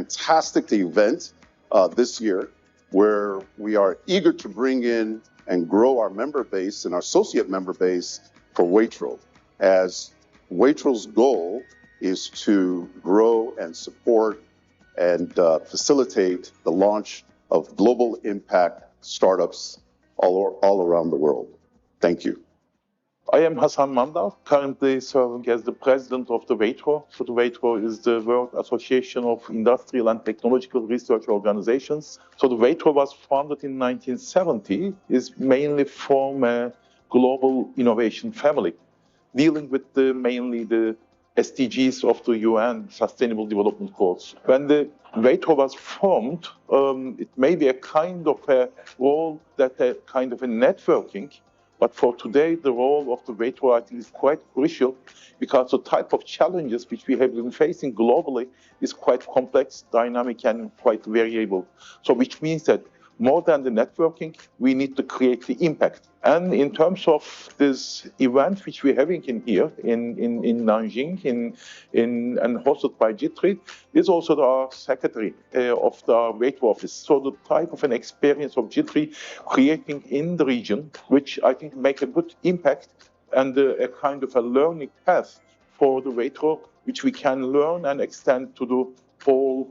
fantastic event this year, where we are eager to bring in and grow our member base and our associate member base for WAITRO, as WAITRO's goal is to grow and support and facilitate the launch of global impact startups all around the world. Thank you. I am Hassan Mandal, currently serving as the president of the WAITRO. So the WAITRO is the World Association of Industrial and Technological Research Organizations. So the WAITRO was founded in 1970, is mainly from a global innovation family, dealing with mainly the SDGs of the UN Sustainable Development Goals. When the WAITRO was formed, it may be a kind of a role that a kind of a networking. But for today, the role of the WAITRO, I think, is quite crucial, because the type of challenges which we have been facing globally is quite complex, dynamic, and quite variable. So which means that more than the networking, we need to create the impact. And in terms of this event which we're having in here in Nanjing, and hosted by JITRI, is also our secretary of the WAITRO office. So the type of an experience of JITRI creating in the region, which I think make a good impact and a kind of a learning path for the WAITRO, which we can learn and extend to the whole,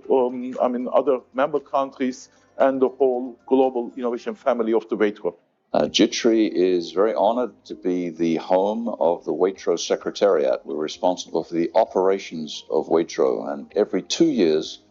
other member countries and the whole global innovation family of the WAITRO. JITRI is very honored to be the home of the WAITRO Secretariat. We're responsible for the operations of WAITRO, and every 2 years,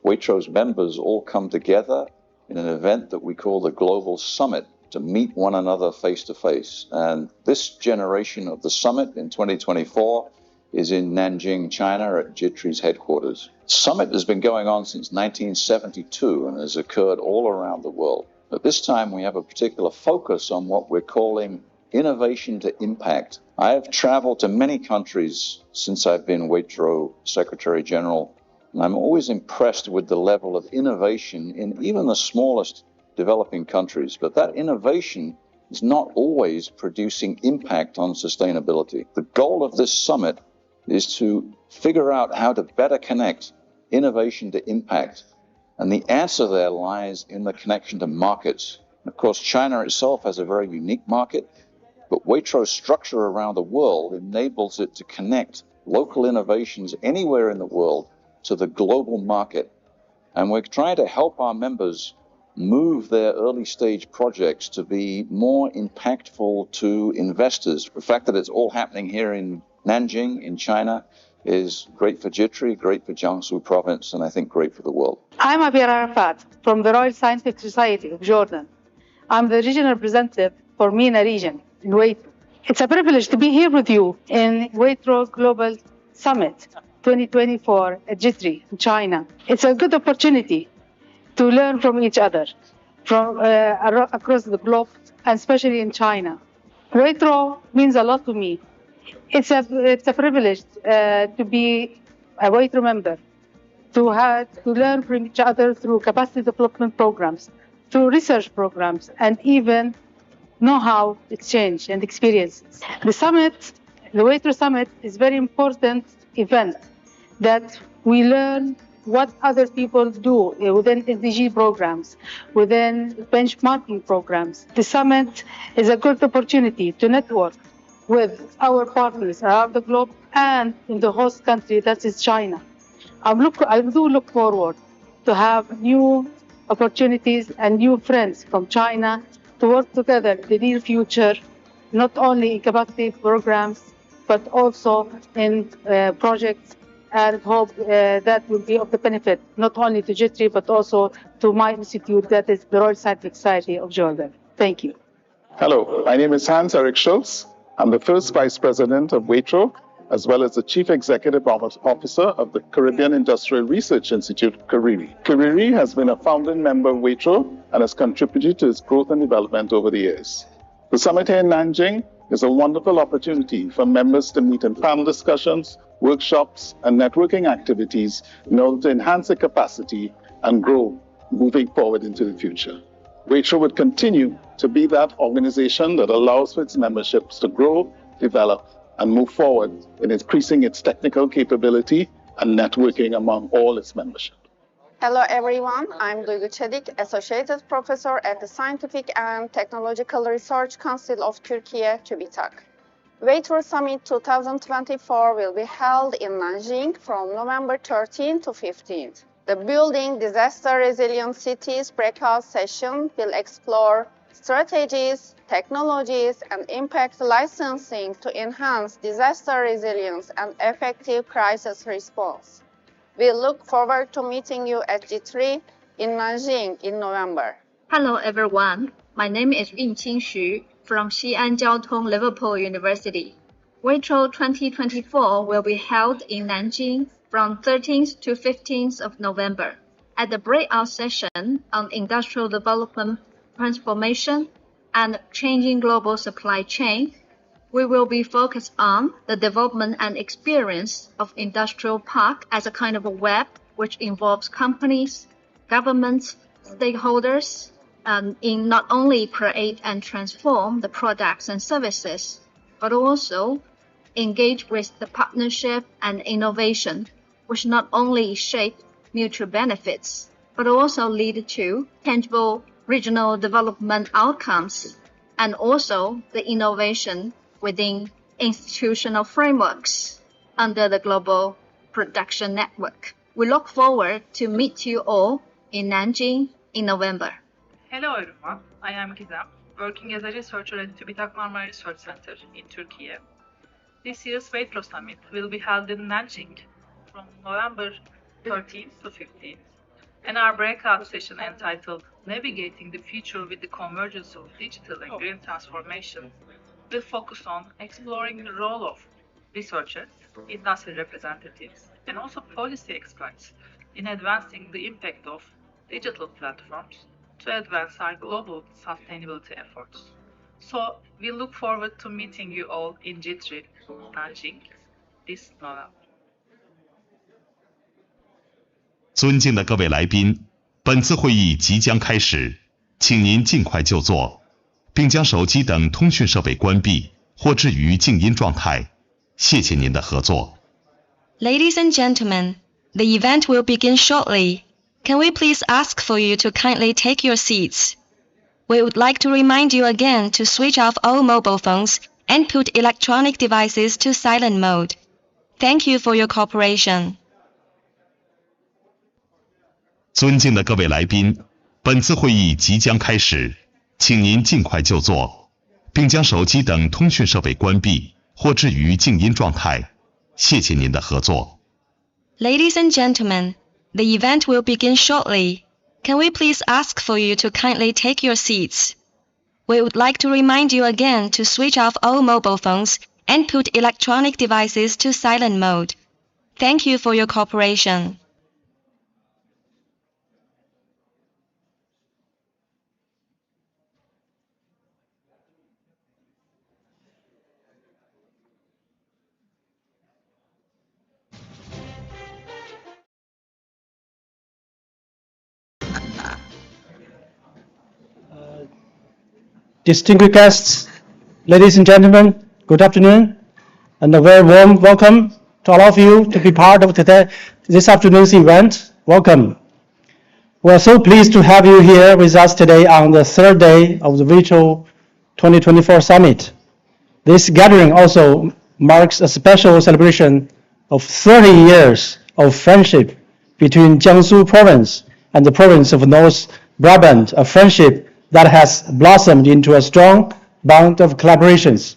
WAITRO's members all come together in an event that we call the Global Summit to meet one another face to face. And this generation of the summit in 2024 is in Nanjing, China, at JITRI's headquarters. Summit has been going on since 1972 and has occurred all around the world. But this time we have a particular focus on what we're calling innovation to impact. I have traveled to many countries since I've been WAITRO Secretary General, and I'm always impressed with the level of innovation in even the smallest developing countries. But that innovation is not always producing impact on sustainability. The goal of this summit is to figure out how to better connect innovation to impact. And the answer there lies in the connection to markets. Of course, China itself has a very unique market, but WAITRO's structure around the world enables it to connect local innovations anywhere in the world to the global market. And we're trying to help our members move their early stage projects to be more impactful to investors. The fact that it's all happening here in Nanjing in China is great for JITRI, great for Jiangsu province, and I think great for the world. I'm Abir Arafat from the Royal Scientific Society of Jordan. I'm the regional representative for MENA region in WAITRO. It's a privilege to be here with you in WAITRO Global Summit 2024 at JITRI in China. It's a good opportunity to learn from each other from across the globe, and especially in China. WAITRO means a lot to me. It's a privilege to be a WAITRO member, to learn from each other through capacity development programs, through research programs, and even know-how exchange and experiences. The summit, the WAITRO Summit, is a very important event that we learn what other people do within SDG programs, within benchmarking programs. The summit is a good opportunity to network with our partners around the globe and in the host country, that is China. I do look forward to have new opportunities and new friends from China to work together in the near future, not only in capacity programs, but also in projects, and hope that will be of the benefit not only to JITRI, but also to my institute, that is the Royal Scientific Society of Jordan. Thank you. Hello, my name is Hans-Eric Schultz. I'm the first Vice President of WAITRO, as well as the Chief Executive Officer of the Caribbean Industrial Research Institute, CARIRI. CARIRI has been a founding member of WAITRO and has contributed to its growth and development over the years. The summit here in Nanjing is a wonderful opportunity for members to meet in panel discussions, workshops, and networking activities in order to enhance their capacity and grow moving forward into the future. WAITRO would continue to be that organization that allows for its memberships to grow, develop, and move forward in increasing its technical capability and networking among all its membership. Hello everyone, I'm Duygu Çedik, Associated Professor at the Scientific and Technological Research Council of Turkey, TÜBİTAK. WAITRO Summit 2024 will be held in Nanjing from November 13 to 15. The Building Disaster Resilient Cities breakout session will explore strategies, technologies, and impact licensing to enhance disaster resilience and effective crisis response. We look forward to meeting you at J3 in Nanjing in November. Hello everyone, my name is Yunqing Xu from Xi'an Jiaotong Liverpool University. WAITRO 2024 will be held in Nanjing from 13th to 15th of November. At the breakout session on industrial development, transformation, and changing global supply chain, we will be focused on the development and experience of industrial park as a kind of a web which involves companies, governments, stakeholders, in not only create and transform the products and services, but also engage with the partnership and innovation, which not only shape mutual benefits, but also lead to tangible regional development outcomes, and also the innovation within institutional frameworks under the global production network. We look forward to meet you all in Nanjing in November. Hello everyone, I am Gizem, working as a researcher at TÜBİTAK Marmara Research Center in Turkey. This year's WAITRO Summit will be held in Nanjing from November 13th to 15th, and our breakout session entitled Navigating the Future with the Convergence of Digital and Green Transformation will focus on exploring the role of researchers, industry representatives, and also policy experts in advancing the impact of digital platforms to advance our global sustainability efforts. So we look forward to meeting you all in J3, Nanjing, this November. 尊敬的各位来宾，本次会议即将开始，请您尽快就座，并将手机等通讯设备关闭或置于静音状态。谢谢您的合作。Ladies and gentlemen, the event will begin shortly. Can we please ask for you to kindly take your seats? We would like to remind you again to switch off all mobile phones and put electronic devices to silent mode. Thank you for your cooperation. 尊敬的各位来宾，本次会议即将开始，请您尽快就座，并将手机等通讯设备关闭或置于静音状态。谢谢您的合作。Ladies and gentlemen, the event will begin shortly. Can we please ask for you to kindly take your seats? We would like to remind you again to switch off all mobile phones and put electronic devices to silent mode. Thank you for your cooperation. Distinguished guests, ladies and gentlemen, good afternoon, and a very warm welcome to all of you to be part of this afternoon's event. Welcome. We are so pleased to have you here with us today on the third day of the WAITRO 2024 Summit. This gathering also marks a special celebration of 30 years of friendship between Jiangsu Province and the province of North Brabant, a friendship that has blossomed into a strong bond of collaborations.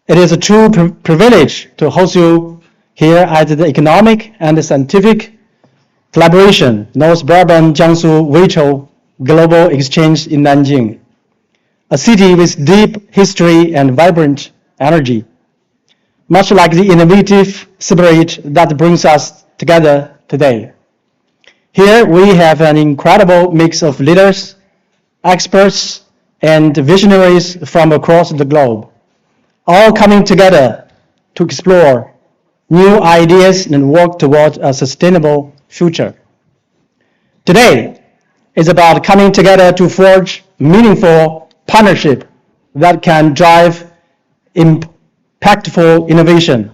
It is a true privilege to host you here at the Economic and Scientific Collaboration North Brabant Jiangsu WAITRO Global Exchange in Nanjing, a city with deep history and vibrant energy, much like the innovative spirit that brings us together today. Here we have an incredible mix of leaders, experts, and visionaries from across the globe, all coming together to explore new ideas and work toward a sustainable future. Today is about coming together to forge meaningful partnership that can drive impactful innovation.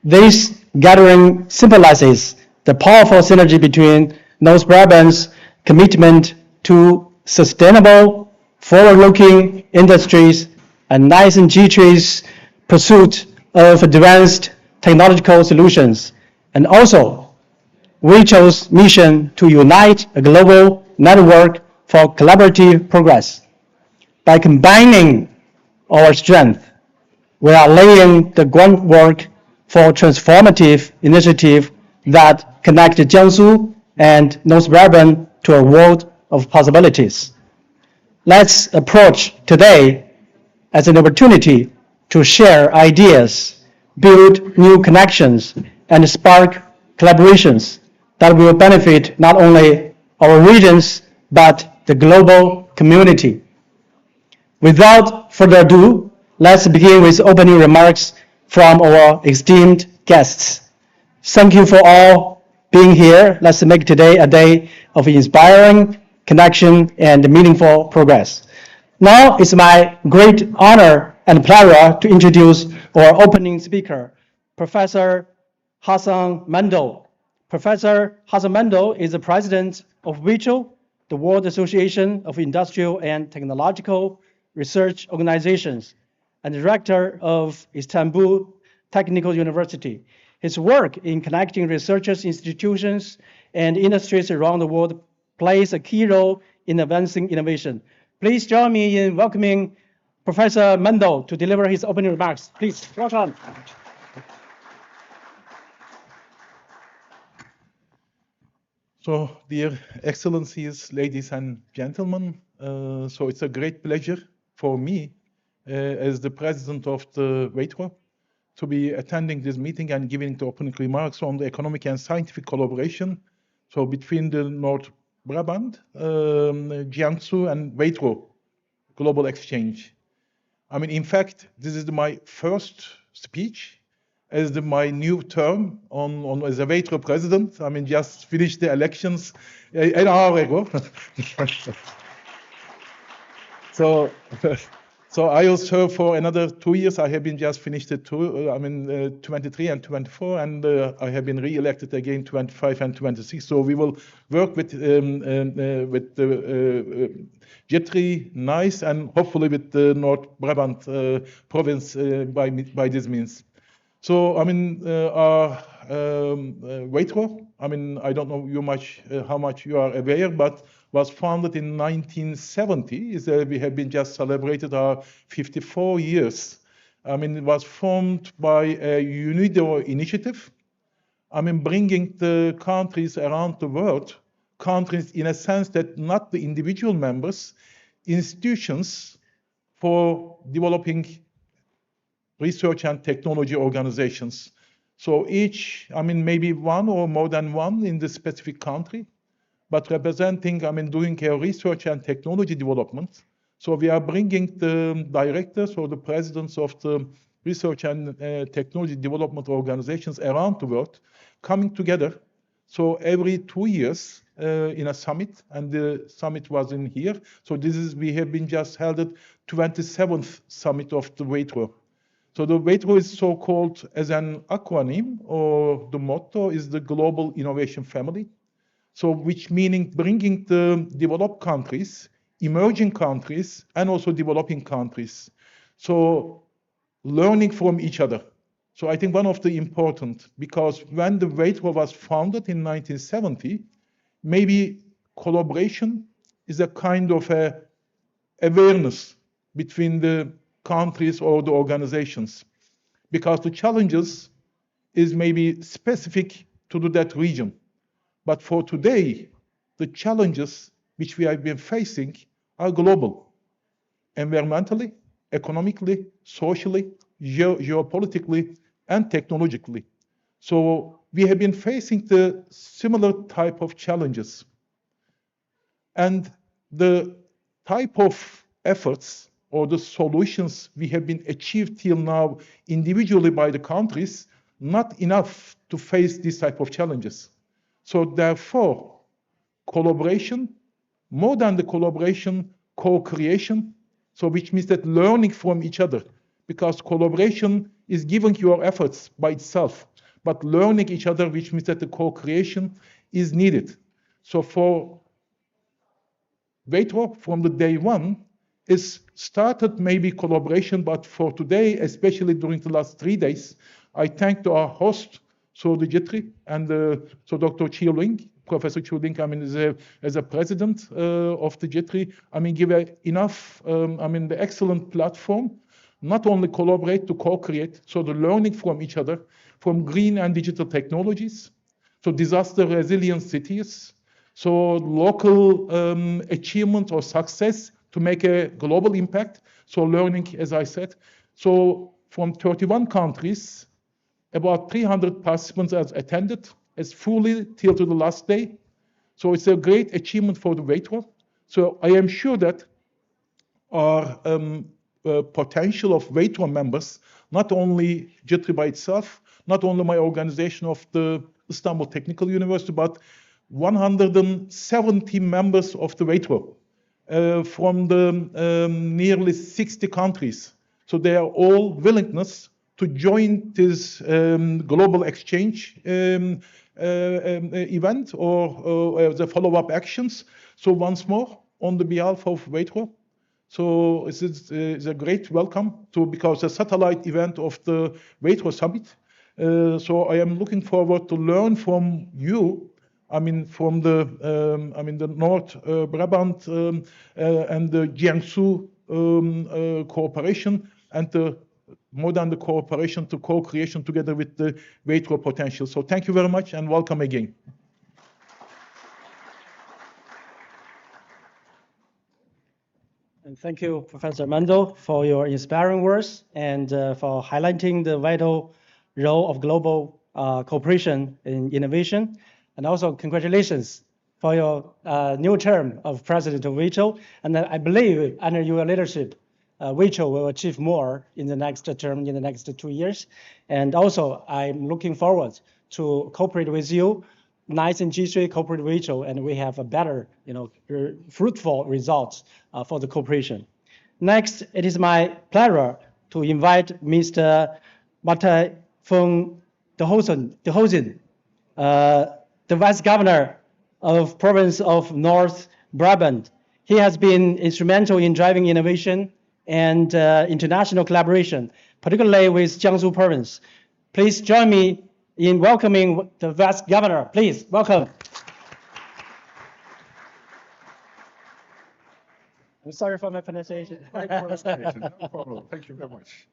This gathering symbolizes the powerful synergy between North Brabant's commitment to sustainable, forward-looking industries and Nanjing-JITRI's pursuit of advanced technological solutions, and also WAITRO's mission to unite a global network for collaborative progress. By combining our strength, we are laying the groundwork for transformative initiatives that connect Jiangsu and North Brabant to a world of possibilities. Let's approach today as an opportunity to share ideas, build new connections, and spark collaborations that will benefit not only our regions, but the global community. Without further ado, let's begin with opening remarks from our esteemed guests. Thank you for all being here. Let's make today a day of inspiring connection and meaningful progress. Now it's my great honor and pleasure to introduce our opening speaker, Professor Hassan Mendel. Professor Hassan Mendel is the president of WAITRO, the World Association of Industrial and Technological Research Organizations, and director of Istanbul Technical University. His work in connecting researchers, institutions, and industries around the world plays a key role in advancing innovation. Please join me in welcoming Professor Mendel to deliver his opening remarks. Please, welcome. So, dear Excellencies, ladies and gentlemen, so it's a great pleasure for me as the president of the WAITRO to be attending this meeting and giving the opening remarks on the economic and scientific collaboration so between the North Brabant, Jiangsu, and WAITRO Global Exchange. I mean, in fact, this is my first speech as my new term as a WAITRO president. I mean, just finished the elections an hour ago. So I will serve for another 2 years. I have been just finished the 23 and 24, and I have been re-elected again 25 and 26. So we will work with the JITRI, NICE, and hopefully with the North Brabant province by this means. So I mean, WAITRO, I mean, I don't know how much you are aware, but was founded in 1970. We have been just celebrated our 54 years. I mean, it was formed by a UNIDO initiative. I mean, bringing the countries around the world, countries in a sense that not the individual members, institutions for developing research and technology organizations. So each, I mean, maybe one or more than one in the specific country, but representing, I mean, doing a research and technology development. So we are bringing the directors or the presidents of the research and technology development organizations around the world coming together. So every 2 years in a summit, and the summit was in here. So we have been just held at 27th summit of the WAITRO. So the WAITRO is so-called as an acronym, or the motto is the Global Innovation Family. So which meaning bringing the developed countries, emerging countries, and also developing countries. So learning from each other. So I think one of the important, because when the WAITRO was founded in 1970, maybe collaboration is a kind of a awareness between the countries or the organizations, because the challenges is maybe specific to that region. But for today, the challenges which we have been facing are global, environmentally, economically, socially, geopolitically, and technologically. So we have been facing the similar type of challenges. And the type of efforts or the solutions we have been achieved till now individually by the countries, not enough to face this type of challenges. So therefore, collaboration, more than the collaboration, co-creation, so which means that learning from each other, because collaboration is giving your efforts by itself. but learning each other, which means that the co-creation is needed. So for WAITRO, from the day one, is started maybe collaboration, but for today, especially during the last 3 days, I thank to our host, so the JITRI, and so Dr. Chiu Ling, Professor Chiu Ling, I mean, as a president of the JITRI, I mean, give enough, I mean, the excellent platform, not only collaborate to co-create, so the learning from each other, from green and digital technologies, so disaster resilient cities, so local achievement or success to make a global impact. So learning, as I said, so from 31 countries, about 300 participants have attended as fully till to the last day. So it's a great achievement for the WAITRO. So I am sure that our potential of WAITRO members, not only JITRI by itself, not only my organization of the Istanbul Technical University, but 170 members of the WAITRO from the nearly 60 countries. So they are all willingness to join this global exchange event or the follow-up actions. So once more, on the behalf of WAITRO, so it's a great welcome to, because a satellite event of the WAITRO Summit. So I am looking forward to learn from you. I mean, from the the North Brabant and the Jiangsu cooperation, and more than the cooperation to co-creation together with the WAITRO potential. So thank you very much and welcome again. And thank you, Professor Mando, for your inspiring words and for highlighting the vital role of global cooperation in innovation. And also congratulations for your new term of president of WAITRO. And I believe under your leadership, WAITRO will achieve more in the next term, in the next 2 years. And also, I'm looking forward to cooperate with you, Nanjing cooperate with WAITRO, and we have a better, fruitful results for the cooperation. Next, it is my pleasure to invite Mr. Marta von de Hosen, the Vice Governor of Province of North Brabant. He has been instrumental in driving innovation and international collaboration, particularly with Jiangsu Province. Please join me in welcoming the Vice Governor. Please, welcome. I'm sorry for my pronunciation. No problem. Thank you very much.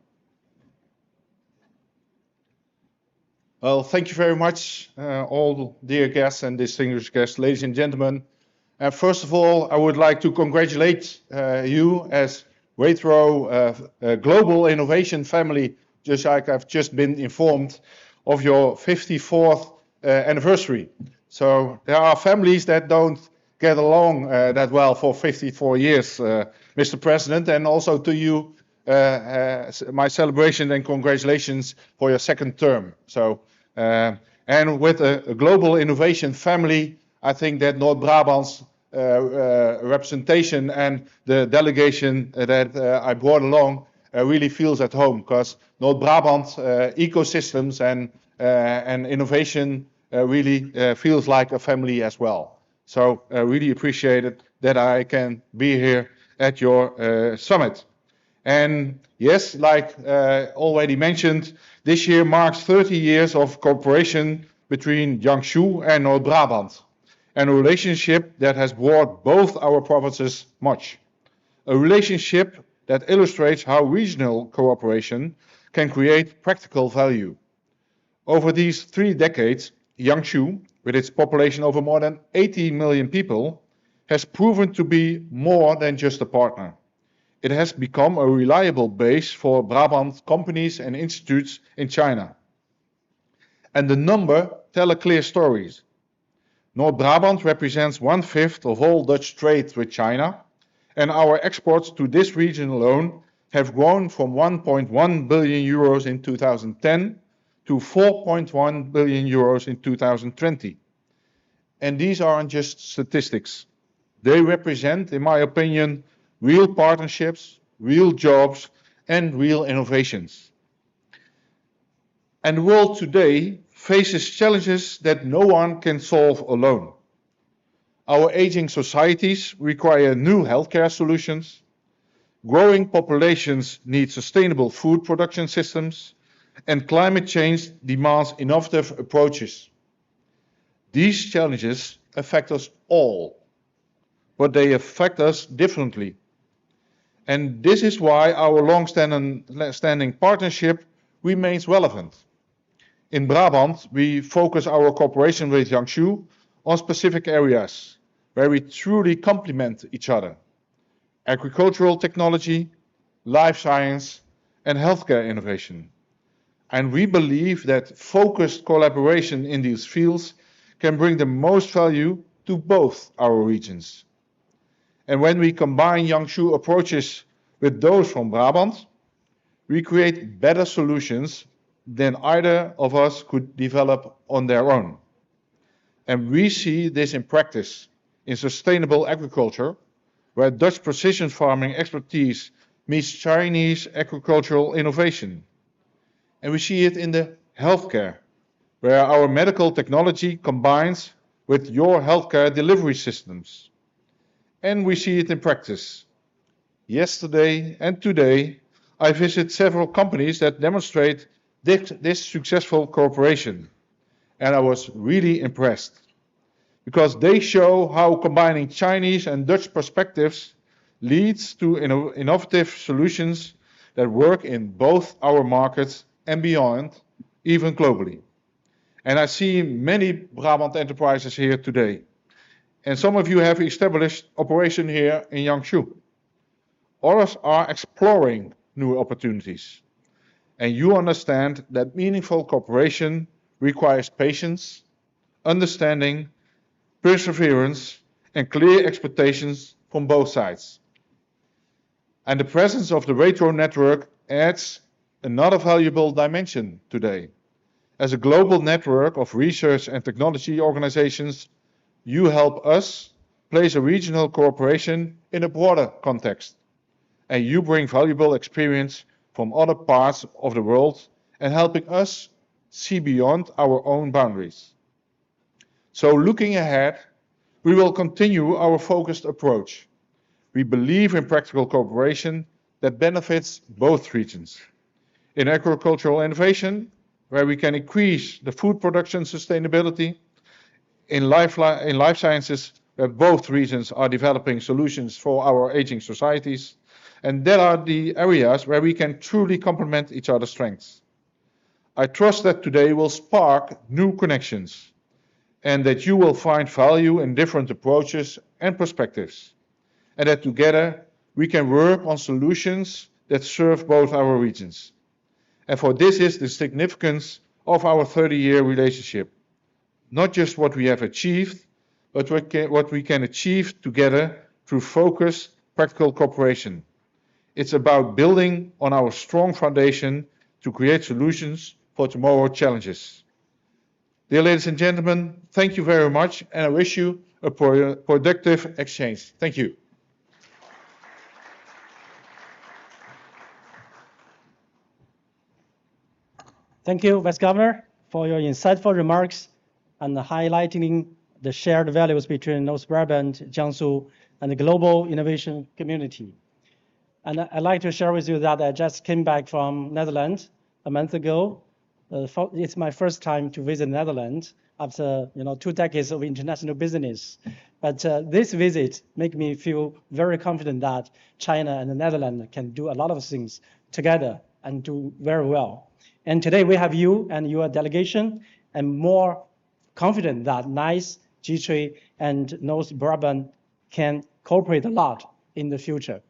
Well, thank you very much, all dear guests and distinguished guests, ladies and gentlemen. First of all, I would like to congratulate you as WAITRO Global Innovation Family, just like I've just been informed, of your 54th anniversary. So there are families that don't get along that well for 54 years, Mr. President, and also to you, my celebration and congratulations for your second term. So, and with a global innovation family, I think that North Brabant's representation and the delegation that I brought along really feels at home, because North Brabant ecosystems and innovation really feels like a family as well. So I really appreciate it that I can be here at your summit. And yes, like already mentioned, this year marks 30 years of cooperation between Jiangsu and North Brabant, and a relationship that has brought both our provinces much. A relationship that illustrates how regional cooperation can create practical value. Over these 3 decades, Jiangsu, with its population over more than 80 million people, has proven to be more than just a partner. It has become a reliable base for Brabant companies and institutes in China. And the number tell a clear story. North Brabant represents 1/5 of all Dutch trade with China, and our exports to this region alone have grown from 1.1 billion euros in 2010 to 4.1 billion euros in 2020. And these aren't just statistics. They represent, in my opinion, real partnerships, real jobs, and real innovations. And the world today faces challenges that no one can solve alone. Our aging societies require new healthcare solutions. Growing populations need sustainable food production systems, and climate change demands innovative approaches. These challenges affect us all, but they affect us differently. And this is why our long-standing partnership remains relevant. In Brabant, we focus our cooperation with Jiangsu on specific areas where we truly complement each other: agricultural technology, life science, and healthcare innovation. And we believe that focused collaboration in these fields can bring the most value to both our regions. And when we combine Jiangsu approaches with those from Brabant, we create better solutions than either of us could develop on their own. And we see this in practice in sustainable agriculture, where Dutch precision farming expertise meets Chinese agricultural innovation. And we see it in the healthcare, where our medical technology combines with your healthcare delivery systems. And we see it in practice. Yesterday and today, I visited several companies that demonstrate this successful cooperation. And I was really impressed, because they show how combining Chinese and Dutch perspectives leads to innovative solutions that work in both our markets and beyond, even globally. And I see many Brabant enterprises here today. And some of you have established operation here in Jiangsu. Others are exploring new opportunities. And you understand that meaningful cooperation requires patience, understanding, perseverance, and clear expectations from both sides. And the presence of the WAITRO network adds another valuable dimension today. As a global network of research and technology organizations, you help us place a regional cooperation in a broader context. And you bring valuable experience from other parts of the world and helping us see beyond our own boundaries. So looking ahead, we will continue our focused approach. We believe in practical cooperation that benefits both regions. In agricultural innovation, where we can increase the food production sustainability. In life sciences, where both regions are developing solutions for our aging societies. And that are the areas where we can truly complement each other's strengths. I trust that today will spark new connections, and that you will find value in different approaches and perspectives, and that together we can work on solutions that serve both our regions. And for this is the significance of our 30-year relationship. Not just what we have achieved, but what we can achieve together through focused, practical cooperation. It's about building on our strong foundation to create solutions for tomorrow's challenges. Dear ladies and gentlemen, thank you very much, and I wish you a productive exchange. Thank you. Thank you, Vice Governor, for your insightful remarks and highlighting the shared values between North Brabant, Jiangsu, and the global innovation community. And I'd like to share with you that I just came back from Netherlands a month ago. It's my first time to visit Netherlands after 2 decades of international business. But this visit made me feel very confident that China and the Netherlands can do a lot of things together and do very well. And today we have you and your delegation, and more confident that NICE, JITRI, and North Brabant can cooperate a lot in the future.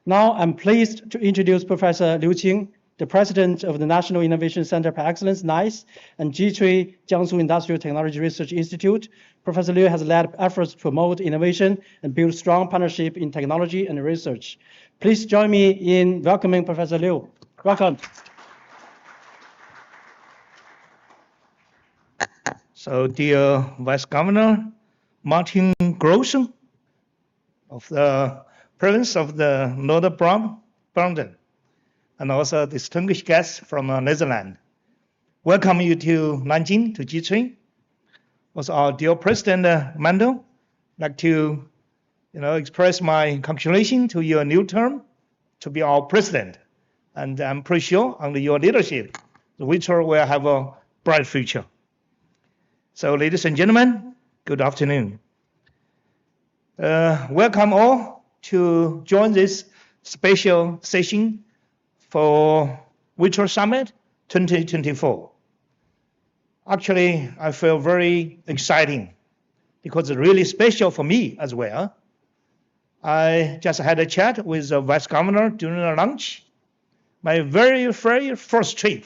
Now I'm pleased to introduce Professor Liu Qing, the President of the National Innovation Center for Excellence, NICE, and JITRI, Jiangsu Industrial Technology Research Institute. Professor Liu has led efforts to promote innovation and build strong partnership in technology and research. Please join me in welcoming Professor Liu. Welcome. So, dear Vice Governor Martin Groosen of the province of the Noord-Brabant, and also distinguished guests from Netherlands, welcome you to Nanjing, to G3. Also, our dear President Mando, like to express my congratulations to your new term to be our president. And I'm pretty sure under your leadership, the WAITRO will have a bright future. So, ladies and gentlemen, good afternoon. Welcome all to join this special session for WAITRO Summit 2024. Actually, I feel very exciting because it's really special for me as well. I just had a chat with the Vice Governor during the lunch. My very first trip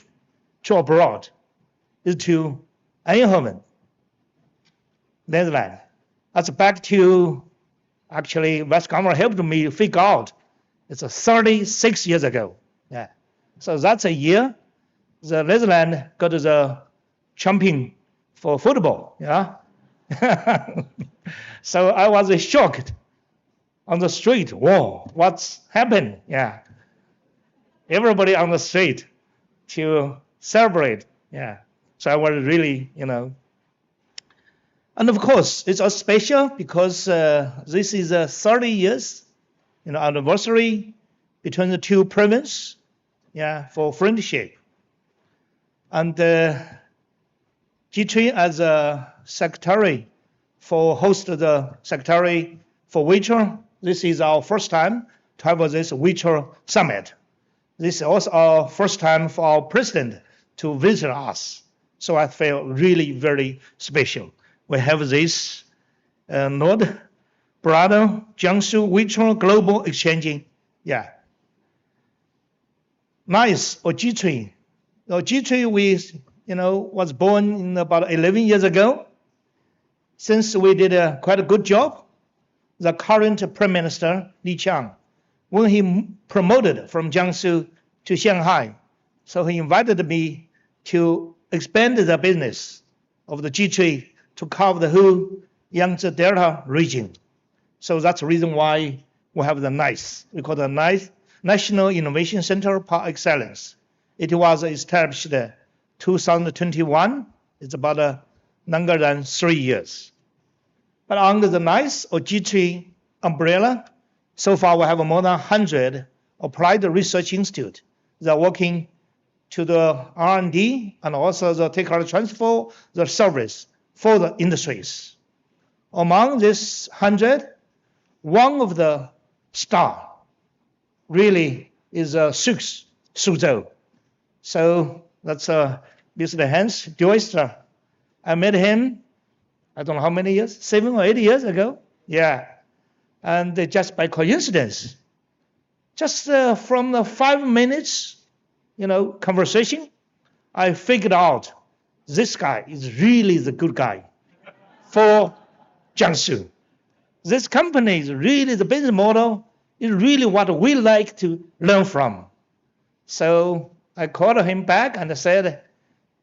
to abroad is to Eindhoven, Netherlands. That's back to, actually, Vice Governor helped me figure out, it's 36 years ago. Yeah. So that's a year the Netherlands got the champion for football. Yeah. So I was shocked on the street. Whoa, what's happened? Yeah. Everybody on the street to celebrate. Yeah. So I was really, And of course, it's also special because this is 30 years, anniversary between the two provinces, yeah, for friendship. And G3 as a secretary for host the secretary for WAITRO. This is our first time to have this WAITRO summit. This is also our first time for our president to visit us. So I feel really very special. We have this Nord Brother Jiangsu WAITRO Global Exchanging. Yeah. Nice, or G3. G3 was born in about 11 years ago. Since we did quite a good job, the current Prime Minister, Li Qiang, when he promoted from Jiangsu to Shanghai, so he invited me to expand the business of the G3 to cover the whole Yangtze Delta region. So that's the reason why we have the NICE. We call the NICE National Innovation Center par Excellence. It was established 2021. It's about longer than 3 years. But under the NICE or G3 umbrella, so far we have more than 100 applied research institutes that are working to the R&D and also the technology transfer, the service for the industries. Among this 100, one of the star really is Suzhou. So that's Mr. Hans Dioster. I met him, I don't know how many years, 7 or 8 years ago. Yeah. And just by coincidence, just from the 5 minutes, conversation, I figured out this guy is really the good guy for Jiangsu. This company is really, the business model is really what we like to learn from. So I called him back and I said,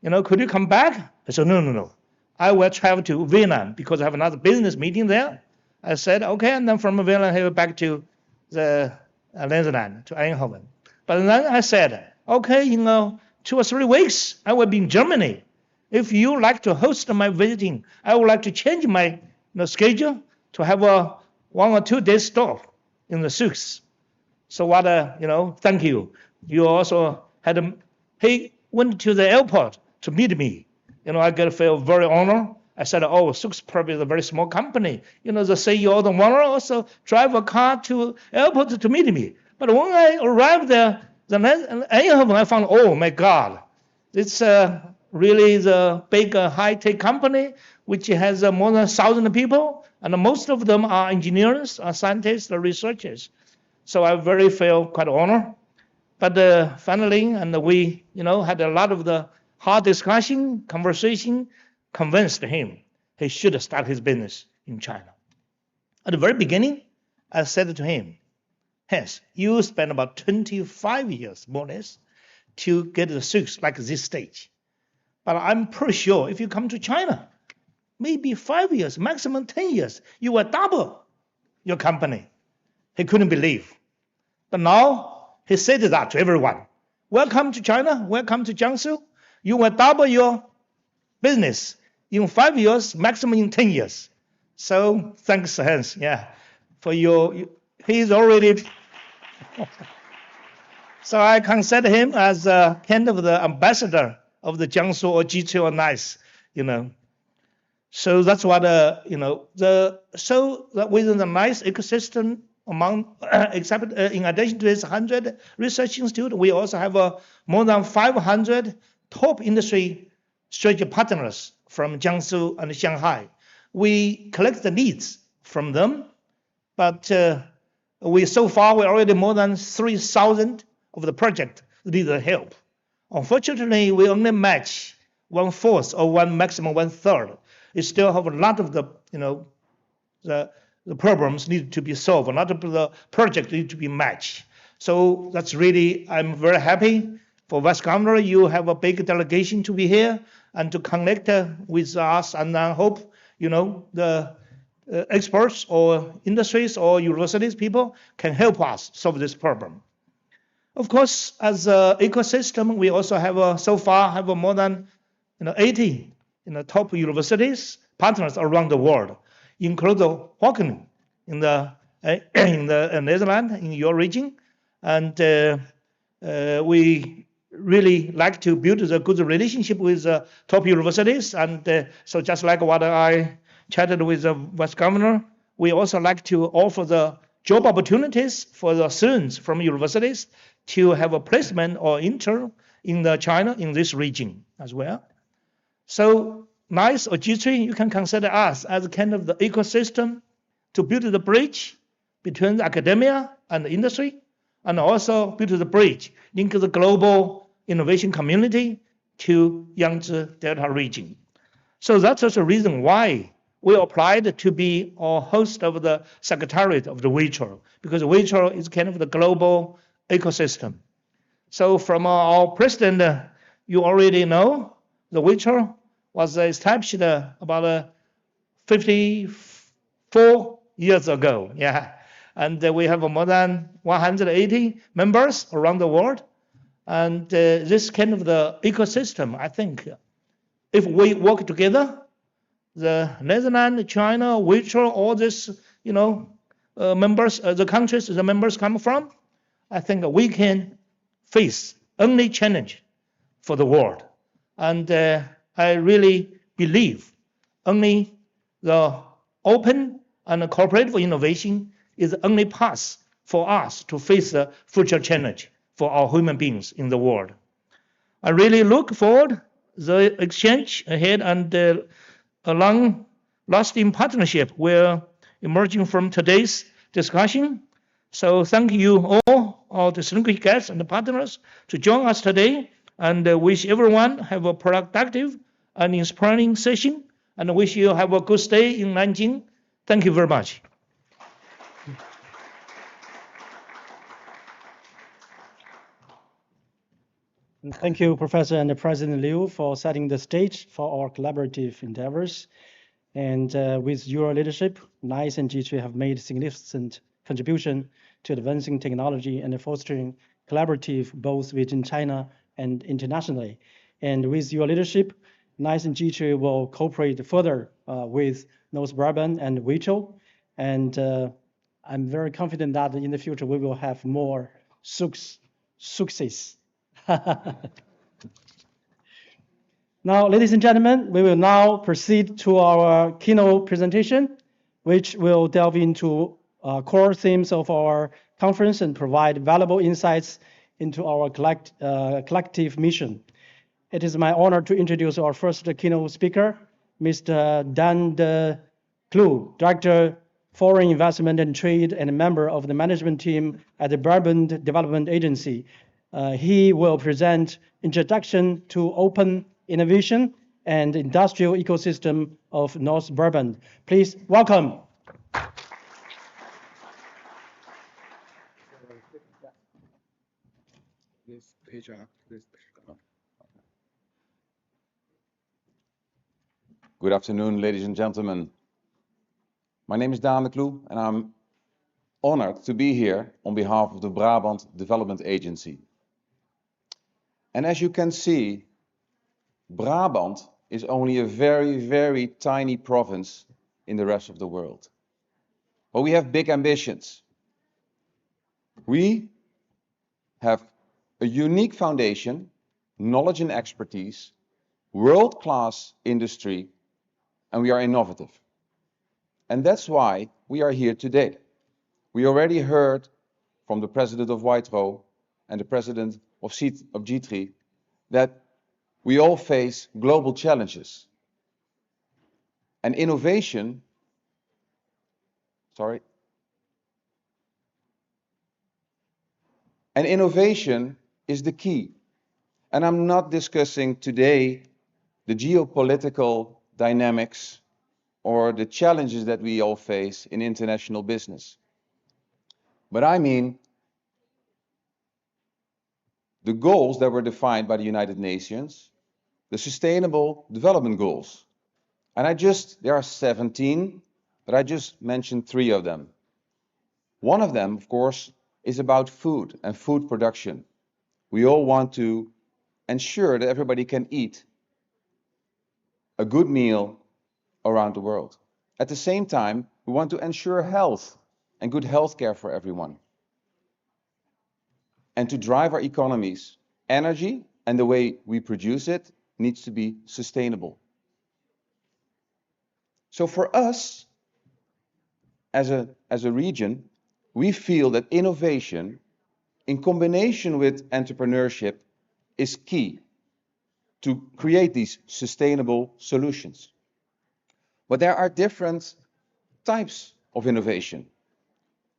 could you come back? I said, no. I will travel to Vietnam because I have another business meeting there. I said, okay, and then from Vietnam, I will back to the Netherlands, to Eindhoven. But then I said, okay, 2 or 3 weeks, I will be in Germany. If you like to host my visiting, I would like to change my schedule to have a 1 or 2 days stop in the souks. So what, thank you. You also had, he went to the airport to meet me. I got to feel very honored. I said, Souks probably is a very small company. The CEO of the owner also drive a car to airport to meet me. But when I arrived there, I found, oh my God, it's really the big high-tech company, which has more than 1,000 people, and most of them are engineers, scientists, researchers. So I very feel quite honored. But finally, and we, had a lot of the hard discussion, conversation, convinced him he should start his business in China. At the very beginning, I said to him, Hans, you spent about 25 years, more or less, to get the Souks like this stage. But I'm pretty sure if you come to China, maybe 5 years, maximum 10 years, you will double your company. He couldn't believe. But now he said that to everyone. Welcome to China, welcome to Jiangsu. you will double your business in 5 years, maximum in 10 years. So thanks, Hans, yeah, for he's already, so I consider him as kind of the ambassador of the Jiangsu or G3 or NICE, you know. So that's what, you know, so that within the NICE ecosystem, among, except in addition to this 100 research institutes, we also have more than 500 top industry strategic partners from Jiangsu and Shanghai. We collect the needs from them, but so far we're already more than 3,000 of the project need the help. Unfortunately, we only match 1/4 or maximum 1/3. We still have a lot of the, you know, the problems need to be solved. A lot of the projects need to be matched. So that's really, I'm very happy for Vice Governor. You have a big delegation to be here and to connect with us, and I hope, you know, the experts or industries or universities people can help us solve this problem. Of course, as an ecosystem, we also have so far have more than 80 top universities partners around the world, including Wageningen in the Netherlands, in your region, and we really like to build a good relationship with top universities. And so just like what I chatted with the Vice Governor, we also like to offer the job opportunities for the students from universities to have a placement or intern in China in this region as well. So NICE or G3, you can consider us as kind of the ecosystem to build the bridge between the academia and the industry, and also build the bridge link the global innovation community to Yangtze Delta region. So that's also the reason why we applied to be a host of the Secretariat of the WAITRO, because WAITRO is kind of the global ecosystem. So from our president, you already know, the WAITRO was established about 54 years ago, yeah. And we have more than 180 members around the world. And this kind of the ecosystem, I think, if we work together, the Netherlands, China, WAITRO, all this, you know, members, the countries the members come from, I think we can face any challenge for the world. And I really believe only the open and cooperative innovation is the only path for us to face the future challenge for our human beings in the world. I really look forward the exchange ahead, and a long-lasting partnership will emerging from today's discussion. So thank you all, our distinguished guests and partners, to join us today, and wish everyone have a productive and inspiring session, and wish you have a good stay in Nanjing. Thank you very much. Thank you, Professor and President Liu, for setting the stage for our collaborative endeavors. And with your leadership, NICE and G3 have made significant contribution to advancing technology and fostering collaborative both within China and internationally. And with your leadership, NICE and G3 will cooperate further with North Brabant and WAITRO. And I'm very confident that in the future we will have more success. Now, ladies and gentlemen, we will now proceed to our keynote presentation, which will delve into core themes of our conference and provide valuable insights into our collective mission. It is my honor to introduce our first keynote speaker, Mr. Dan de Clou, Director, Foreign Investment and Trade, and a member of the management team at the Brabant Development Agency. He will present Introduction to Open Innovation and Industrial Ecosystem of North Brabant. Please welcome. Good afternoon, ladies and gentlemen. My name is Dan de Clou, and I'm honored to be here on behalf of the Brabant Development Agency. And as you can see Brabant is only a very, very tiny province in the rest of the world. But we have big ambitions. We have a unique foundation, knowledge and expertise, world-class industry, and we are innovative. And that's why we are here today. We already heard from the president of WAITRO and the president of JITRI that we all face global challenges. And innovation, is the key. And I'm not discussing today the geopolitical dynamics or the challenges that we all face in international business. But I mean the goals that were defined by the United Nations, the Sustainable Development Goals. And there are 17, but I just mentioned 3 of them. One of them, of course, is about food and food production. We all want to ensure that everybody can eat a good meal around the world. At the same time, we want to ensure health and good health care for everyone. And to drive our economies, energy and the way we produce it needs to be sustainable. So for us, as a region, we feel that innovation in combination with entrepreneurship is key to create these sustainable solutions. But there are different types of innovation.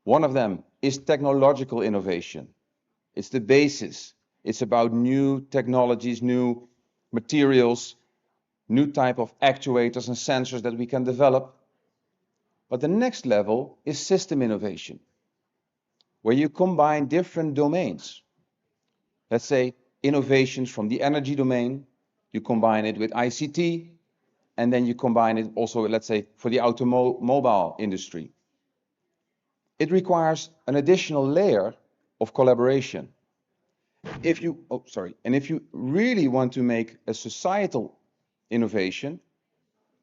One of them is technological innovation. It's the basis. It's about new technologies, new materials, new type of actuators and sensors that we can develop. But the next level is system innovation, where you combine different domains. Let's say innovations from the energy domain, you combine it with ICT, and then you combine it also, let's say, for the automobile industry. It requires an additional layer of collaboration. If you really want to make a societal innovation,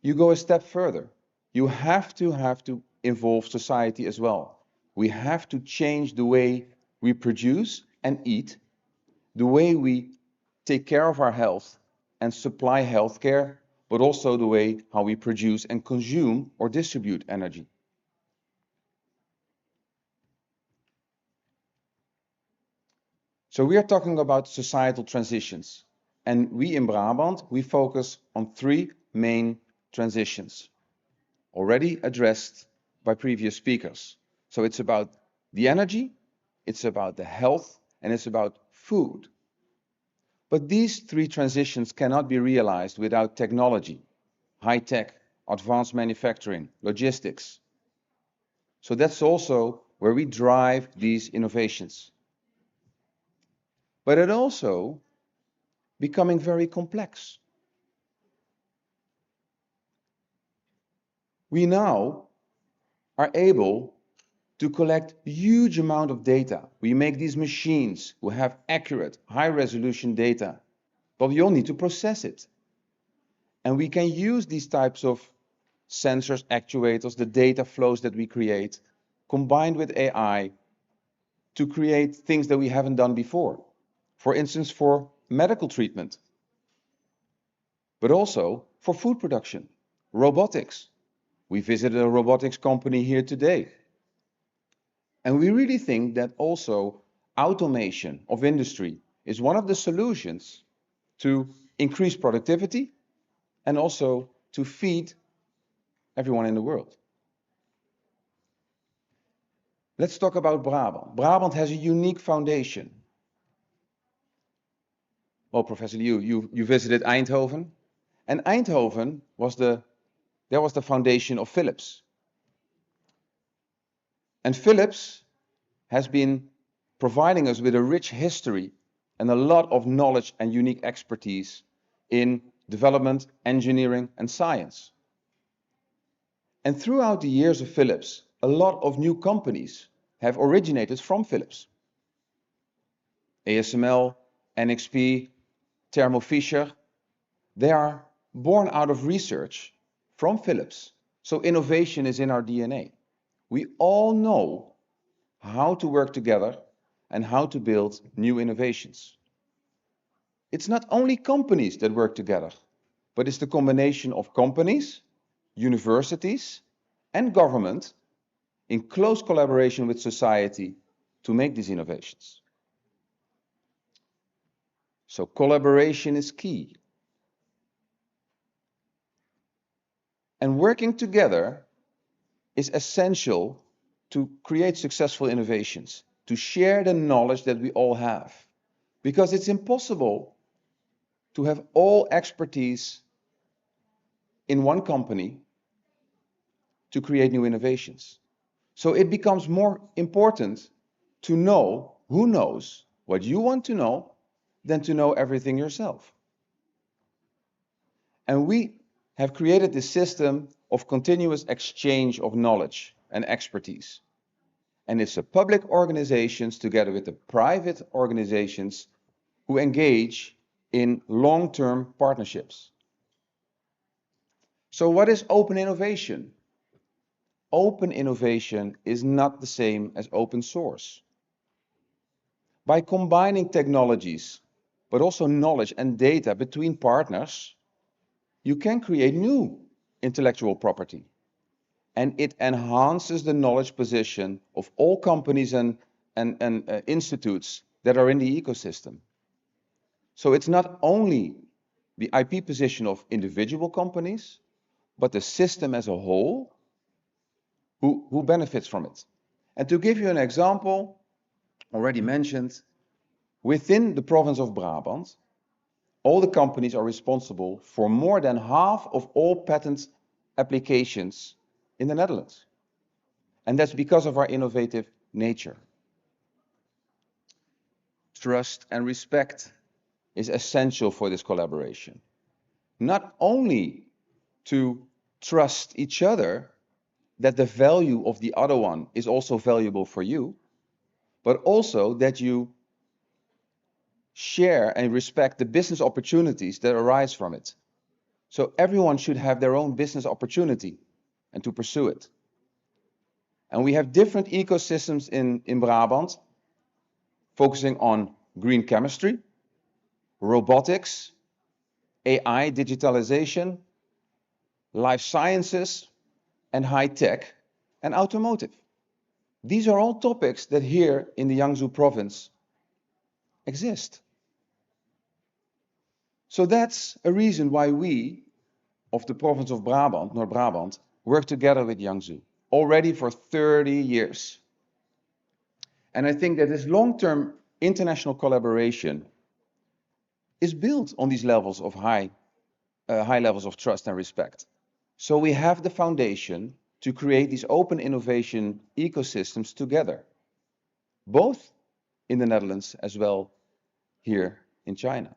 you go a step further. You have to involve society as well. We have to change the way we produce and eat, the way we take care of our health and supply healthcare, but also the way how we produce and consume or distribute energy. So we are talking about societal transitions, and we in Brabant, we focus on 3 main transitions, already addressed by previous speakers. So it's about the energy, it's about the health, and it's about food. But these 3 transitions cannot be realized without technology, high-tech, advanced manufacturing, logistics. So that's also where we drive these innovations. But it also becoming very complex. We now are able to collect huge amount of data. We make these machines who have accurate, high-resolution data, but we all need to process it. And we can use these types of sensors, actuators, the data flows that we create, combined with AI, to create things that we haven't done before. For instance, for medical treatment, but also for food production, robotics. We visited a robotics company here today. And we really think that also automation of industry is one of the solutions to increase productivity and also to feed everyone in the world. Let's talk about Brabant. Brabant has a unique foundation. Well, Professor Liu, you visited Eindhoven, and Eindhoven was the foundation of Philips. And Philips has been providing us with a rich history and a lot of knowledge and unique expertise in development, engineering, and science. And throughout the years of Philips, a lot of new companies have originated from Philips. ASML, NXP, Thermo Fisher, They are born out of research from Philips. So innovation is in our DNA. We all know how to work together and how to build new innovations. It's not only companies that work together, but it's the combination of companies, universities, and government in close collaboration with society to make these innovations. So collaboration is key. And working together is essential to create successful innovations, to share the knowledge that we all have. Because it's impossible to have all expertise in one company to create new innovations. So it becomes more important to know who knows what you want to know than to know everything yourself. And we have created this system of continuous exchange of knowledge and expertise. And it's the public organizations together with the private organizations who engage in long-term partnerships. So what is open innovation? Open innovation is not the same as open source. By combining technologies, but also knowledge and data between partners, you can create new intellectual property. And it enhances the knowledge position of all companies and institutes that are in the ecosystem. So it's not only the IP position of individual companies, but the system as a whole who benefits from it. And to give you an example, already mentioned, within the province of Brabant, all the companies are responsible for more than half of all patent applications in the Netherlands. And that's because of our innovative nature. Trust and respect is essential for this collaboration. Not only to trust each other that the value of the other one is also valuable for you, but also that you share and respect the business opportunities that arise from it. So everyone should have their own business opportunity and to pursue it. And we have different ecosystems in Brabant, focusing on green chemistry, robotics, AI, digitalization, life sciences, and high tech, and automotive. These are all topics that here in the Jiangsu province exist. So that's a reason why we, of the province of Brabant, North Brabant, work together with Jiangsu already for 30 years. And I think that this long-term international collaboration is built on these levels of high levels of trust and respect. So we have the foundation to create these open innovation ecosystems together, both in the Netherlands as well here in China.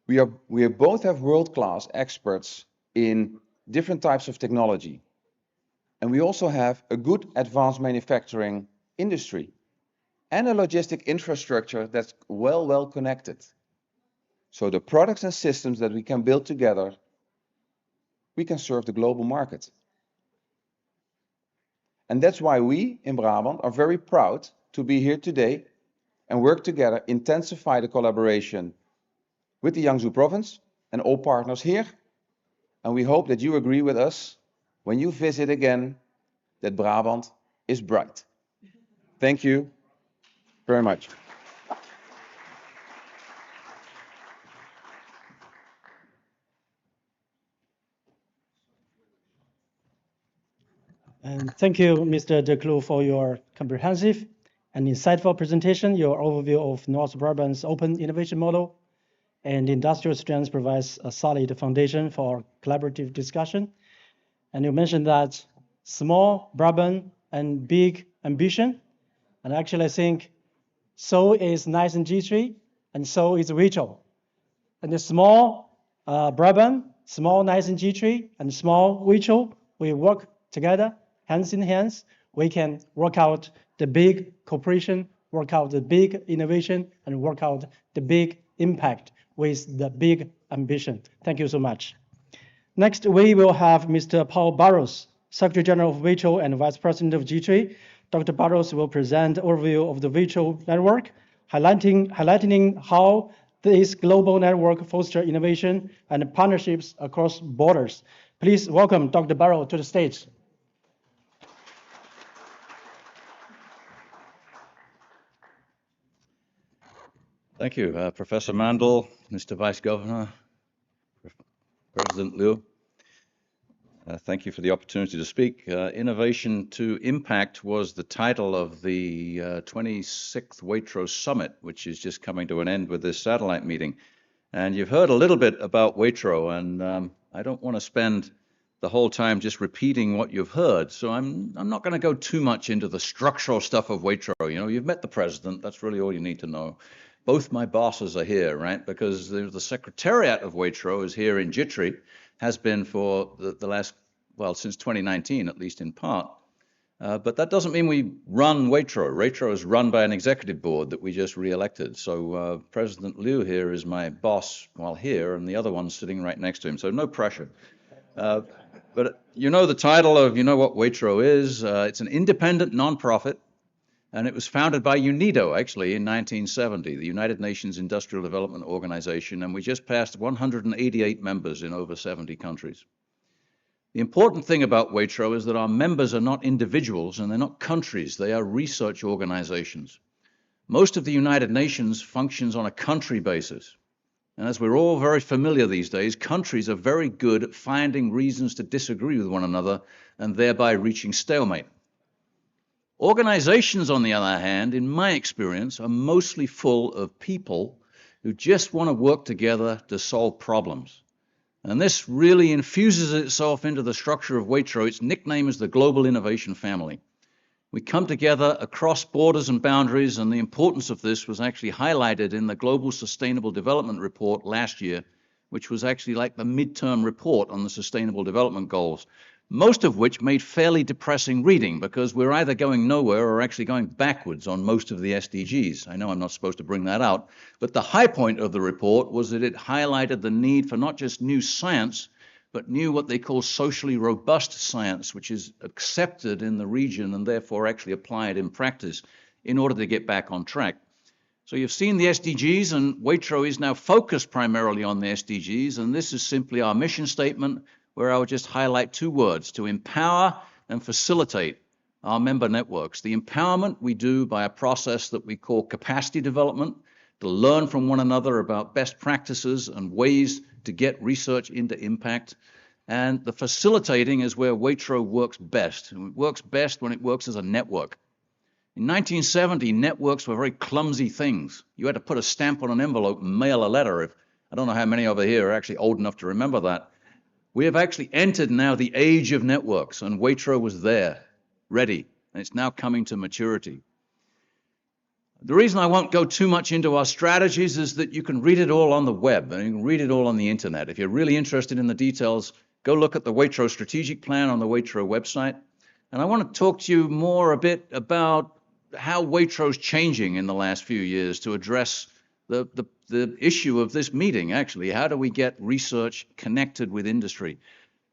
We both have world-class experts in different types of technology. And we also have a good advanced manufacturing industry and a logistic infrastructure that's well connected. So the products and systems that we can build together, we can serve the global market. And that's why we in Brabant are very proud to be here today and work together, intensify the collaboration with the Jiangsu province and all partners here. And we hope that you agree with us when you visit again that Brabant is bright. Thank you very much. And thank you, Mr. De Clou, for your comprehensive and insightful presentation. Your overview of North Brabant's open innovation model and industrial strengths provides a solid foundation for collaborative discussion. And you mentioned that small Brabant and big ambition. And actually, I think so is Nanjing, and so is WAITRO. And the small Brabant, small Nanjing, and small WAITRO, we work together, hands in hands. We can work out the big cooperation, work out the big innovation, and work out the big impact with the big ambition. Thank you so much. Next, we will have Mr. Paul Barros, Secretary General of WAITRO and Vice President of G3. Dr. Barros will present an overview of the WAITRO network, highlighting how this global network fosters innovation and partnerships across borders. Please welcome Dr. Barros to the stage. Thank you, Professor Mandel, Mr. Vice Governor, President Liu. Thank you for the opportunity to speak. Innovation to Impact was the title of the 26th WAITRO Summit, which is just coming to an end with this satellite meeting. And you've heard a little bit about WAITRO, and I don't want to spend the whole time just repeating what you've heard. So I'm not going to go too much into the structural stuff of WAITRO. You know, you've met the president. That's really all you need to know. Both my bosses are here, right? Because the secretariat of WAITRO is here in JITRI, has been for the last, well, since 2019, at least in part. But that doesn't mean we run WAITRO. WAITRO is run by an executive board that we just re-elected. So President Liu here is my boss while here, and the other one's sitting right next to him. So no pressure. But you know the title of, you know what WAITRO is. It's an independent nonprofit. And it was founded by UNIDO, actually, in 1970, the United Nations Industrial Development Organization, and we just passed 188 members in over 70 countries. The important thing about WAITRO is that our members are not individuals and they're not countries, they are research organizations. Most of the United Nations functions on a country basis. And as we're all very familiar these days, countries are very good at finding reasons to disagree with one another and thereby reaching stalemate. Organizations, on the other hand, in my experience, are mostly full of people who just want to work together to solve problems. And this really infuses itself into the structure of WAITRO. Its nickname is the Global Innovation Family. We come together across borders and boundaries, and the importance of this was actually highlighted in the Global Sustainable Development Report last year, which was actually like the midterm report on the Sustainable Development Goals. Most of which made fairly depressing reading because we're either going nowhere or actually going backwards on most of the SDGs. I know I'm not supposed to bring that out, but the high point of the report was that it highlighted the need for not just new science, but new what they call socially robust science, which is accepted in the region and therefore actually applied in practice in order to get back on track. So you've seen the SDGs, and WAITRO is now focused primarily on the SDGs, and this is simply our mission statement, where I would just highlight two words: to empower and facilitate our member networks. The empowerment we do by a process that we call capacity development, to learn from one another about best practices and ways to get research into impact. And the facilitating is where WAITRO works best. And it works best when it works as a network. In 1970, networks were very clumsy things. You had to put a stamp on an envelope and mail a letter. I don't know how many over here are actually old enough to remember that. We have actually entered now the age of networks, and WAITRO was there, ready, and it's now coming to maturity. The reason I won't go too much into our strategies is that you can read it all on the web, and you can read it all on the internet. If you're really interested in the details, go look at the WAITRO strategic plan on the WAITRO website. And I want to talk to you more a bit about how WAITRO is changing in the last few years to address the issue of this meeting, actually. How do we get research connected with industry?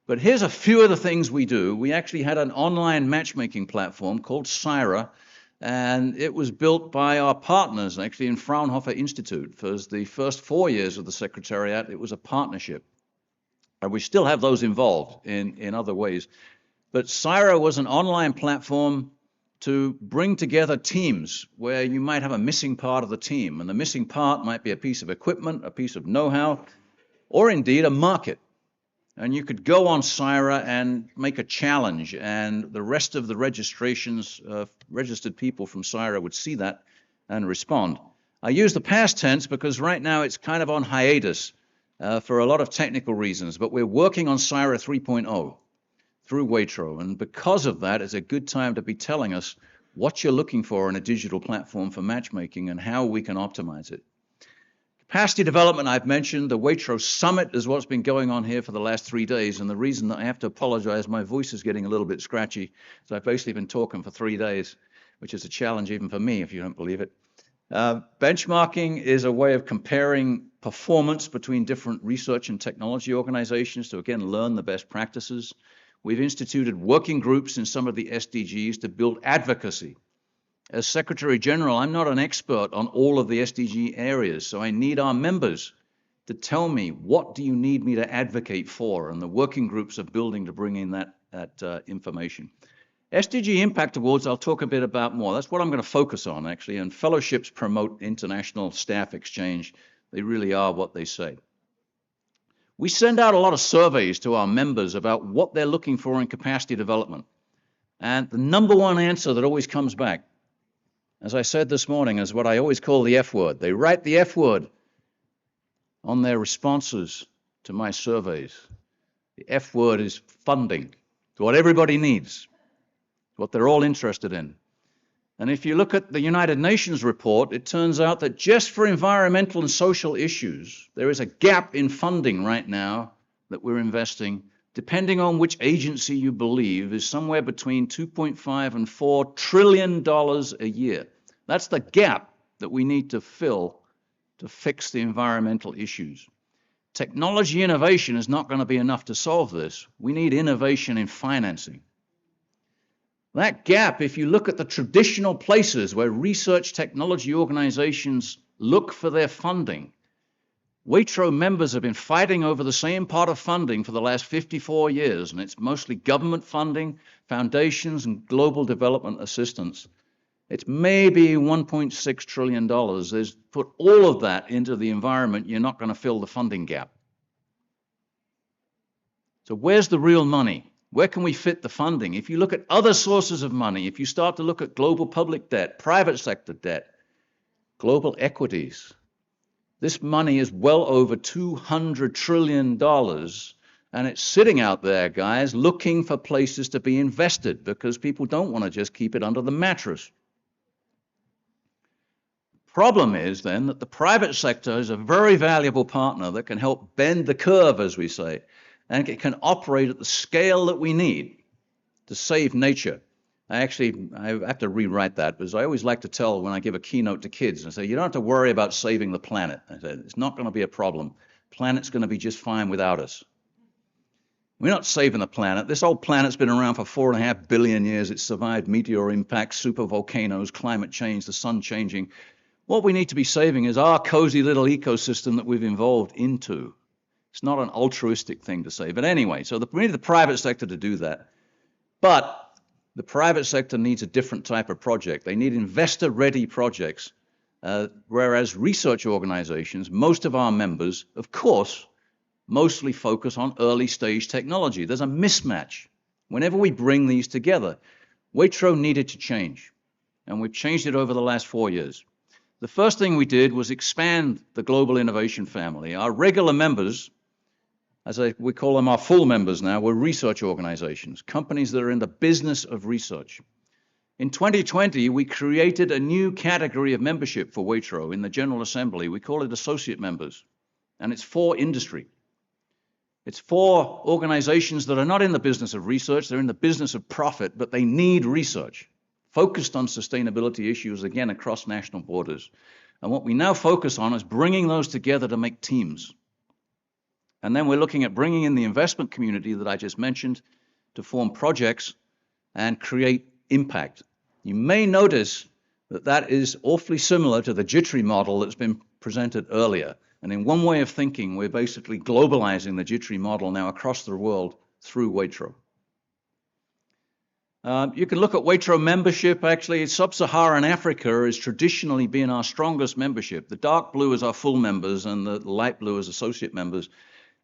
But here's a few of the things we do. We actually had an online matchmaking platform called CIRA, and it was built by our partners, actually, in Fraunhofer Institute. For the first 4 years of the Secretariat, it was a partnership. And we still have those involved in other ways. But CIRA was an online platform to bring together teams where you might have a missing part of the team, and the missing part might be a piece of equipment, a piece of know-how, or indeed a market. And you could go on CIRA and make a challenge, and the rest of the registrations, registered people from CIRA would see that and respond. I use the past tense because right now it's kind of on hiatus for a lot of technical reasons, but we're working on CIRA 3.0. through WAITRO, and because of that, it's a good time to be telling us what you're looking for in a digital platform for matchmaking and how we can optimize it. Capacity development, I've mentioned. The WAITRO Summit is what's been going on here for the last 3 days, and the reason that I have to apologize, my voice is getting a little bit scratchy, so I've basically been talking for 3 days, which is a challenge even for me, if you don't believe it. Benchmarking is a way of comparing performance between different research and technology organizations to, again, learn the best practices. We've instituted working groups in some of the SDGs to build advocacy. As Secretary General, I'm not an expert on all of the SDG areas, so I need our members to tell me, what do you need me to advocate for? And the working groups are building to bring in that information. SDG Impact Awards, I'll talk a bit about more. That's what I'm going to focus on, actually, and fellowships promote international staff exchange. They really are what they say. We send out a lot of surveys to our members about what they're looking for in capacity development. And the number one answer that always comes back, as I said this morning, is what I always call the F word. They write the F word on their responses to my surveys. The F word is funding. It's what everybody needs, what they're all interested in. And if you look at the United Nations report, it turns out that just for environmental and social issues, there is a gap in funding right now that we're investing, depending on which agency you believe, is somewhere between $2.5 and $4 trillion a year. That's the gap that we need to fill to fix the environmental issues. Technology innovation is not going to be enough to solve this. We need innovation in financing. That gap, if you look at the traditional places where research technology organizations look for their funding, WAITRO members have been fighting over the same pot of funding for the last 54 years, and it's mostly government funding, foundations, and global development assistance. It's maybe $1.6 trillion. There's put all of that into the environment, you're not going to fill the funding gap. So where's the real money? Where can we fit the funding? If you look at other sources of money, if you start to look at global public debt, private sector debt, global equities, this money is well over $200 trillion, and it's sitting out there, guys, looking for places to be invested because people don't want to just keep it under the mattress. Problem is then that the private sector is a very valuable partner that can help bend the curve, as we say, and it can operate at the scale that we need to save nature. I have to rewrite that because I always like to tell when I give a keynote to kids, I say, you don't have to worry about saving the planet. I said, it's not going to be a problem. Planet's going to be just fine without us. We're not saving the planet. This old planet's been around for 4.5 billion years. It's survived meteor impacts, supervolcanoes, climate change, the sun changing. What we need to be saving is our cozy little ecosystem that we've evolved into. It's not an altruistic thing to say. But anyway, so we need the private sector to do that. But the private sector needs a different type of project. They need investor-ready projects, whereas research organizations, most of our members, of course, mostly focus on early-stage technology. There's a mismatch whenever we bring these together. WAITRO needed to change, and we've changed it over the last 4 years. The first thing we did was expand the global innovation family. Our regular members, we call them our full members now, were research organizations, companies that are in the business of research. In 2020, we created a new category of membership for WAITRO in the General Assembly. We call it associate members, and it's for industry. It's for organizations that are not in the business of research, they're in the business of profit, but they need research, focused on sustainability issues, again, across national borders. And what we now focus on is bringing those together to make teams. And then we're looking at bringing in the investment community that I just mentioned to form projects and create impact. You may notice that that is awfully similar to the JITRI model that's been presented earlier. And in one way of thinking, we're basically globalizing the JITRI model now across the world through WAITRO. You can look at WAITRO membership. Actually, Sub-Saharan Africa has traditionally been our strongest membership. The dark blue is our full members and the light blue is associate members.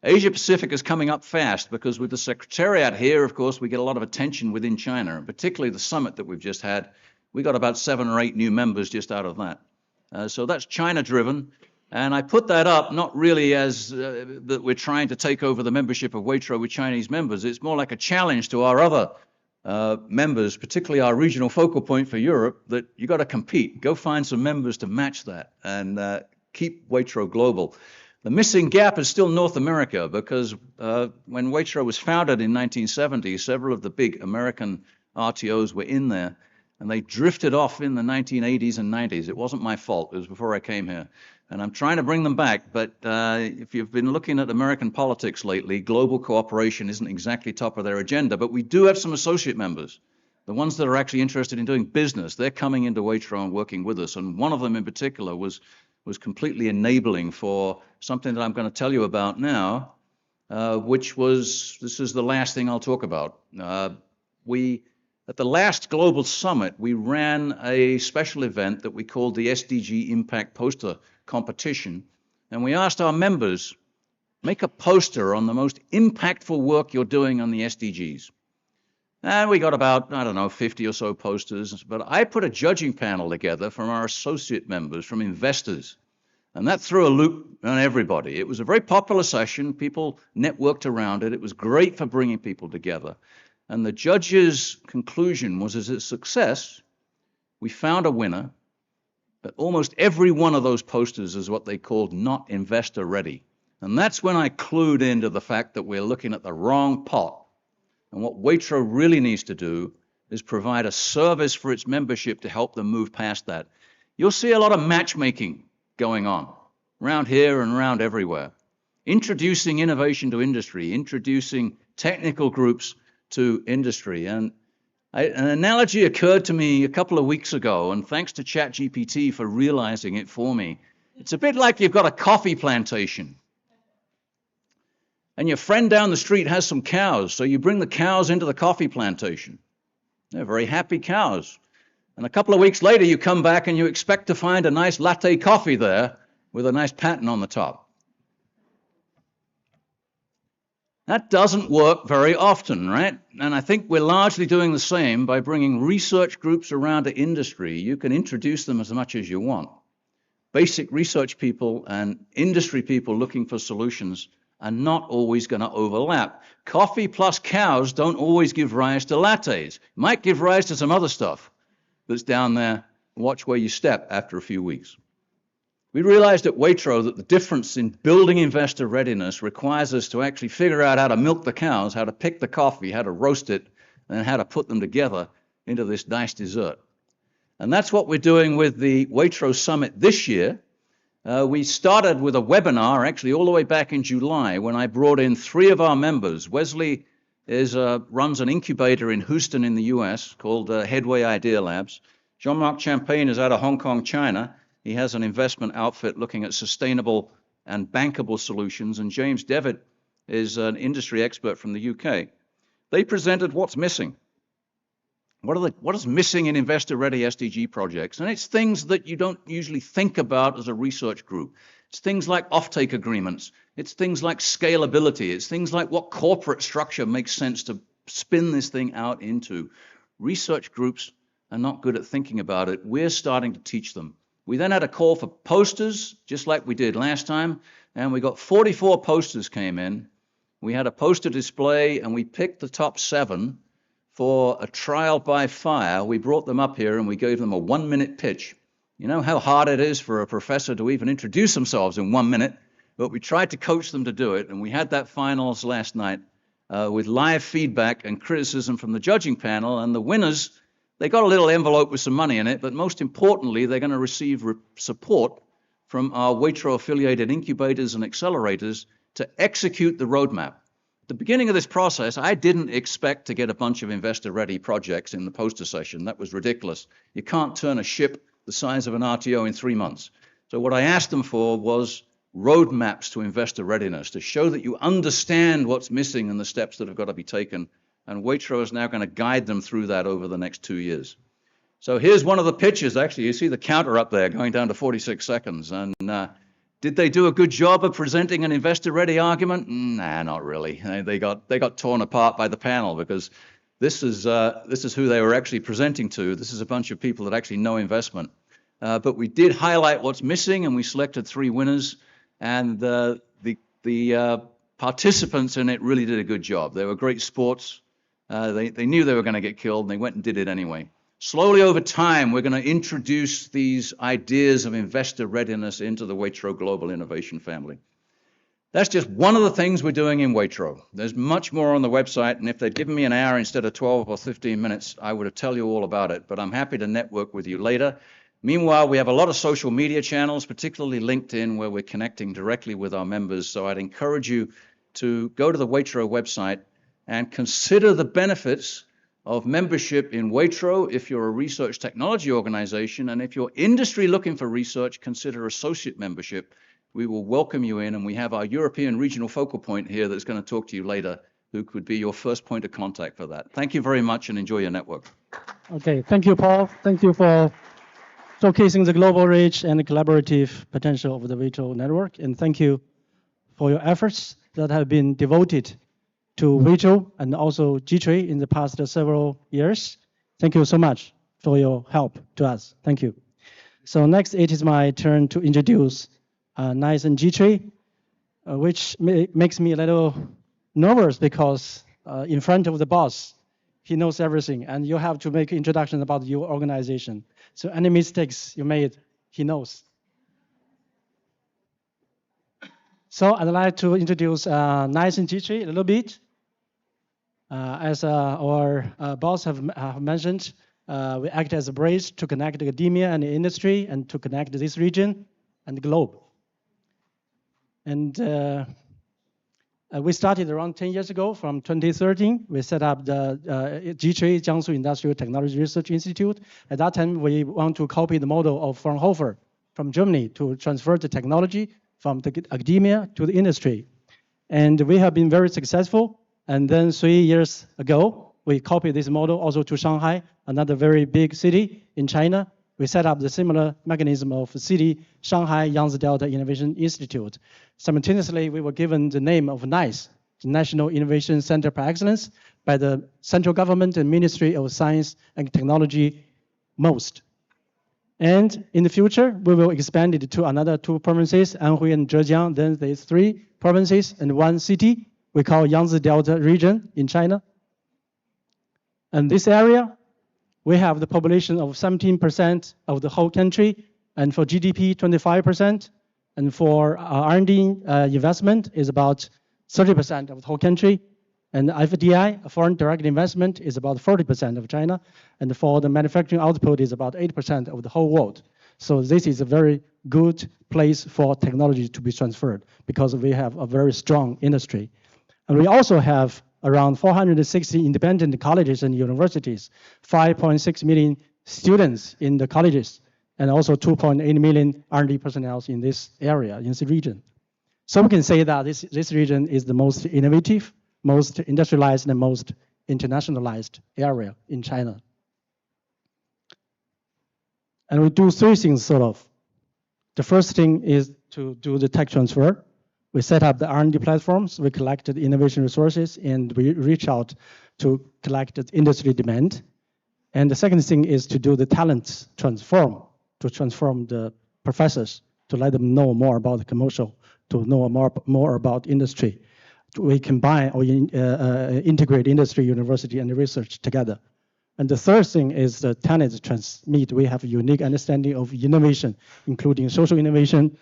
Asia Pacific is coming up fast because with the Secretariat here, of course, we get a lot of attention within China, and particularly the summit that we've just had. We got about 7 or 8 new members just out of that. So that's China-driven. And I put that up not really as that we're trying to take over the membership of WAITRO with Chinese members. It's more like a challenge to our other members, particularly our regional focal point for Europe, that you got to compete. Go find some members to match that and keep WAITRO global. The missing gap is still North America because when WAITRO was founded in 1970, several of the big American RTOs were in there. And they drifted off in the 1980s and 90s. It wasn't my fault. It was before I came here. And I'm trying to bring them back. But if you've been looking at American politics lately, global cooperation isn't exactly top of their agenda. But we do have some associate members, the ones that are actually interested in doing business. They're coming into WAITRO and working with us. And one of them in particular was completely enabling for something that I'm going to tell you about now, this is the last thing I'll talk about. At the last global summit, we ran a special event that we called the SDG Impact Poster Competition. And we asked our members, make a poster on the most impactful work you're doing on the SDGs. And we got about, 50 or so posters. But I put a judging panel together from our associate members, from investors. And that threw a loop on everybody. It was a very popular session. People networked around it. It was great for bringing people together. And the judges' conclusion was, as a success, we found a winner, but almost every one of those posters is what they called not investor ready. And that's when I clued into the fact that we're looking at the wrong pot. And what WAITRO really needs to do is provide a service for its membership to help them move past that. You'll see a lot of matchmaking going on around here and around everywhere. Introducing innovation to industry, introducing technical groups to industry. And an analogy occurred to me a couple of weeks ago, and thanks to ChatGPT for realizing it for me. It's a bit like you've got a coffee plantation, and your friend down the street has some cows, so you bring the cows into the coffee plantation. They're very happy cows. And a couple of weeks later, you come back and you expect to find a nice latte coffee there with a nice patent on the top. That doesn't work very often, right? And I think we're largely doing the same by bringing research groups around to industry. You can introduce them as much as you want. Basic research people and industry people looking for solutions are not always going to overlap. Coffee plus cows don't always give rise to lattes. It might give rise to some other stuff that's down there. Watch where you step after a few weeks. We realized at WAITRO that the difference in building investor readiness requires us to actually figure out how to milk the cows, how to pick the coffee, how to roast it, and how to put them together into this nice dessert. And that's what we're doing with the WAITRO Summit this year. We started with a webinar, actually all the way back in July, when I brought in 3 of our members. Wesley runs an incubator in Houston in the US called Headway Idea Labs. Jean-Marc Champagne is out of Hong Kong, China. He has an investment outfit looking at sustainable and bankable solutions. And James Devitt is an industry expert from the UK. They presented what's missing. What is missing in investor-ready SDG projects? And it's things that you don't usually think about as a research group. It's things like offtake agreements. It's things like scalability. It's things like what corporate structure makes sense to spin this thing out into. Research groups are not good at thinking about it. We're starting to teach them. We then had a call for posters, just like we did last time, and we got 44 posters came in. We had a poster display, and we picked the top 7 for a trial by fire. We brought them up here, and we gave them a 1-minute pitch. You know how hard it is for a professor to even introduce themselves in 1 minute, but we tried to coach them to do it, and we had that finals last night with live feedback and criticism from the judging panel, and the winners, they got a little envelope with some money in it, but most importantly, they're going to receive support from our WAITRO-affiliated incubators and accelerators to execute the roadmap. At the beginning of this process, I didn't expect to get a bunch of investor-ready projects in the poster session. That was ridiculous. You can't turn a ship the size of an RTO in 3 months. So what I asked them for was roadmaps to investor readiness, to show that you understand what's missing and the steps that have got to be taken. And WAITRO is now going to guide them through that over the next 2 years. So here's one of the pitches. Actually, you see the counter up there going down to 46 seconds. And did they do a good job of presenting an investor-ready argument? Nah, not really. They got torn apart by the panel because this is who they were actually presenting to. This is a bunch of people that actually know investment. But we did highlight what's missing, and we selected 3 winners. And the participants in it really did a good job. They were great sports. They knew they were going to get killed, and they went and did it anyway. Slowly over time, we're going to introduce these ideas of investor readiness into the WAITRO Global Innovation family. That's just one of the things we're doing in Waitrose. There's much more on the website, and if they'd given me an hour instead of 12 or 15 minutes, I would have tell you all about it, but I'm happy to network with you later. Meanwhile, we have a lot of social media channels, particularly LinkedIn, where we're connecting directly with our members, so I'd encourage you to go to the Waitrose website and consider the benefits of membership in Waitrose if you're a research technology organization, and if you're industry looking for research, consider associate membership. We will welcome you in, and we have our European regional focal point here that's going to talk to you later, who could be your first point of contact for that. Thank you very much, and enjoy your network. Okay, thank you, Paul. Thank you for showcasing the global reach and the collaborative potential of the Waitrose network, and thank you for your efforts that have been devoted to Waitrose and also JITRI in the past several years. Thank you so much for your help to us. Thank you. So next, it is my turn to introduce NICE and JITRI, which makes me a little nervous because in front of the boss, he knows everything, and you have to make an introduction about your organization. So any mistakes you made, he knows. So I'd like to introduce NICE and JITRI a little bit. As our boss have mentioned, we act as a bridge to connect academia and the industry and to connect this region and the globe. And we started around 10 years ago from 2013. We set up the JITRI, Jiangsu Industrial Technology Research Institute. At that time, we want to copy the model of Fraunhofer from Germany to transfer the technology from the academia to the industry. And we have been very successful. And then 3 years ago, we copied this model also to Shanghai, another very big city in China. We set up the similar mechanism of city, Shanghai Yangtze Delta Innovation Institute. Simultaneously, we were given the name of NICE, the National Innovation Center for Excellence, by the central government and Ministry of Science and Technology most. And in the future, we will expand it to another 2 provinces, Anhui and Zhejiang. Then there's 3 provinces and 1 city. We call Yangtze Delta region in China. And this area, we have the population of 17% of the whole country, and for GDP, 25%, and for R&D investment is about 30% of the whole country, and FDI, foreign direct investment, is about 40% of China, and for the manufacturing output is about 8% of the whole world. So this is a very good place for technology to be transferred because we have a very strong industry. And we also have around 460 independent colleges and universities, 5.6 million students in the colleges, and also 2.8 million R&D personnel in this area, in this region. So we can say that this region is the most innovative, most industrialized, and most internationalized area in China. And we do 3 things, sort of. The first thing is to do the tech transfer. We set up the R&D platforms, we collected innovation resources, and we reach out to collect the industry demand. And the second thing is to do the talent transform, to transform the professors, to let them know more about the commercial, to know more about industry. We combine or integrate industry, university, and research together. And the third thing is the talent transmit. We have a unique understanding of innovation, including social innovation,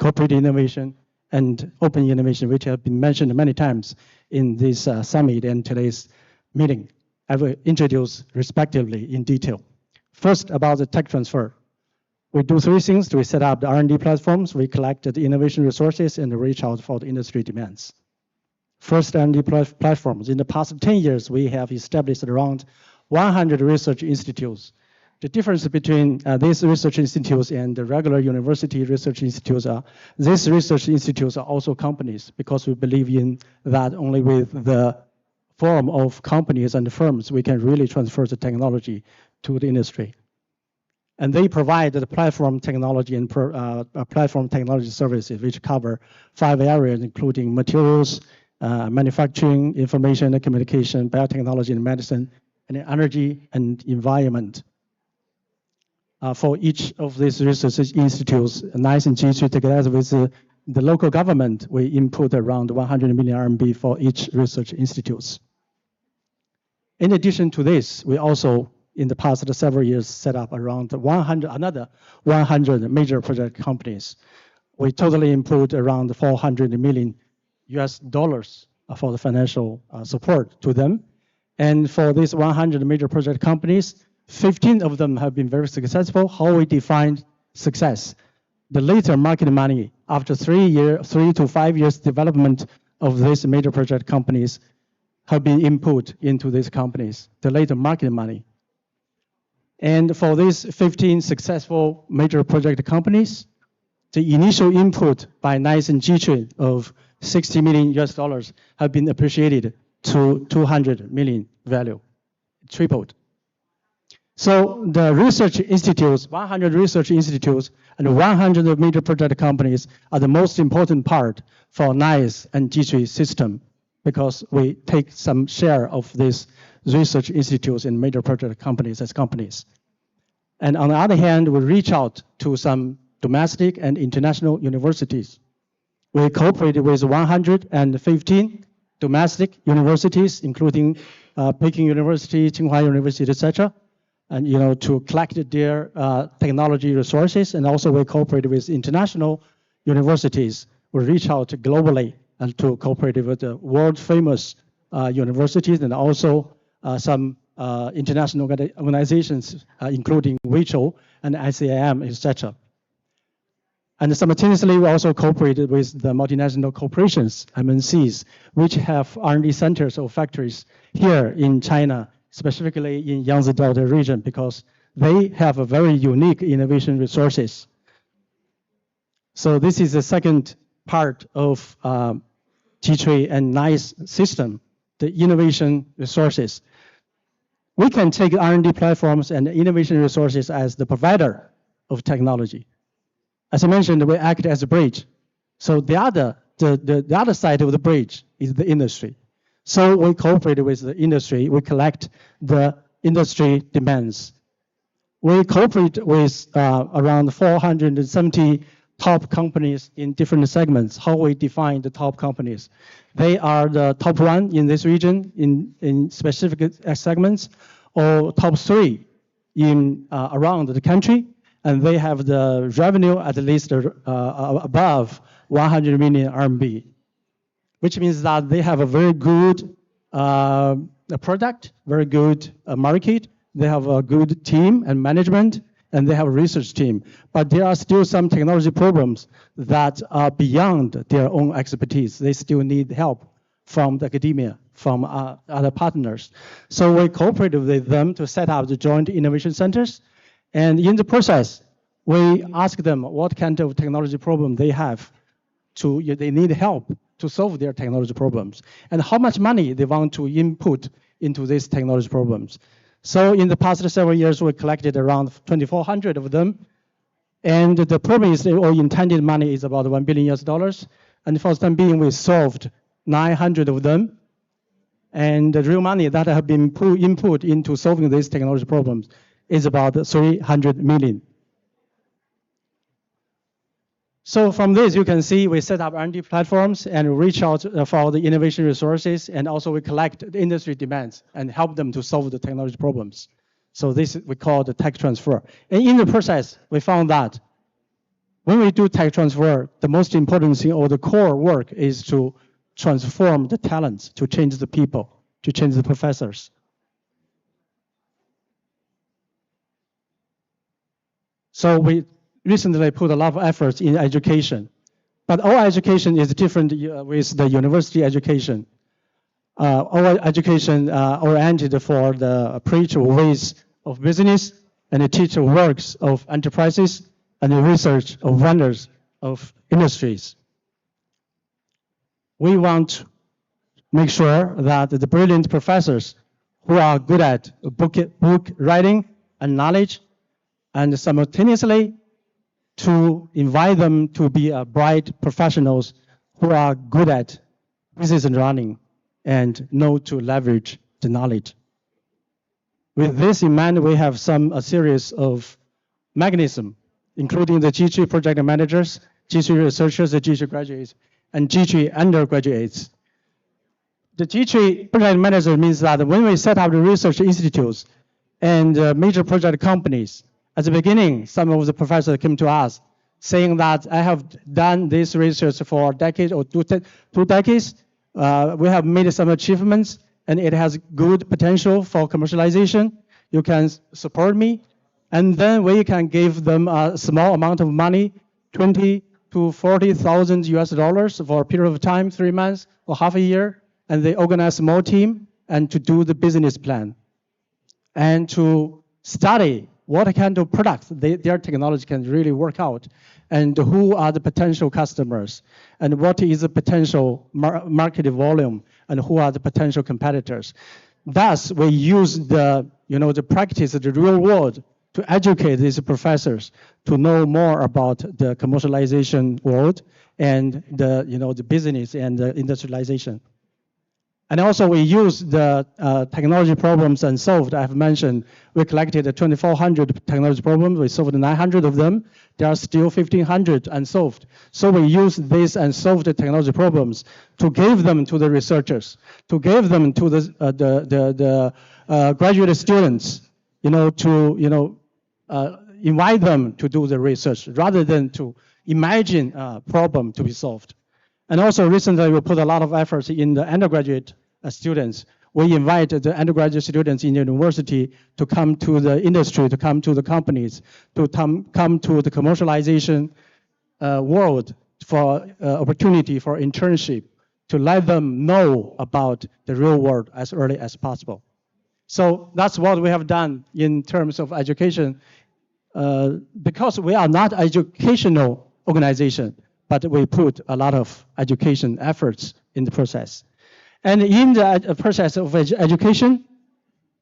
corporate innovation, and open innovation, which have been mentioned many times in this summit and today's meeting. I will introduce respectively in detail. First, about the tech transfer. We do 3 things. We set up the R&D platforms, we collected the innovation resources, and reach out for the industry demands. First, R&D platforms. In the past 10 years, we have established around 100 research institutes. The difference between these research institutes and the regular university research institutes are, these research institutes are also companies, because we believe in that only with the form of companies and firms we can really transfer the technology to the industry. And they provide the platform technology and platform technology services, which cover 5 areas, including materials, manufacturing, information and communication, biotechnology and medicine, and energy and environment. For each of these research institutes, NICE and JITRI, together with the local government, we input around 100 million RMB for each research institutes. In addition to this, we also, in the past several years, set up around another 100 major project companies. We totally input around 400 million US for the financial support to them. And for these 100 major project companies, 15 of them have been very successful. How we define success? The later market money, after 3 to 5 years development of these major project companies, have been input into these companies, the later market money. And for these 15 successful major project companies, the initial input by NICE and JITRI of $60 million have been appreciated to 200 million value, tripled. So the research institutes, 100 research institutes and 100 major project companies are the most important part for NICE and JITRI system, because we take some share of these research institutes and major project companies as companies. And on the other hand, we reach out to some domestic and international universities. We cooperated with 115 domestic universities, including Peking University, Tsinghua University, etc., and to collect their technology resources. And also we cooperated with international universities. We reach out globally and to cooperate with the world famous universities, and also some international organizations, including WAITRO and ICIM, etc. And simultaneously, we also cooperated with the multinational corporations, MNCs, which have R&D centers or factories here in China, specifically in Yangtze Delta region, because they have a very unique innovation resources. So this is the second part of JITRI and NICE system, the innovation resources. We can take R&D platforms and innovation resources as the provider of technology. As I mentioned, we act as a bridge. So the other side of the bridge is the industry. So we cooperate with the industry. We collect the industry demands. We cooperate with around 470 top companies in different segments. How we define the top companies? They are the top one in this region in specific segments, or top three in around the country. And they have the revenue at least above 100 million RMB, which means that they have a very good product, very good market. They have a good team and management, and they have a research team. But there are still some technology problems that are beyond their own expertise. They still need help from the academia, from other partners. So we cooperated with them to set up the joint innovation centers. And in the process, we ask them what kind of technology problem they have. They need help to solve their technology problems, and how much money they want to input into these technology problems. So in the past several years, we collected around 2,400 of them. And the promise or intended money is about $1 billion. And for the time being, we solved 900 of them. And the real money that have been input into solving these technology problems is about 300 million. So from this, you can see we set up R&D platforms and reach out for the innovation resources, and also we collect the industry demands and help them to solve the technology problems. So this we call the tech transfer. And in the process, we found that when we do tech transfer, the most important thing or the core work is to transform the talents, to change the people, to change the professors. So we recently put a lot of efforts in education, but our education is different with the university education. Our education oriented for the preach ways of business and the teach works of enterprises and the research of wonders of industries. We want to make sure that the brilliant professors who are good at book writing and knowledge, and simultaneously to invite them to be bright professionals who are good at business and running and know to leverage the knowledge. With this in mind, we have a series of mechanisms, including the JITRI project managers, JITRI researchers, the JITRI graduates, and JITRI undergraduates. The JITRI project manager means that when we set up the research institutes and major project companies, at the beginning, some of the professors came to us saying that I have done this research for a decade or two decades. We have made some achievements, and it has good potential for commercialization. You can support me, and then we can give them a small amount of money, 20 to 40,000 US dollars for a period of time, 3 months or half a year, and they organize a small team and to do the business plan and to study what kind of products their technology can really work out, and who are the potential customers, and what is the potential market volume, and who are the potential competitors. Thus, we use the practice of the real world to educate these professors to know more about the commercialization world and the business and the industrialization. And also we use the technology problems unsolved. I've mentioned we collected 2,400 technology problems. We solved 900 of them. There are still 1,500 unsolved. So we use these unsolved technology problems to give them to the researchers, to give them to the graduate students, to invite them to do the research rather than to imagine a problem to be solved. And also recently we put a lot of efforts in the undergraduate students. We invite the undergraduate students in the university to come to the industry, to come to the companies, to come to the commercialization world for opportunity for internship, to let them know about the real world as early as possible. So that's what we have done in terms of education, because we are not an educational organization, but we put a lot of education efforts in the process. And in the process of education,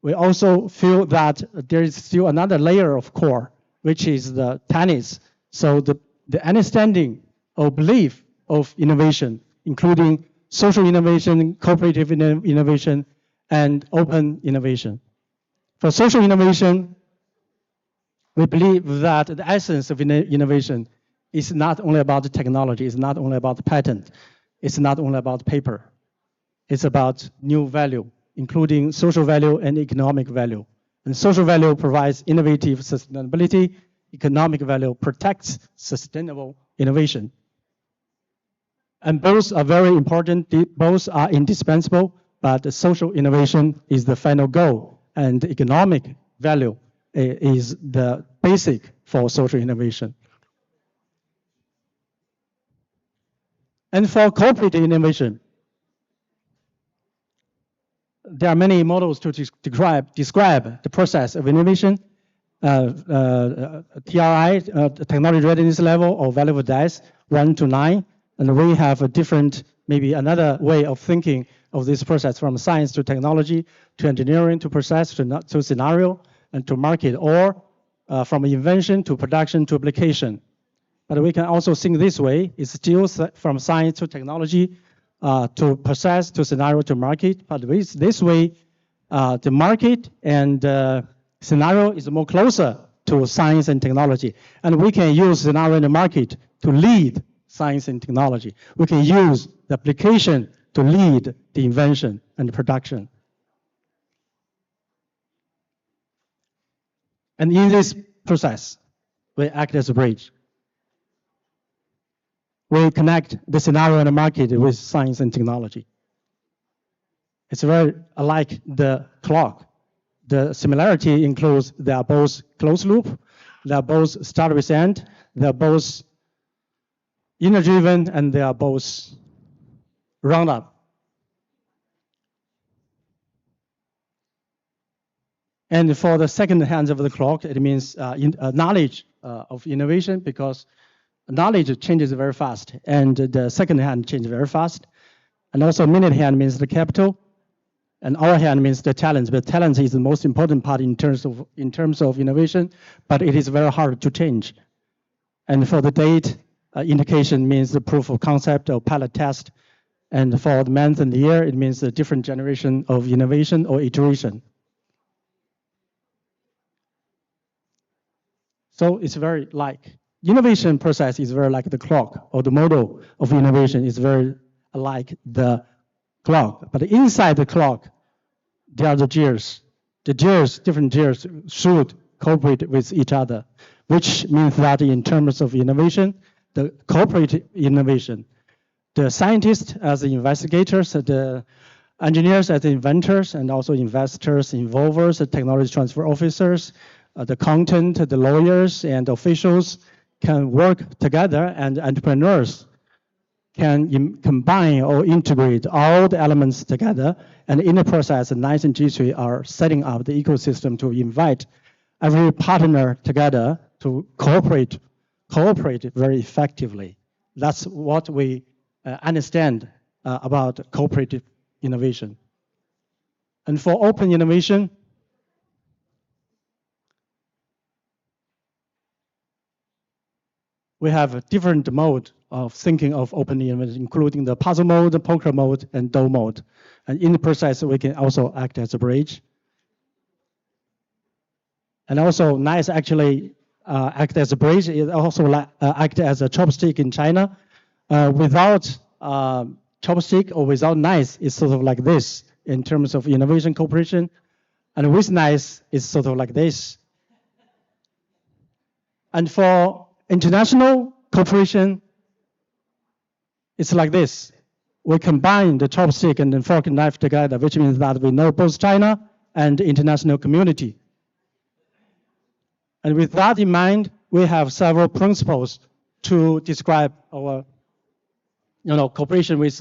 we also feel that there is still another layer of core, which is the tenets. So the understanding or belief of innovation, including social innovation, cooperative innovation, and open innovation. For social innovation, we believe that the essence of innovation is not only about the technology, it's not only about the patent, it's not only about paper. It's about new value, including social value and economic value. And social value provides innovative sustainability. Economic value protects sustainable innovation. And both are very important, both are indispensable, but the social innovation is the final goal, and economic value is the basic for social innovation. And for cooperative innovation, there are many models to describe the process of innovation. TRI, technology readiness level, or value of dice, 1 to 9. And we have a different, maybe another way of thinking of this process, from science to technology, to engineering, to process, to scenario, and to market, or from invention to production to application. But we can also think this way: it's still from science to technology, to process, to scenario, to market. But this way, the market and scenario is more closer to science and technology. And we can use scenario and the market to lead science and technology. We can use the application to lead the invention and the production. And in this process, we act as a bridge. We connect the scenario and the market with science and technology. It's very like the clock. The similarity includes they are both closed loop, they are both start with end, they are both inner driven, and they are both round up. And for the second hand of the clock, it means knowledge of innovation, because knowledge changes very fast, and the second hand changes very fast. And also minute hand means the capital, and hour hand means the talent. But talent is the most important part in terms of innovation, but it is very hard to change. And for the date, indication means the proof of concept or pilot test. And for the month and the year, it means a different generation of innovation or iteration. So it's very like, innovation process is very like the clock, or the model of innovation is very like the clock. But inside the clock, there are the gears. The gears, different gears, should cooperate with each other. which means that in terms of innovation, the corporate innovation, the scientists as the investigators, the engineers as the inventors, and also investors, involvers, the technology transfer officers, the content, the lawyers, and officials can work together, and entrepreneurs can combine or integrate all the elements together. And in the process, NICE and G3 are setting up the ecosystem to invite every partner together to cooperate very effectively. That's what we understand about cooperative innovation. And for open innovation, we have a different mode of thinking of open innovation, including the puzzle mode, the poker mode, and DOE mode. And in the process, we can also act as a bridge. And also, NICE actually act as a bridge. It also act as a chopstick in China. Without chopstick or without NICE, it's sort of like this in terms of innovation cooperation. And with NICE, it's sort of like this. And for international cooperation, it's like this. We combine the chopstick and the fork and knife together, which means that we know both China and the international community. And with that in mind, we have several principles to describe our cooperation with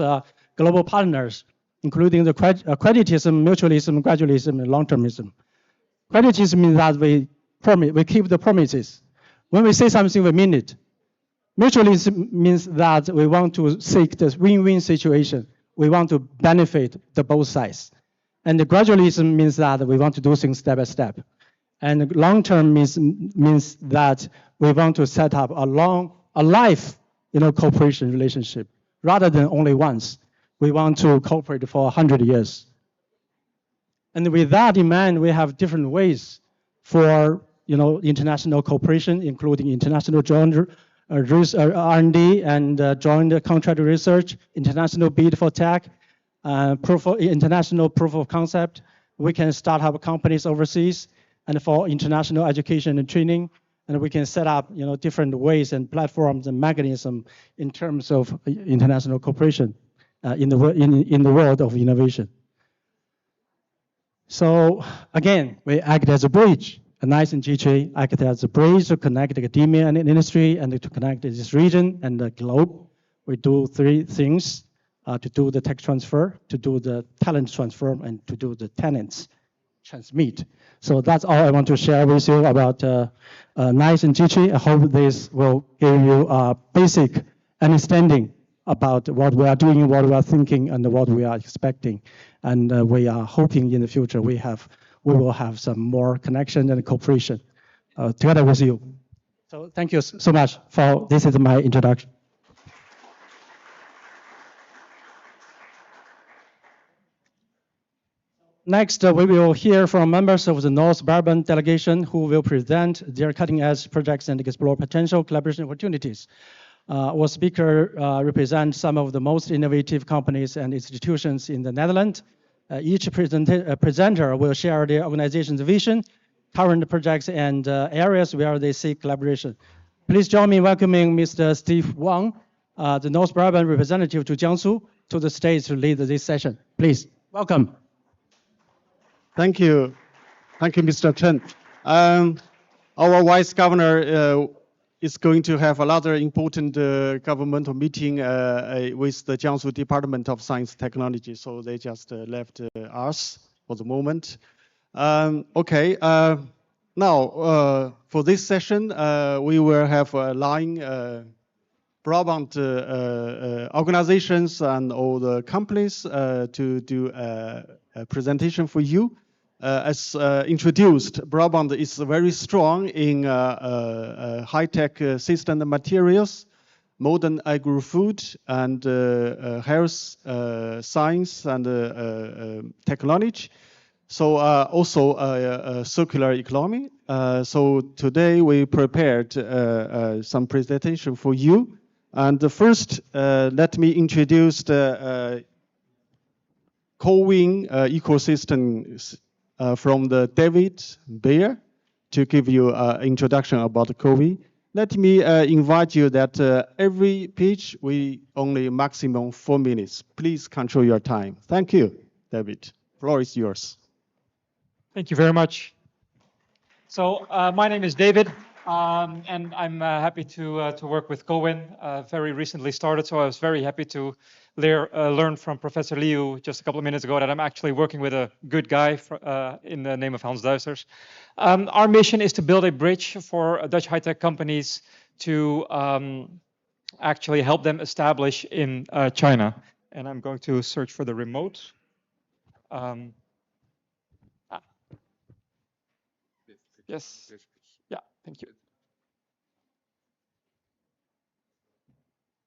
global partners, including the creditism, mutualism, gradualism, and long-termism. Creditism means that we keep the promises. When we say something, we mean it. Mutualism means that we want to seek the win-win situation. We want to benefit the both sides. And the gradualism means that we want to do things step by step. And long-term means that we want to set up a life, cooperation relationship, rather than only once. We want to cooperate for 100 years. And with that in mind, we have different ways for international cooperation, including international joint R&D and joint contract research, international bid for tech, international proof of concept. We can start up companies overseas, and for international education and training, and we can set up different ways and platforms and mechanisms in terms of international cooperation in the world of innovation. So again, we act as a bridge. NICE and G3 act as a bridge to connect academia and industry and to connect this region and the globe. We do three things: to do the tech transfer, to do the talent transfer, and to do the tenants transmit. So that's all I want to share with you about NICE and G3. I hope this will give you a basic understanding about what we are doing, what we are thinking, and what we are expecting. And we are hoping in the future we will have some more connection and cooperation together with you. So thank you so much for this is my introduction. Next, we will hear from members of the North Bourbon delegation who will present their cutting-edge projects and explore potential collaboration opportunities. Our speaker represents some of the most innovative companies and institutions in the Netherlands. Each presenter will share their organization's vision, current projects, and areas where they seek collaboration. Please join me in welcoming Mr. Steve Wang, the North Bourbon representative to Jiangsu, to the stage to lead this session. Please, welcome. Thank you. Thank you, Mr. Chen. Our Vice Governor is going to have another important governmental meeting with the Jiangsu Department of Science and Technology, so they just left us for the moment. Okay, now for this session, we will have 9 broadband organizations and all the companies to do a presentation for you. As introduced, broadband is very strong in high-tech system materials, modern agri-food, and health science and technology. So also circular economy. So today we prepared some presentation for you. And first, let me introduce the co-win ecosystem from the David Bayer to give you an introduction about COVID. Let me invite you that every page we only maximum 4 minutes. Please control your time. Thank you, David. Floor is yours. Thank you very much. So my name is David, and I'm happy to work with Cowen. Very recently started, so I was very happy to learn from Professor Liu just a couple of minutes ago that I'm actually working with a good guy in the name of Hans Duisters. Our mission is to build a bridge for Dutch high-tech companies to actually help them establish in China. And I'm going to search for the remote. Yes. Yeah, thank you.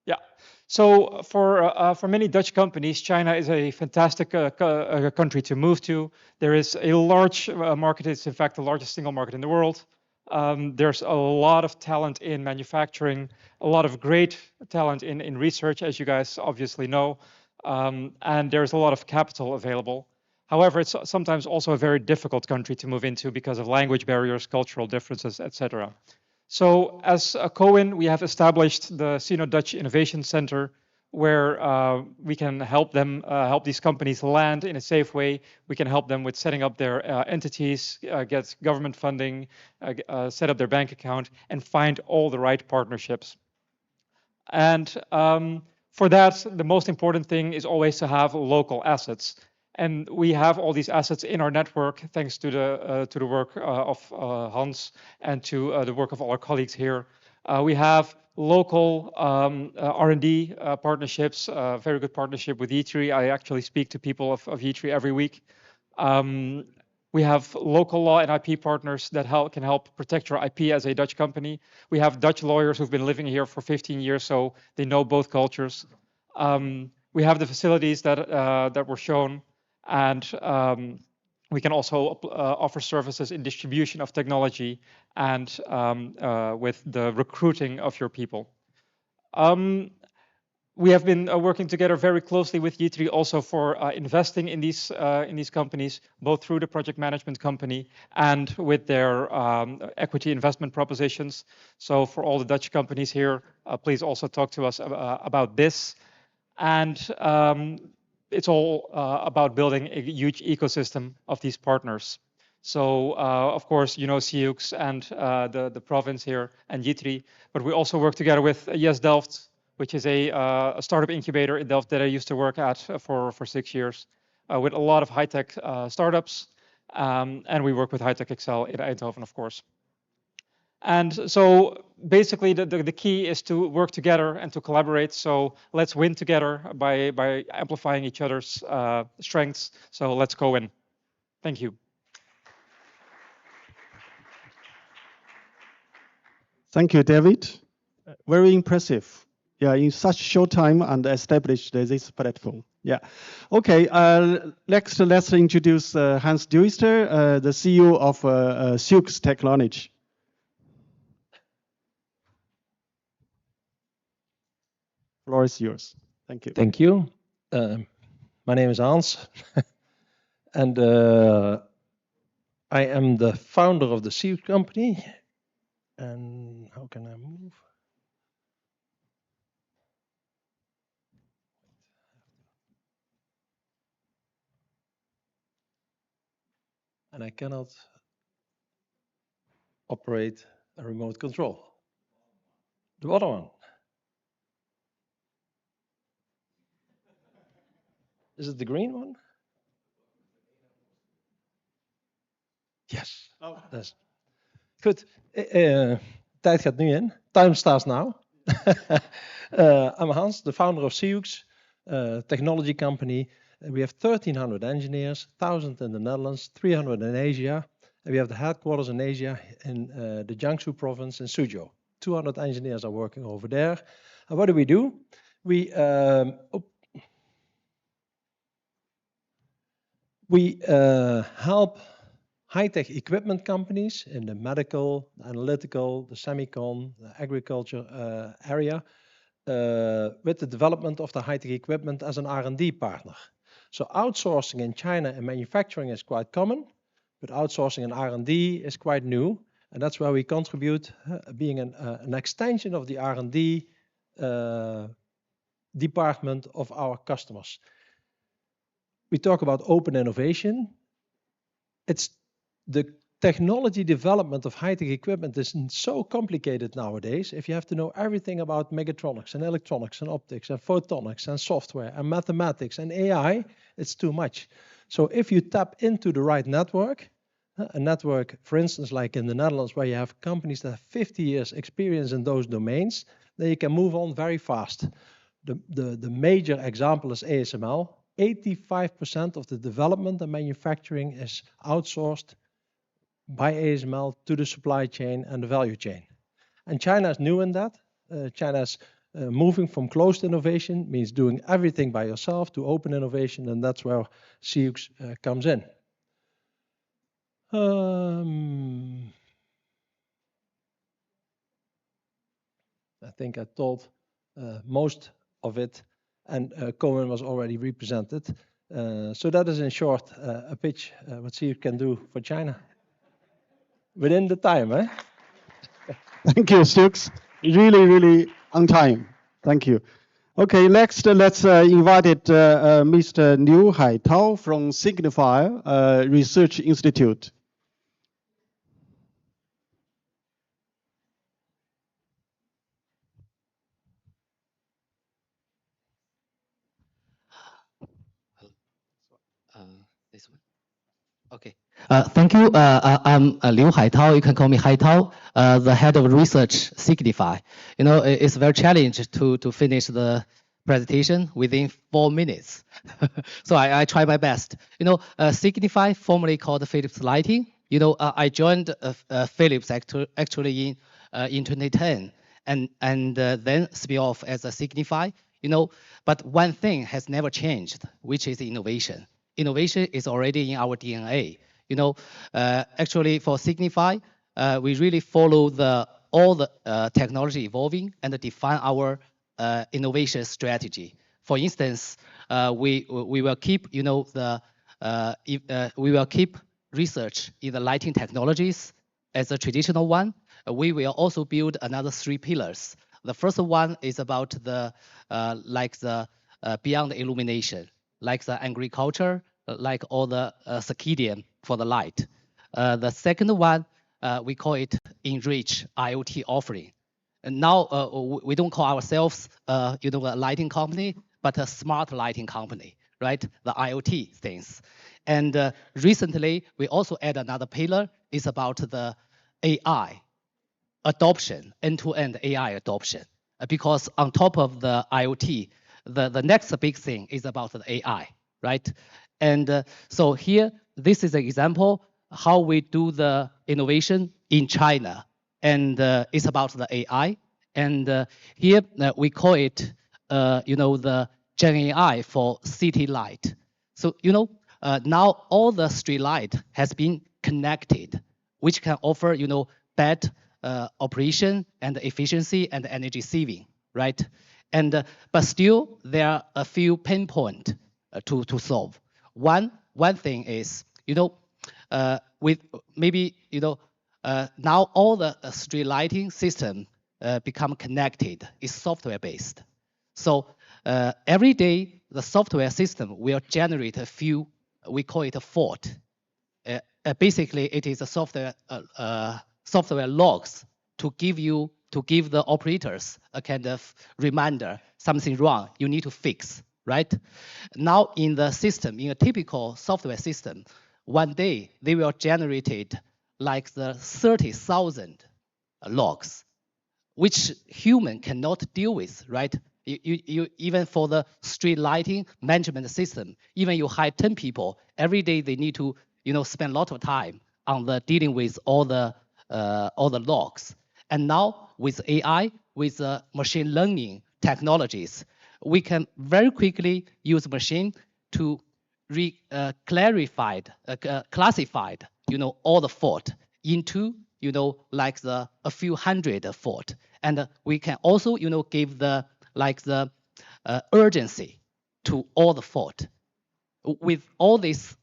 Yeah. So for many Dutch companies, China is a fantastic country to move to. There is a large market. It's in fact the largest single market in the world. There's a lot of talent in manufacturing, a lot of great talent in research, as you guys obviously know, and there's a lot of capital available. However, it's sometimes also a very difficult country to move into because of language barriers, cultural differences, etc. So as a Cowen, we have established the Sino-Dutch Innovation Center, where we can help them, help these companies land in a safe way. We can help them with setting up their entities, get government funding, set up their bank account, and find all the right partnerships. And for that, the most important thing is always to have local assets. And we have all these assets in our network, thanks to the work of Hans and to the work of all our colleagues here. We have local R&D partnerships, very good partnership with JITRI. I actually speak to people of JITRI every week. We have local law and IP partners that can help protect your IP as a Dutch company. We have Dutch lawyers who've been living here for 15 years, so they know both cultures. We have the facilities that were shown. And we can also offer services in distribution of technology and with the recruiting of your people. We have been working together very closely with JITRI also for investing in these companies, both through the project management company and with their equity investment propositions. So for all the Dutch companies here, please also talk to us about this. And it's all about building a huge ecosystem of these partners. So, of course, you know CIUX and the province here and JITRI, but we also work together with Yes Delft, which is a startup incubator in Delft that I used to work at for 6 years, with a lot of high-tech startups. And we work with High-Tech Excel in Eindhoven, of course. And so basically the key is to work together and to collaborate. So let's win together by amplifying each other's strengths. So let's go in. Thank you. Thank you, David. Very impressive. Yeah, in such short time and established this platform. Yeah. Okay. Next, let's introduce Hans Duister, the CEO of CIUX Technology. Floor is yours. Thank you. Thank you. My name is Hans, and I am the founder of the CIUX company. And how can I move? And I cannot operate a remote control. The other one. Is it the green one? Yes. Oh. That's good. Tijd gaat nu in. Time starts now. I'm Hans, the founder of CIUX, technology company. We have 1,300 engineers, 1,000 in the Netherlands, 300 in Asia. And we have the headquarters in Asia in the Jiangsu province in Suzhou. 200 engineers are working over there. And what do? We help high-tech equipment companies in the medical, the analytical, the semicon, the agriculture area with the development of the high-tech equipment as an R&D partner. So outsourcing in China and manufacturing is quite common, but outsourcing in R&D is quite new. And that's where we contribute, being an extension of the R&D department of our customers. We talk about open innovation. It's the technology development of high-tech equipment is so complicated nowadays. If you have to know everything about mechatronics and electronics and optics and photonics and software and mathematics and AI, it's too much. So if you tap into the right network, a network, for instance, like in the Netherlands, where you have companies that have 50 years experience in those domains, then you can move on very fast. The major example is ASML. 85% of the development and manufacturing is outsourced by ASML to the supply chain and the value chain. And China is new in that. China is moving from closed innovation, means doing everything by yourself, to open innovation, and that's where CX comes in. I think I told most of it, and Cohen was already represented. So that is in short a pitch what CX can do for China. Within the time, eh? Thank you, Stux. Really, really on time. Thank you. Okay, next let's invite Mr. Liu Haitao from Signify Research Institute. This one. Okay. Thank you. I'm Liu Haitao. You can call me Haitao, the head of research Signify. You know, it's very challenging to finish the presentation within 4 minutes. So I try my best. You know, Signify, formerly called Philips Lighting. You know, I joined Philips actually in 2010, and then spin off as a Signify. You know, but one thing has never changed, which is innovation. Innovation is already in our DNA. You know, actually for Signify, we really follow all the technology evolving and define our innovation strategy. For instance, we will keep, you know, we will keep research in the lighting technologies as a traditional one. We will also build another 3 pillars. The first one is about the beyond illumination, like the agriculture, like all the circadian for the light. The second one, we call it enrich IoT offering. And now we don't call ourselves, you know, a lighting company, but a smart lighting company, right? The IoT things. And recently, we also add another pillar. It's about the AI adoption, end-to-end AI adoption. Because on top of the IoT, the next big thing is about the AI, right? And so here, this is an example how we do the innovation in China. And it's about the AI. And here we call it, you know, the Gen AI for city light. So, you know, now all the street light has been connected, which can offer, you know, better operation and efficiency and energy saving, right? And but still, there are a few pain points to solve. One thing is, you know, with maybe, you know, now all the street lighting system become connected, is software based. So every day the software system will generate a few, we call it a fault. Basically, it is a software logs to give the operators a kind of reminder, something wrong, you need to fix, right? Now in the system, in a typical software system, one day they will generate like the 30,000 logs, which human cannot deal with, right? You even for the street lighting management system, even you hire 10 people, every day they need to, you know, spend a lot of time on the dealing with all the logs. And now with AI, with machine learning technologies, we can very quickly use machine to classified, you know, all the fault into, you know, like a few hundred fault. And we can also, you know, give the urgency to all the fault. With all this,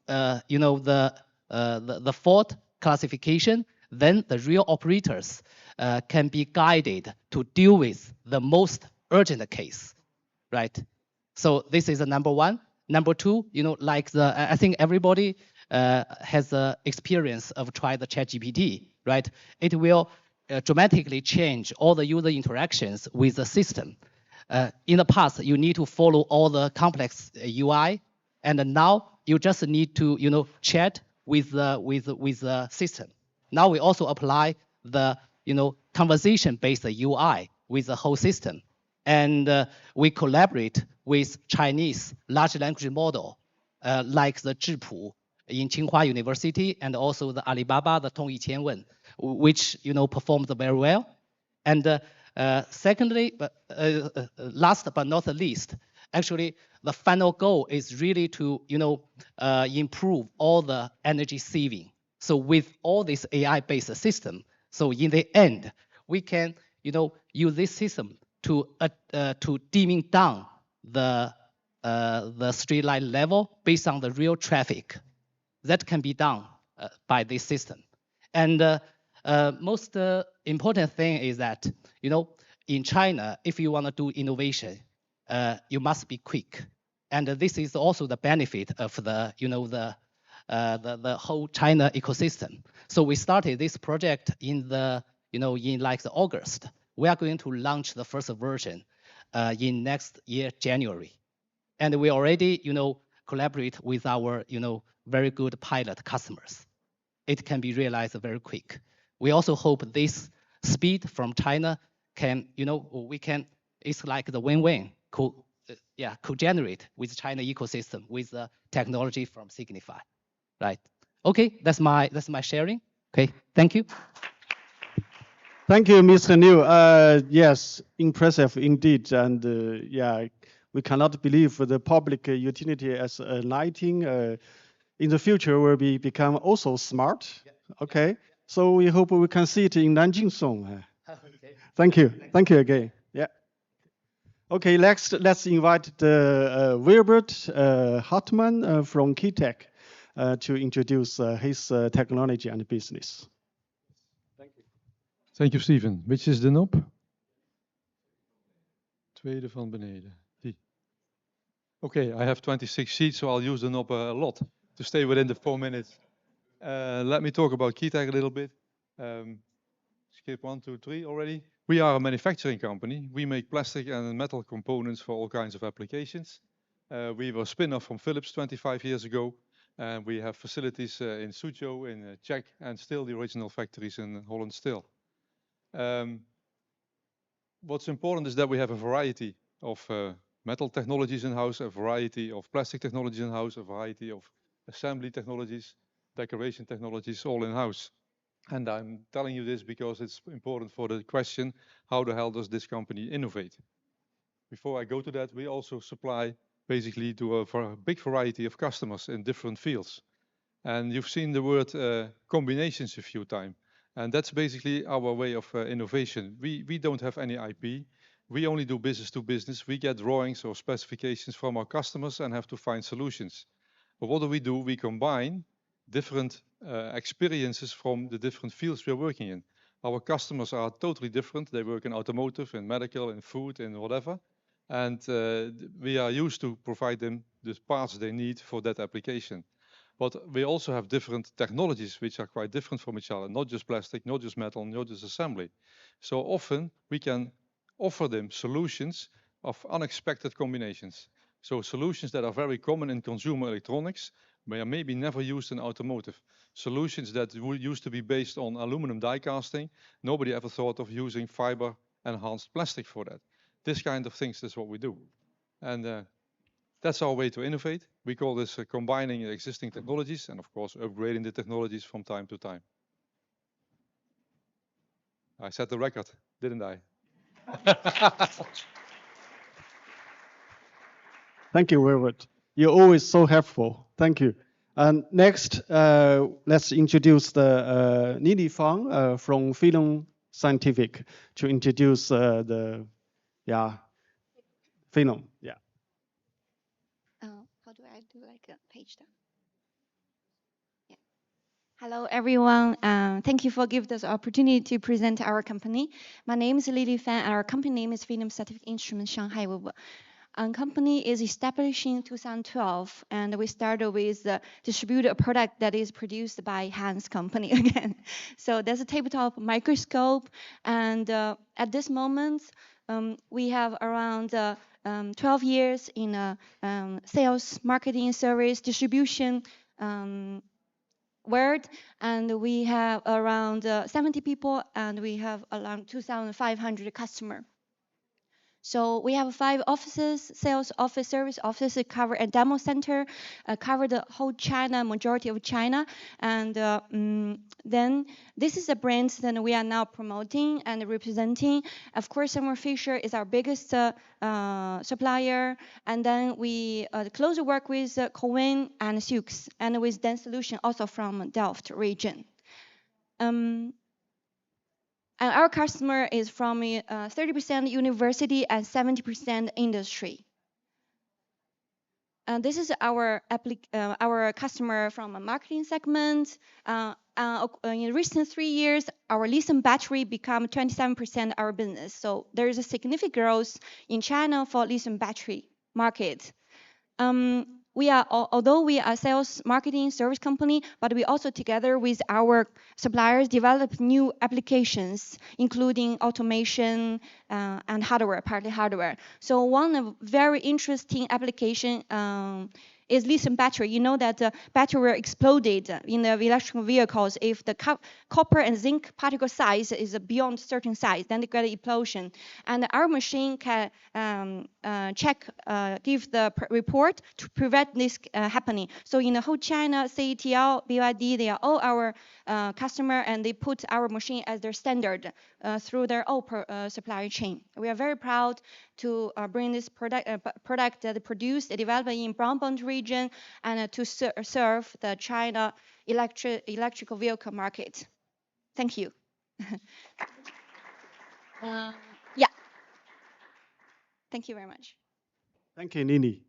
you know, the fault classification, then the real operators can be guided to deal with the most urgent case, right? So this is the number one. Number two, like I think everybody has the experience of trying the ChatGPT, right? It will dramatically change all the user interactions with the system. In the past, you need to follow all the complex UI, and now you just need to chat with the system. Now we also apply the conversation-based UI with the whole system, and we collaborate with Chinese large language model like the Zhipu in Tsinghua University, and also the Alibaba, the Tongyi Qianwen, which performed very well. And secondly, last but not the least, actually the final goal is really to improve all the energy saving. So with all this AI-based system, so in the end, we can use this system to dimming down the street light level based on the real traffic. That can be done by this system. And most important thing is that in China, if you want to do innovation, you must be quick. And this is also the benefit of the the whole China ecosystem. So we started this project in like the August. We are going to launch the first version in next year January, and we already collaborate with our very good pilot customers. It can be realized very quick. We also hope this speed from China can it's like the win-win co-generate with China ecosystem with the technology from Signify, right? Okay, that's my sharing. Okay, thank you. Thank you, Mr. Liu. Yes, impressive indeed. And yeah, we cannot believe the public utility as lighting in the future will become also smart. Okay, so we hope we can see it in Nanjing soon. Thank you. Thank you again. Yeah. Okay, next, let's invite the Wilbert Hartmann from Keytech to introduce his technology and business. Thank you, Stephen. Which is de knob? Tweede van beneden. Die. Okay, I have 26 sheets, so I'll use the knob a lot to stay within the 4 minutes. Let me talk about Keytech a little bit. Skip 1, 2, 3 already. We are a manufacturing company. We make plastic and metal components for all kinds of applications. We were a spin-off from Philips 25 years ago. And we have facilities in Suzhou, in Czech, and still the original factories in Holland still. What's important is that we have a variety of metal technologies in-house, a variety of plastic technologies in-house, a variety of assembly technologies, decoration technologies, all in-house. And I'm telling you this because it's important for the question, how the hell does this company innovate? Before I go to that, we also supply basically to a big variety of customers in different fields. And you've seen the word combinations a few times. And that's basically our way of innovation. We don't have any IP. We only do business to business. We get drawings or specifications from our customers and have to find solutions. But what do? We combine different experiences from the different fields we're working in. Our customers are totally different. They work in automotive, in medical, in food, in whatever. And we are used to provide them the parts they need for that application. But we also have different technologies which are quite different from each other, not just plastic, not just metal, not just assembly. So often we can offer them solutions of unexpected combinations. So solutions that are very common in consumer electronics, but are maybe never used in automotive. Solutions that used to be based on aluminum die casting. Nobody ever thought of using fiber enhanced plastic for that. This kind of things is what we do. And that's our way to innovate. We call this combining existing technologies and of course upgrading the technologies from time to time. I set the record, didn't I? Thank you, Wilbert. You're always so helpful. Thank you. And next, let's introduce the Lili Fang from Phenom Scientific to introduce the Phenom. Yeah. How do I do like a page down? Yeah. Hello, everyone. Thank you for giving us the opportunity to present our company. My name is Lily Fan, and our company name is Freedom Scientific Instruments Shanghai. Our company is established in 2012, and we started with distribute a product that is produced by Hans company again. So there's a tabletop microscope, and at this moment, we have around 12 years in sales, marketing, service, distribution. World, and we have around 70 people, and we have around 2,500 customers. So we have 5 offices, sales office, service office, cover a demo center, cover the whole China, majority of China. And then this is a brand that we are now promoting and representing. Of course, Thermo Fisher is our biggest supplier. And then we closely work with Cohen and Sioux, and with Den Solution also from Delft region. And our customer is from 30% university and 70% industry. And this is our customer from a marketing segment. In recent 3 years, our lithium battery become 27% our business. So there is a significant growth in China for lithium battery market. Although we are a sales marketing service company, but we also together with our suppliers develop new applications, including automation and hardware, partly hardware. So one of very interesting application is lithium battery. You know that battery were exploded in the electric vehicles. If the copper and zinc particle size is beyond certain size, then they get an explosion. And our machine can give the report to prevent this happening. So in the whole China, CATL, BYD, they are all our customer, and they put our machine as their standard through their own supply chain. We are very proud to bring this product that produced, developed in Brownbond region, and to serve the China electrical vehicle market. Thank you. Yeah. Thank you very much. Thank you, Nini.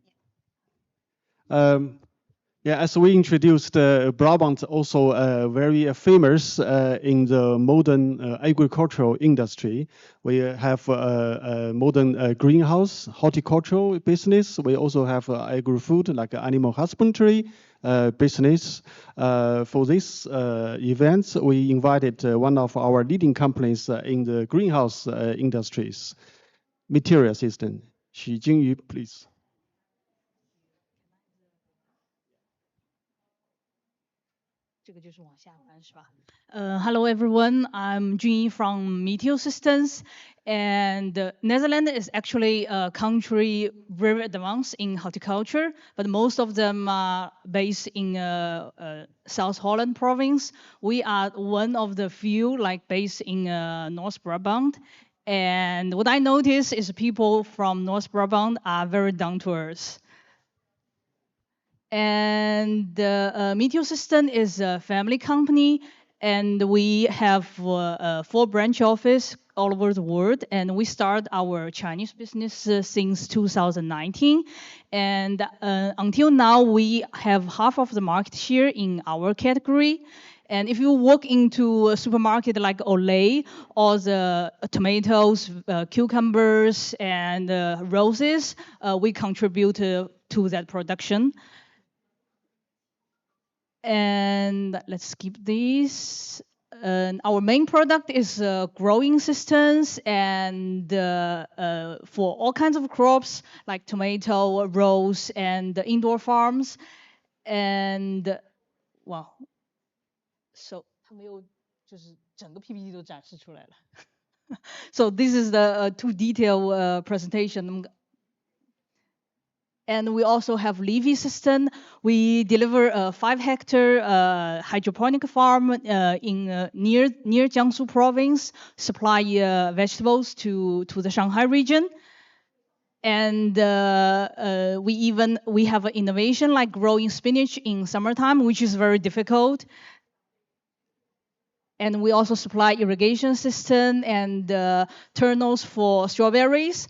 Yeah, as we introduced, Brabant also very famous in the modern agricultural industry. We have a modern greenhouse, horticultural business. We also have agri-food, like animal husbandry business. For this event, we invited one of our leading companies in the greenhouse industries, Material System. Xu Jingyu, please. Hello everyone, I'm Jun from Meteor Systems, and Netherlands is actually a country very advanced in horticulture, but most of them are based in South Holland province. We are one of the few based in North Brabant, and what I notice is people from North Brabant are very down to earth. And Meteor System is a family company, and we have 4 branch offices all over the world. And we start our Chinese business since 2019. And until now, we have half of the market share in our category. And if you walk into a supermarket like Olay, or the tomatoes, cucumbers, and roses, we contribute to that production. And let's skip this. Our main product is growing systems, and for all kinds of crops like tomato, rose, and indoor farms. And wow, so 他没有就是整个 PPT 都展示出来了。So this is the too detailed presentation. And we also have Levy system. We deliver a 5-hectare hydroponic farm in near Jiangsu province, supply vegetables to the Shanghai region. And we have an innovation like growing spinach in summertime, which is very difficult. And we also supply irrigation system and tunnels for strawberries.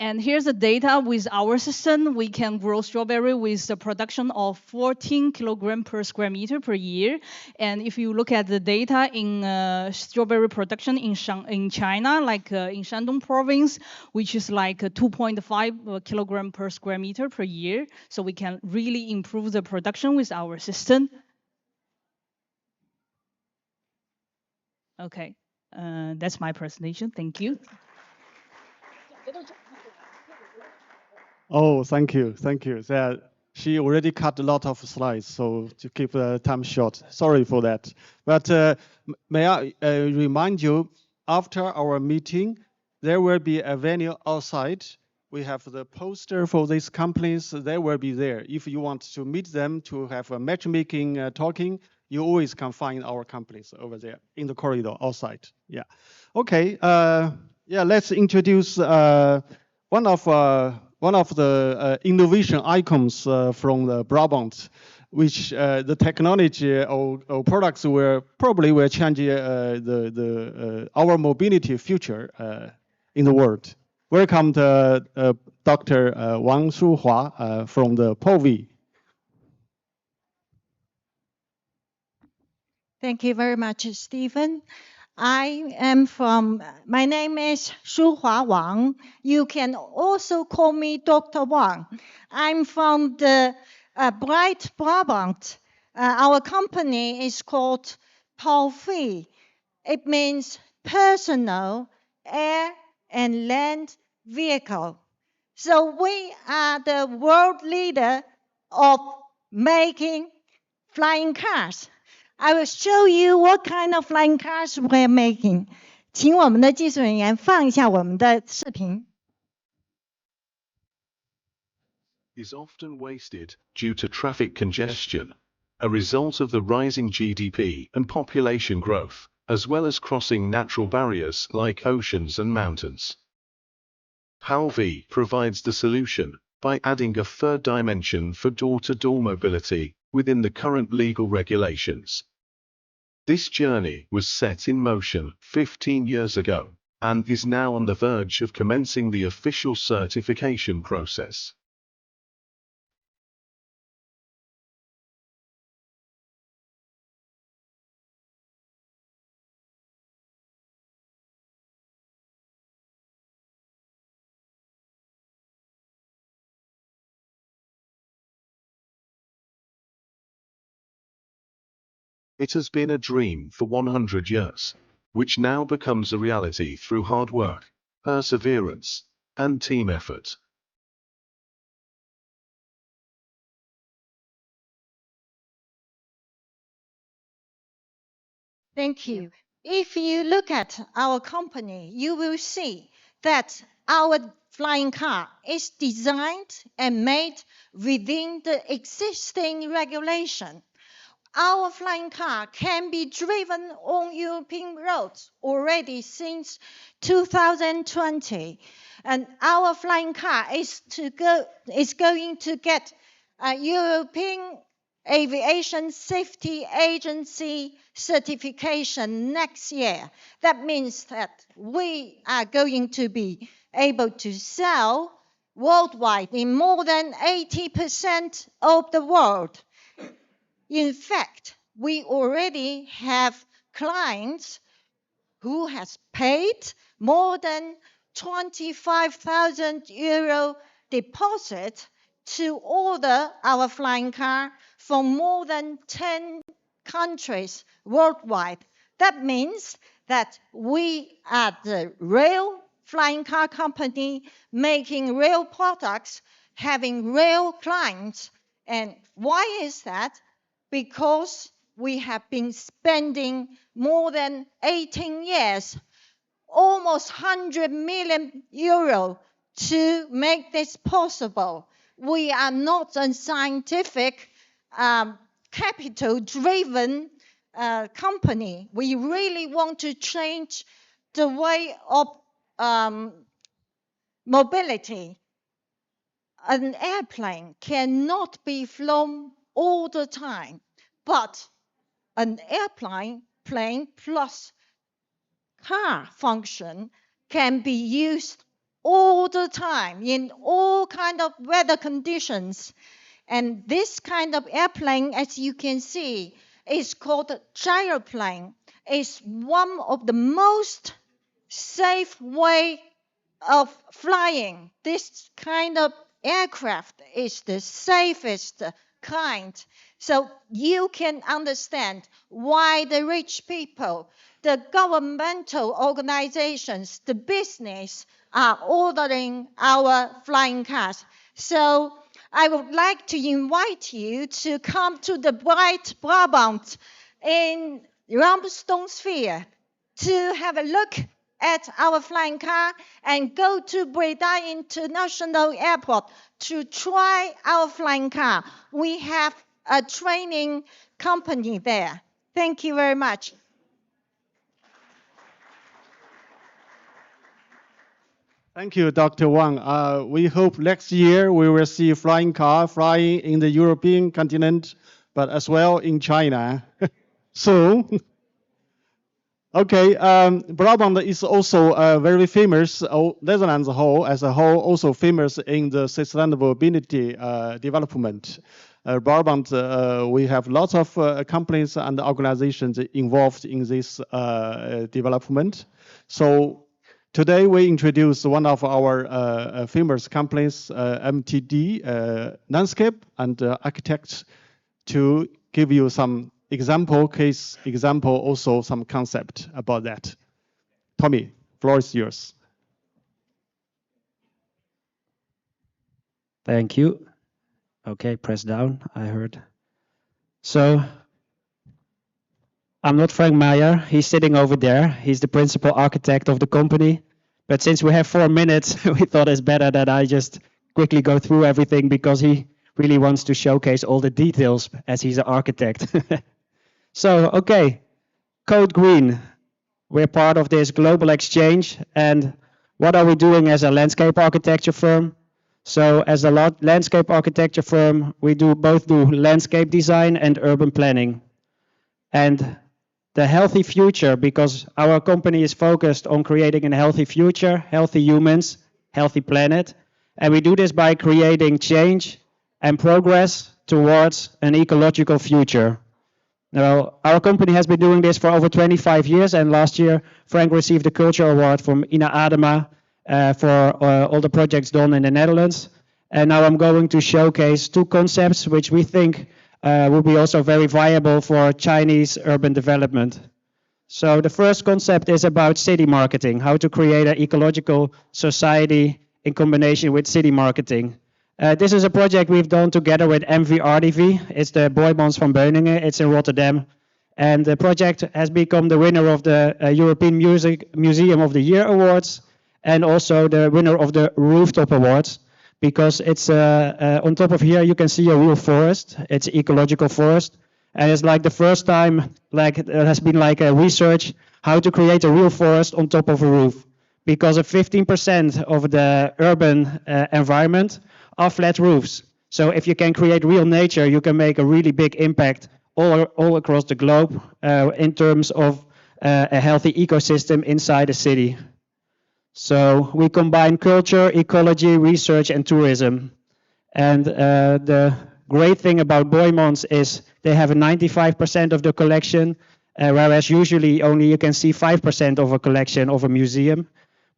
And here's the data with our system. We can grow strawberry with the production of 14 kilogram per square meter per year. And if you look at the data in strawberry production in China, like in Shandong province, which is like 2.5 kilogram per square meter per year. So we can really improve the production with our system. Okay, that's my presentation. Thank you. Oh, thank you, thank you. She already cut a lot of slides, so to keep the time short, sorry for that. But may I remind you, after our meeting, there will be a venue outside. We have the poster for these companies. They will be there. If you want to meet them to have a matchmaking talking, you always can find our companies over there in the corridor outside. Yeah. Okay. Yeah. Let's introduce one of the innovation icons from the Brabant, which the technology or products will change our mobility future in the world. Welcome to Dr. Wang Shuhua from the POVI. Thank you very much, Stephen. My name is Shuhua Wang. You can also call me Dr. Wang. I'm from the bright Brabant. Our company is called POVI. It means personal air and land vehicle. So we are the world leader of making flying cars. I will show you what kind of flying cars we're making. 请我们的技术人员放一下我们的视频。Is often wasted due to traffic congestion, a result of the rising GDP and population growth, as well as crossing natural barriers like oceans and mountains. POVI provides the solution by adding a third dimension for door-to-door mobility within the current legal regulations. This journey was set in motion 15 years ago and is now on the verge of commencing the official certification process. It has been a dream for 100 years, which now becomes a reality through hard work, perseverance, and team effort. Thank you. If you look at our company, you will see that our flying car is designed and made within the existing regulation. Our flying car can be driven on European roads already since 2020. And our flying car is going to get a European Aviation Safety Agency certification next year. That means that we are going to be able to sell worldwide in more than 80% of the world. In fact, we already have clients who has paid more than 25,000 euro deposit to order our flying car from more than 10 countries worldwide. That means that we are the real flying car company making real products, having real clients. And why is that? Because we have been spending more than 18 years, almost 100 million euro to make this possible. We are not a scientific, capital-driven company. We really want to change the way of mobility. An airplane cannot be flown all the time, but an airplane plus car function can be used all the time in all kind of weather conditions. And this kind of airplane, as you can see, is called a gyroplane. It's one of the most safe way of flying. This kind of aircraft is the safest kind. So you can understand why the rich people, the governmental organizations, the business are ordering our flying cars. So I would like to invite you to come to the Bright Brabant in Ramstonsphere to have a look at our flying car and go to Breda International Airport to try our flying car. We have a training company there. Thank you very much. Thank you, Dr. Wang. We hope next year we will see flying car flying in the European continent, but as well in China. So, okay, Brabant is also very famous, Netherlands as a whole, also famous in the sustainability development. Brabant, we have lots of companies and organizations involved in this development. So today we introduce one of our famous companies, MTD, landscape and architects, to give you some case example, also some concept about that. Tommy, floor is yours. Thank you. Okay, press down, I heard. So, I'm not Frank Meyer, he's sitting over there. He's the principal architect of the company. But since we have 4 minutes, we thought it's better that I just quickly go through everything because he really wants to showcase all the details as he's an architect. So, okay, Code Green. We're part of this global exchange. And what are we doing as a landscape architecture firm? So as a landscape architecture firm, we both do landscape design and urban planning. And the healthy future, because our company is focused on creating a healthy future, healthy humans, healthy planet. And we do this by creating change and progress towards an ecological future. Now, our company has been doing this for over 25 years, and last year Frank received the Culture Award from Ina Adema for all the projects done in the Netherlands. And now I'm going to showcase 2 concepts which we think will be also very viable for Chinese urban development. So the first concept is about city marketing, how to create an ecological society in combination with city marketing. This is a project we've done together with MVRDV. It's the Boijmans van Beuningen. It's in Rotterdam. And the project has become the winner of the European Museum of the Year Awards and also the winner of the Rooftop Awards, because it's on top of here you can see a real forest. It's ecological forest. And it's like the first time there has been like a research how to create a real forest on top of a roof. Because of 15% of the urban environment are flat roofs. So if you can create real nature, you can make a really big impact all across the globe in terms of a healthy ecosystem inside a city. So we combine culture, ecology, research, and tourism. And the great thing about Boijmans is they have a 95% of the collection, whereas usually only you can see 5% of a collection of a museum.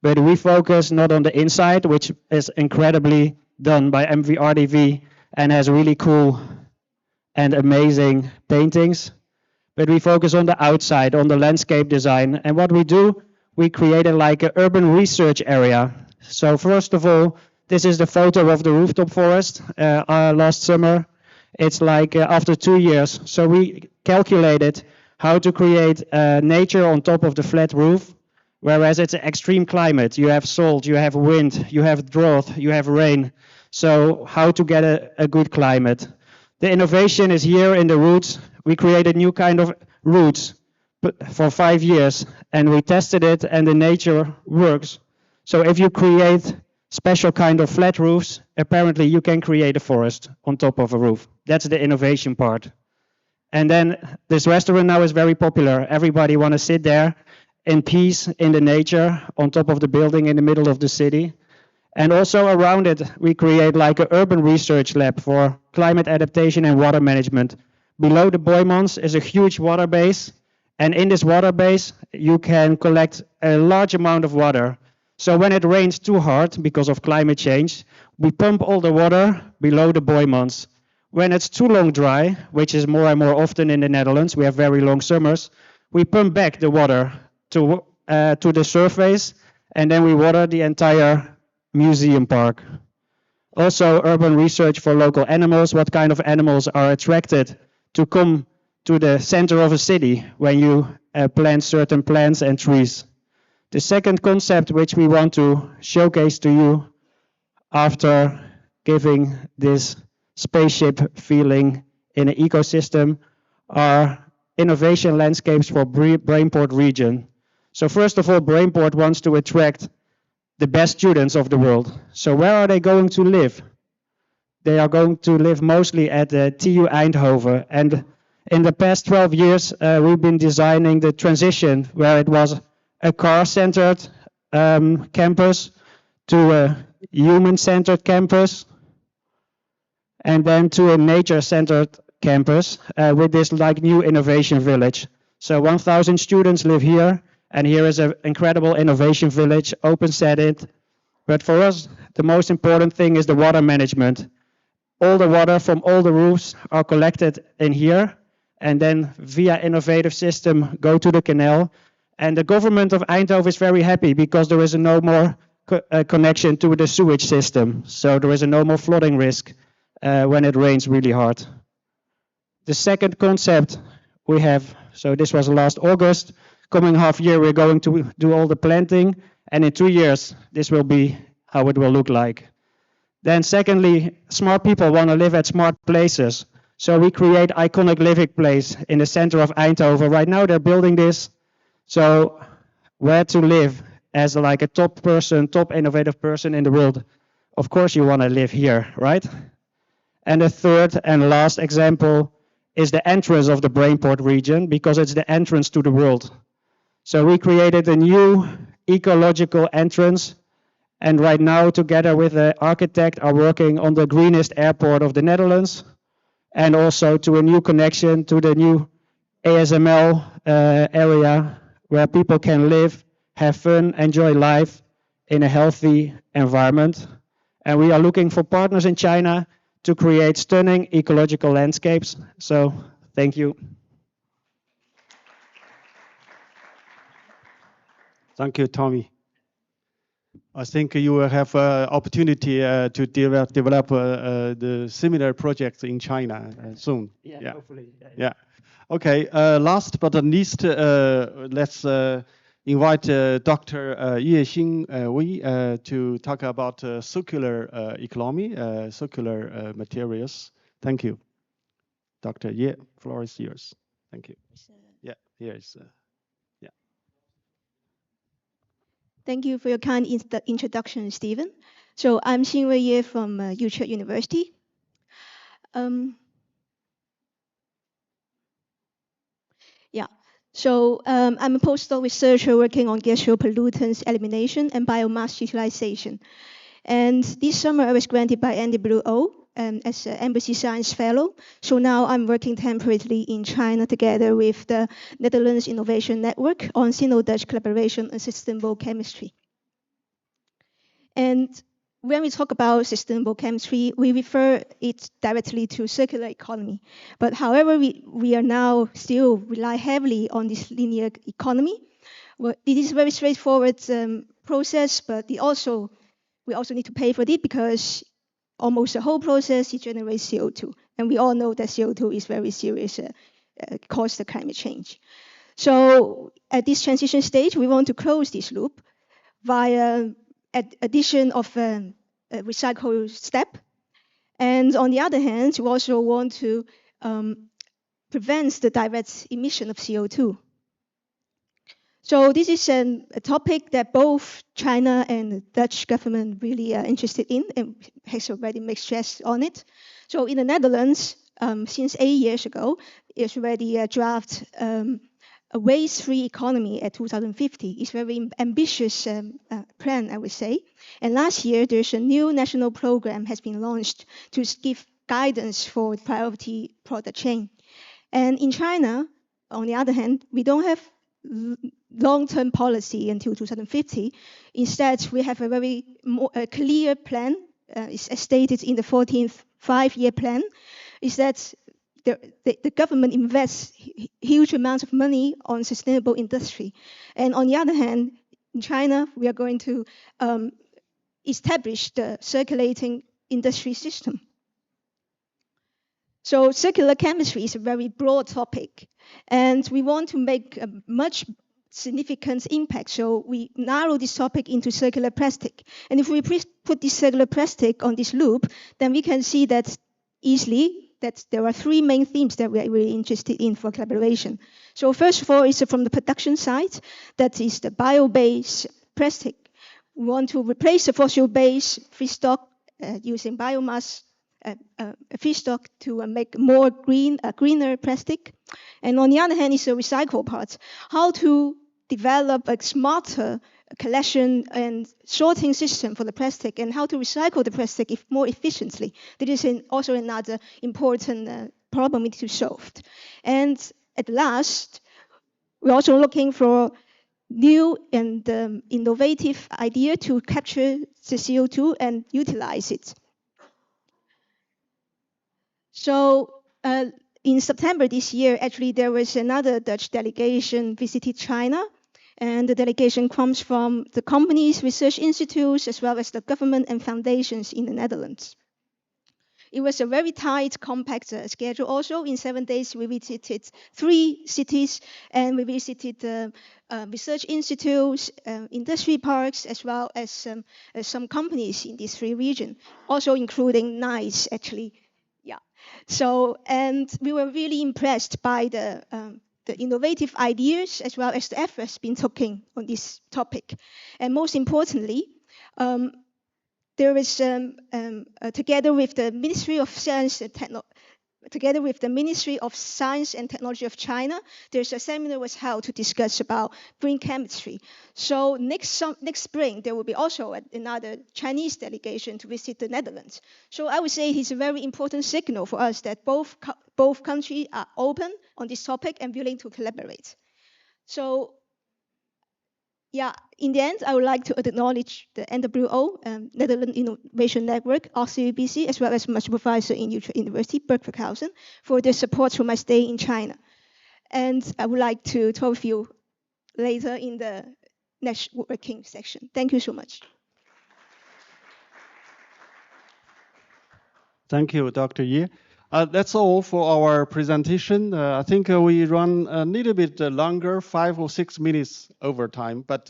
But we focus not on the inside, which is incredibly done by MVRDV and has really cool and amazing paintings. But we focus on the outside, on the landscape design. And what we do, we created like an urban research area. So first of all, this is the photo of the rooftop forest last summer. It's like after 2 years. So we calculated how to create nature on top of the flat roof, whereas it's an extreme climate. You have salt, you have wind, you have drought, you have rain. So how to get a good climate. The innovation is here in the roots. We created new kind of roots for 5 years, and we tested it, and the nature works. So if you create special kind of flat roofs, apparently you can create a forest on top of a roof. That's the innovation part. And then this restaurant now is very popular. Everybody want to sit there in peace in the nature on top of the building in the middle of the city. And also around it, we create like an urban research lab for climate adaptation and water management. Below the Boymans is a huge water base. And in this water base, you can collect a large amount of water. So when it rains too hard because of climate change, we pump all the water below the Boymans. When it's too long dry, which is more and more often in the Netherlands, we have very long summers, we pump back the water to the surface, and then we water the entire museum park. Also, urban research for local animals, what kind of animals are attracted to come to the center of a city when you plant certain plants and trees. The second concept which we want to showcase to you after giving this spaceship feeling in an ecosystem are innovation landscapes for Brainport region. So first of all, Brainport wants to attract the best students of the world. So where are they going to live? They are going to live mostly at the TU Eindhoven. And in the past 12 years, we've been designing the transition where it was a car-centered campus to a human-centered campus, and then to a nature-centered campus with this like new innovation village. So 1,000 students live here, and here is an incredible innovation village, open set. But for us, the most important thing is the water management. All the water from all the roofs are collected in here, and then via innovative system go to the canal. And the government of Eindhoven is very happy because there is no more connection to the sewage system. So there is no more flooding risk when it rains really hard. The second concept we have, so this was last August, coming half year we're going to do all the planting, and in 2 years this will be how it will look like. Then secondly, smart people want to live at smart places. So we create iconic living place in the center of Eindhoven. Right now they're building this. So where to live as like a top person, top innovative person in the world? Of course you want to live here, right? And the third and last example is the entrance of the Brainport region, because it's the entrance to the world. So we created a new ecological entrance, and right now together with the architect are working on the greenest airport of the Netherlands, and also to a new connection to the new ASML area where people can live, have fun, enjoy life in a healthy environment. And we are looking for partners in China to create stunning ecological landscapes. So thank you. Thank you, Tommy. I think you will have opportunity to develop the similar projects in China soon. Yeah, hopefully. Yeah. Okay. Last but not least, let's invite Dr. Yexing Wei to talk about circular economy, circular materials. Thank you, Dr. Ye. Floor is yours. Thank you. Yeah. Here is. Yeah. Thank you for your kind introduction, Stephen. So I'm Xinwei Ye from Utrecht University. Yeah. So I'm a postdoc researcher working on gaseous pollutants elimination and biomass utilization. And this summer I was granted by NWO as an Embassy Science Fellow. So now I'm working temporarily in China together with the Netherlands Innovation Network on Sino-Dutch collaboration on sustainable chemistry. And when we talk about sustainable chemistry, we refer it directly to circular economy. But however, we are now still rely heavily on this linear economy. Well, it is a very straightforward process, but we also need to pay for it because almost the whole process it generates CO2. And we all know that CO2 is very serious cause of climate change. So at this transition stage, we want to close this loop via addition of a recycle step. And on the other hand, we also want to prevent the direct emission of CO2. So this is a topic that both China and the Dutch government really are interested in and has already made stress on it. So in the Netherlands, since 8 years ago, there's already a draft a waste-free economy at 2050. It's a very ambitious plan, I would say. And last year, there's a new national program has been launched to give guidance for priority product chain. And in China, on the other hand, we don't have long-term policy until 2050. Instead, we have a very clear plan, it's stated in the 14th five-year plan, is that the government invests huge amounts of money on sustainable industry. And on the other hand, in China, we are going to establish the circulating industry system. So circular chemistry is a very broad topic, and we want to make a much significant impact. So we narrow this topic into circular plastic. And if we put this circular plastic on this loop, then we can see that easily that there are three main themes that we are really interested in for collaboration. So first of all, is from the production side, that is the bio-based plastic. We want to replace the fossil-based feedstock using biomass feedstock to make more greener plastic. And on the other hand is the recycle part. How to develop a smarter collection and sorting system for the plastic, and how to recycle the plastic more efficiently. That is also another important problem we need to solve. And at last, we're also looking for new and innovative idea to capture the CO2 and utilize it. So in September this year, actually, there was another Dutch delegation visited China. And the delegation comes from the companies, research institutes, as well as the government and foundations in the Netherlands. It was a very tight, compact schedule. Also, in 7 days, we visited 3 cities, and we visited research institutes, industry parks, as well as some companies in these 3 regions, also including NICE, actually. Yeah. So, and we were really impressed by the innovative ideas as well as the efforts being taken on this topic. And most importantly, there is, together with the Ministry of Science and Technology of China, there's a seminar was held to discuss about green chemistry. So next spring, there will be also another Chinese delegation to visit the Netherlands. So I would say it's a very important signal for us that both countries are open on this topic and willing to collaborate. So yeah, in the end, I would like to acknowledge the NWO, Netherlands Innovation Network, RCBC, as well as my supervisor in Utrecht University, Bert Verkhausen, for their support for my stay in China. And I would like to talk with you later in the next working section. Thank you so much. Thank you, Dr. Ye. That's all for our presentation. I think we run a little bit longer, 5 or 6 minutes over time, but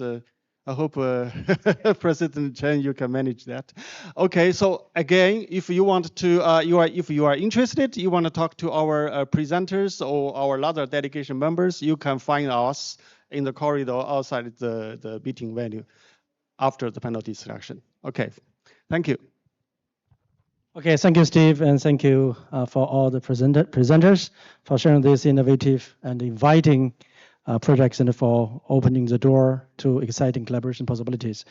I hope President Chen, you can manage that. Okay, so again, if you want to, if you are interested, you want to talk to our presenters or our other delegation members, you can find us in the corridor outside the meeting venue after the panel discussion. Okay, thank you. Okay, thank you, Steve, and thank you for all the presenters for sharing this innovative and inviting projects and for opening the door to exciting collaboration possibilities.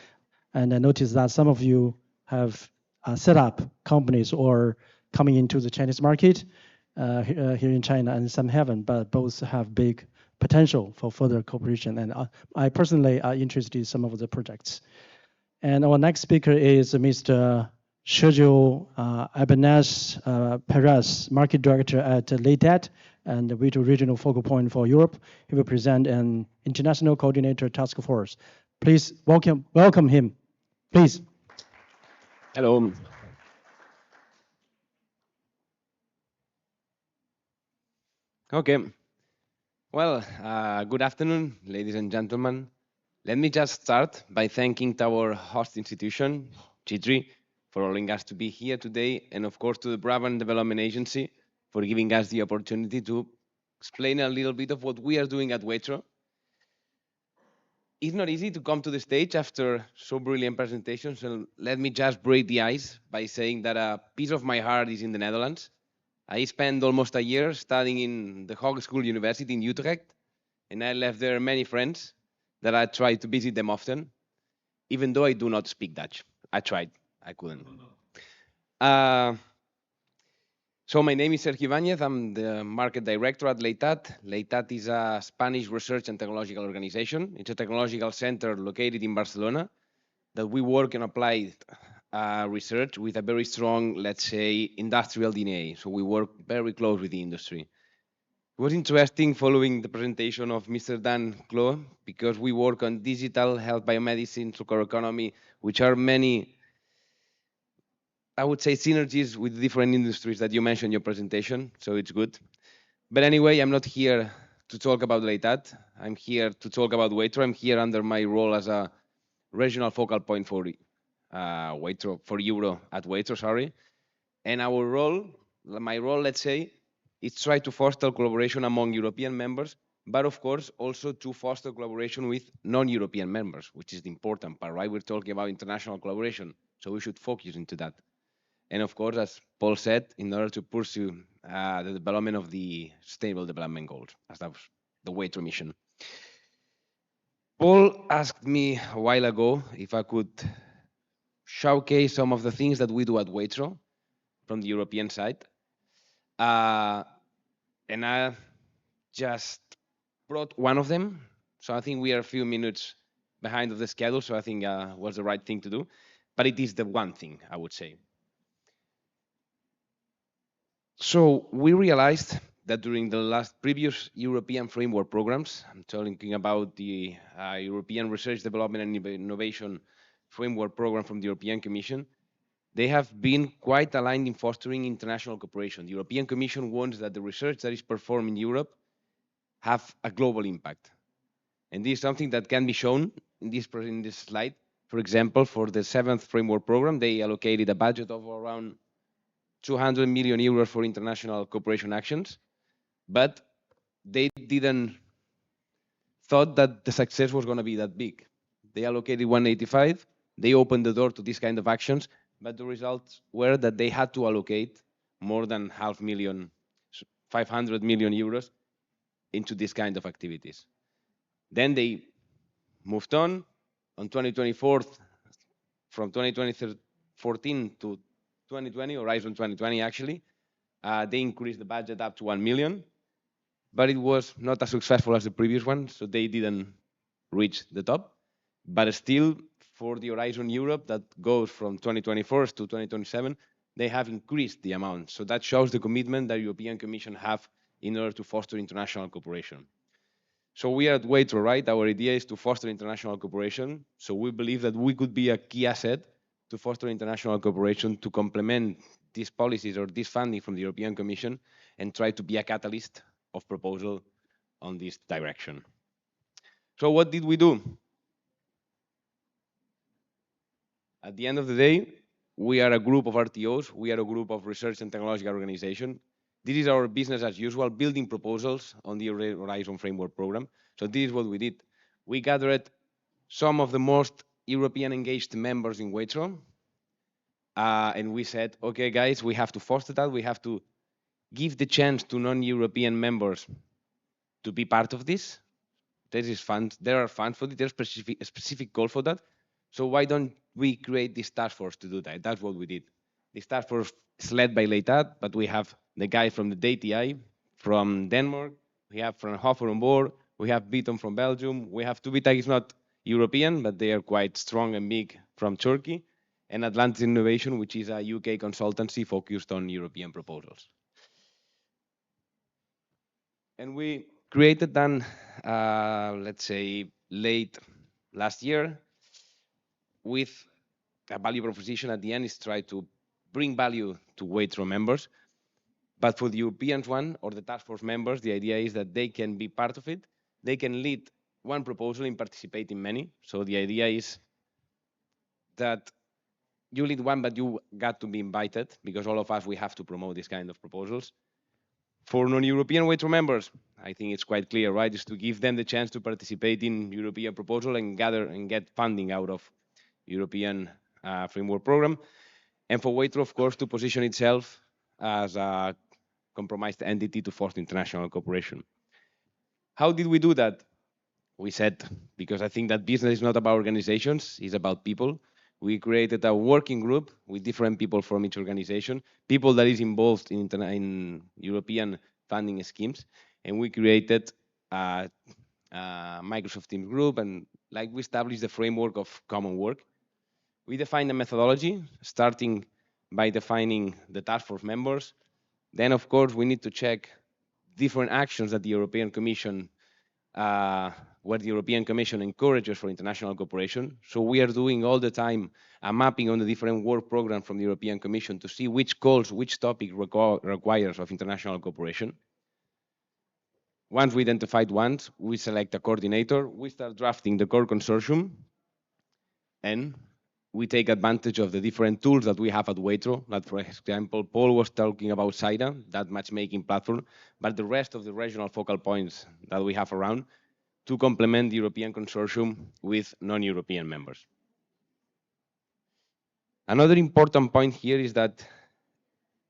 And I noticed that some of you have set up companies or coming into the Chinese market here in China, and some haven't, but both have big potential for further cooperation. And I personally are interested in some of the projects. And our next speaker is Mr. Sergio Ibanez Perez, Market Director at LATED and the WAITRO Regional Focal Point for Europe. He will present an International Coordinator Task Force. Please welcome him, please. Hello. Okay. Well, good afternoon, ladies and gentlemen. Let me just start by thanking our host institution, JITRI, for allowing us to be here today, and of course to the Brabant Development Agency for giving us the opportunity to explain a little bit of what we are doing at WAITRO. It's not easy to come to the stage after so brilliant presentations, so let me just break the ice by saying that a piece of my heart is in the Netherlands. I spent almost a year studying in the Hogeschool University in Utrecht, and I left there many friends that I tried to visit them often, even though I do not speak Dutch. I tried, I couldn't. So my name is Sergio Ibáñez. I'm the market director at Leitat. Leitat is a Spanish research and technological organization. It's a technological center located in Barcelona that we work in applied research with a very strong, let's say, industrial DNA. So we work very close with the industry. It was interesting following the presentation of Mr. Dan Klo, because we work on digital health, biomedicine, circular economy, which are many, I would say, synergies with different industries that you mentioned in your presentation, so it's good. But anyway, I'm not here to talk about Leitat. I'm here to talk about WAITRO. I'm here under my role as a regional focal point for WAITRO, for Euro at WAITRO, sorry. And our role, my role, let's say, is try to foster collaboration among European members, but of course also to foster collaboration with non-European members, which is the important part, right? We're talking about international collaboration, so we should focus into that. And of course, as Paul said, in order to pursue the development of the Sustainable Development Goals, as that was the WAITRO mission. Paul asked me a while ago if I could showcase some of the things that we do at WAITRO from the European side. And I just brought one of them. So I think we are a few minutes behind of the schedule, so I think was the right thing to do. But it is the one thing, I would say. So we realized that during the last previous European framework programs, I'm talking about the European Research, Development and Innovation Framework Program from the European Commission, they have been quite aligned in fostering international cooperation. The European Commission wants that the research that is performed in Europe have a global impact. And this is something that can be shown in this slide. For example, for the 7th framework program, they allocated a budget of around 200 million euros for international cooperation actions, but they didn't thought that the success was going to be that big. They allocated 185, they opened the door to this kind of actions, but the results were that they had to allocate more than 500 million euros into this kind of activities. Then they moved on 2024, from 2014 to 2020, Horizon 2020 actually, they increased the budget up to 1 million, but it was not as successful as the previous one, so they didn't reach the top. But still, for the Horizon Europe that goes from 2024 to 2027, they have increased the amount. So that shows the commitment that the European Commission have in order to foster international cooperation. So we are at WAITRO, right? Our idea is to foster international cooperation. So we believe that we could be a key asset to foster international cooperation to complement these policies or this funding from the European Commission and try to be a catalyst of proposal on this direction. So what did we do? At the end of the day, we are a group of RTOs. We are a group of research and technological organization. This is our business as usual, building proposals on the Horizon Framework Program. So this is what we did. We gathered some of the most European engaged members in WAITRO. And we said, okay, guys, we have to foster that. We have to give the chance to non-European members to be part of this. There is funds. There are funds for it. There's a specific goal for that. So why don't we create this task force to do that? That's what we did. This task force is led by Leitat, but we have the guy from the DTI from Denmark. We have from Hofer on board. We have Beaton from Belgium. We have Tubitak is not European, but they are quite strong and big from Turkey. And Atlantis Innovation, which is a UK consultancy focused on European proposals. And we created then, let's say, late last year with a value proposition at the end is try to bring value to WAITRO members. But for the Europeans one or the task force members, the idea is that they can be part of it. They can lead one proposal and participate in many. So the idea is that you lead one, but you got to be invited because all of us, we have to promote this kind of proposals. For non-European WAITRO members, I think it's quite clear, right? Is to give them the chance to participate in European proposal and gather and get funding out of European framework program. And for WAITRO, of course, to position itself as a compromised entity to foster international cooperation. How did we do that? We said, because I think that business is not about organizations, it's about people. We created a working group with different people from each organization, people that is involved in European funding schemes, and we created a Microsoft Teams group, and like we established the framework of common work. We defined the methodology, starting by defining the task force members. Then, of course, we need to check different actions that the European Commission where the European Commission encourages for international cooperation. So we are doing all the time a mapping on the different work programs from the European Commission to see which calls, which topic requires of international cooperation. Once we identified one, we select a coordinator, we start drafting the core consortium, and we take advantage of the different tools that we have at WAITRO. Like, for example, Paul was talking about SIDA, that matchmaking platform, but the rest of the regional focal points that we have around to complement the European consortium with non-European members. Another important point here is that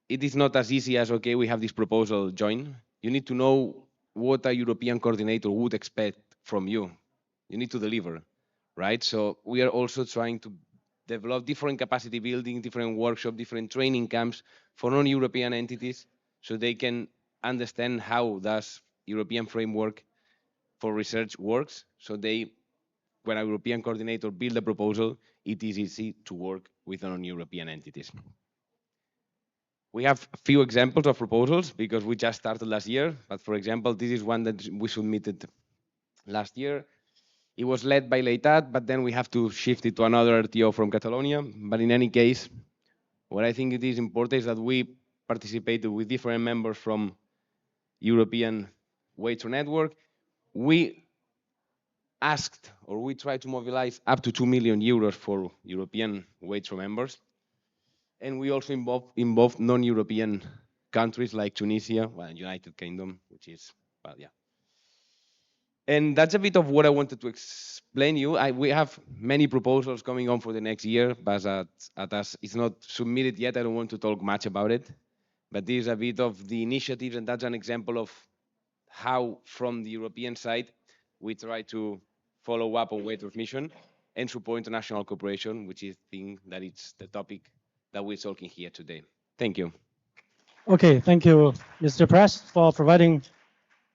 it is not as easy as, okay, we have this proposal, join. You need to know what a European coordinator would expect from you. You need to deliver, right? So we are also trying to develop different capacity building, different workshops, different training camps for non-European entities so they can understand how does European framework for research works. So when a European coordinator builds a proposal, it is easy to work with non-European entities. We have a few examples of proposals because we just started last year. But for example, this is one that we submitted last year. It was led by Leitat, but then we have to shift it to another RTO from Catalonia. But in any case, what I think it is important is that we participated with different members from European WAITRO network. We asked, or we tried to mobilize up to 2 million euros for European WAITRO members. And we also involved non-European countries like Tunisia, well, United Kingdom, which is, well, yeah. And that's a bit of what I wanted to explain you. We have many proposals coming on for the next year, but as it's not submitted yet, I don't want to talk much about it. But this is a bit of the initiatives, and that's an example of how, from the European side, we try to follow up on WAITRO's mission and support international cooperation, which is the thing that it's the topic that we're talking here today. Thank you. Okay, thank you, Mr. Press, for providing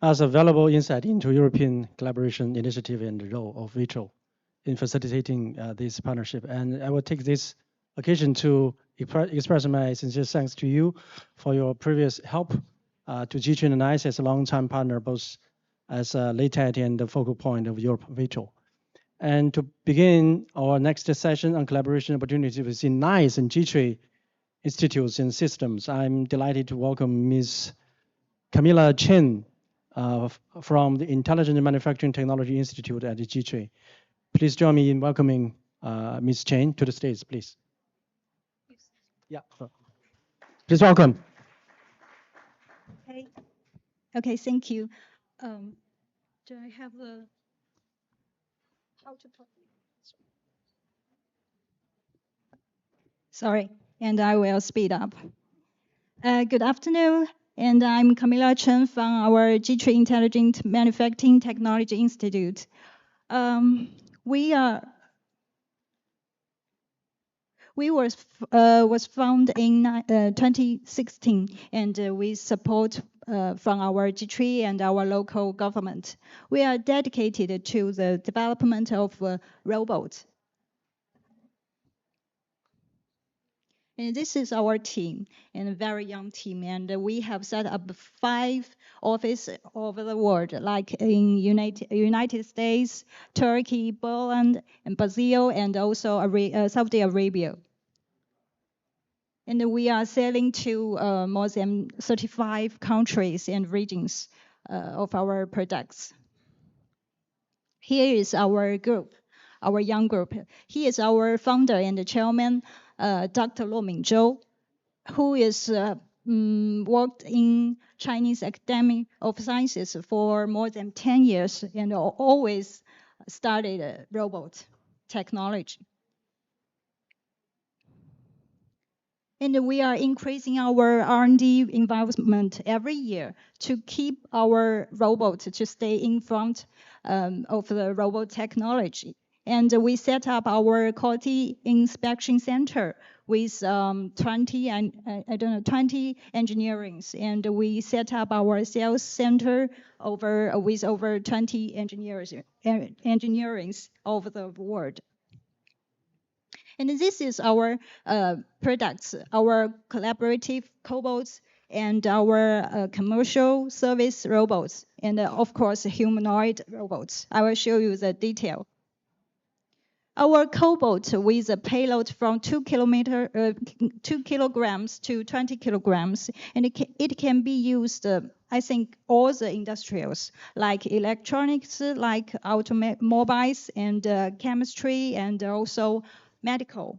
us a valuable insight into European collaboration initiative and the role of WAITRO in facilitating this partnership. And I will take this occasion to express my sincere thanks to you for your previous help to JITRI and ICE as a long-time partner, both as a Leitat and the focal point of Europe WAITRO. And to begin our next session on collaboration opportunities within NICE and JITRI institutes and systems, I'm delighted to welcome Ms. Camilla Chen from the Intelligent Manufacturing Technology Institute at the JITRI. Please join me in welcoming Ms. Chen to the stage, please. Yeah, please welcome. Okay, thank you. Do I have the how to put? Sorry, and I will speed up. Good afternoon, and I'm Camilla Chen from our JITRI Intelligent Manufacturing Technology Institute. We was founded in 2016, and we support from our JITRI and our local government. We are dedicated to the development of robots. And this is our team, and a very young team. And we have set up 5 offices over the world, like in United States, Turkey, Poland, and Brazil, and also Saudi Arabia. And we are selling to more than 35 countries and regions of our products. Here is our group, our young group. He is our founder and chairman, Dr. Luo Mingzhou, who is worked in Chinese Academy of Sciences for more than 10 years and always studied robot technology. And we are increasing our R&D involvement every year to keep our robots to stay in front of the robot technology. And we set up our quality inspection center with 20 engineerings, and we set up our sales center with over 20 engineerings over the world. And this is our products, our collaborative cobots, and our commercial service robots, and of course, humanoid robots. I will show you the detail. Our cobot with a payload from 2 kilograms to 20 kilograms, and it can be used, I think, all the industrials, like electronics, like automobiles, and chemistry, and also medical.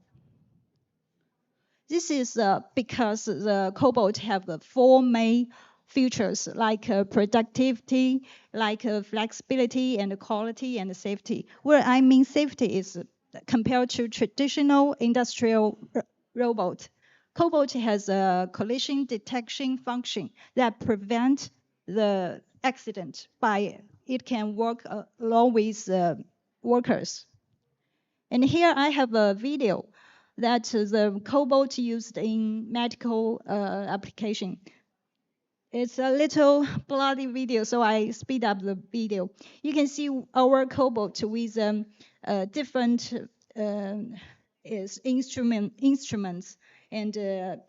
This is because the cobot have 4 main features, like productivity, like flexibility, and quality, and safety. Where I mean safety is compared to traditional industrial robot. Cobot has a collision detection function that prevents the accident by it can work along with workers. And here I have a video that the cobot used in medical application. It's a little bloody video, so I speed up the video. You can see our cobot with different instruments and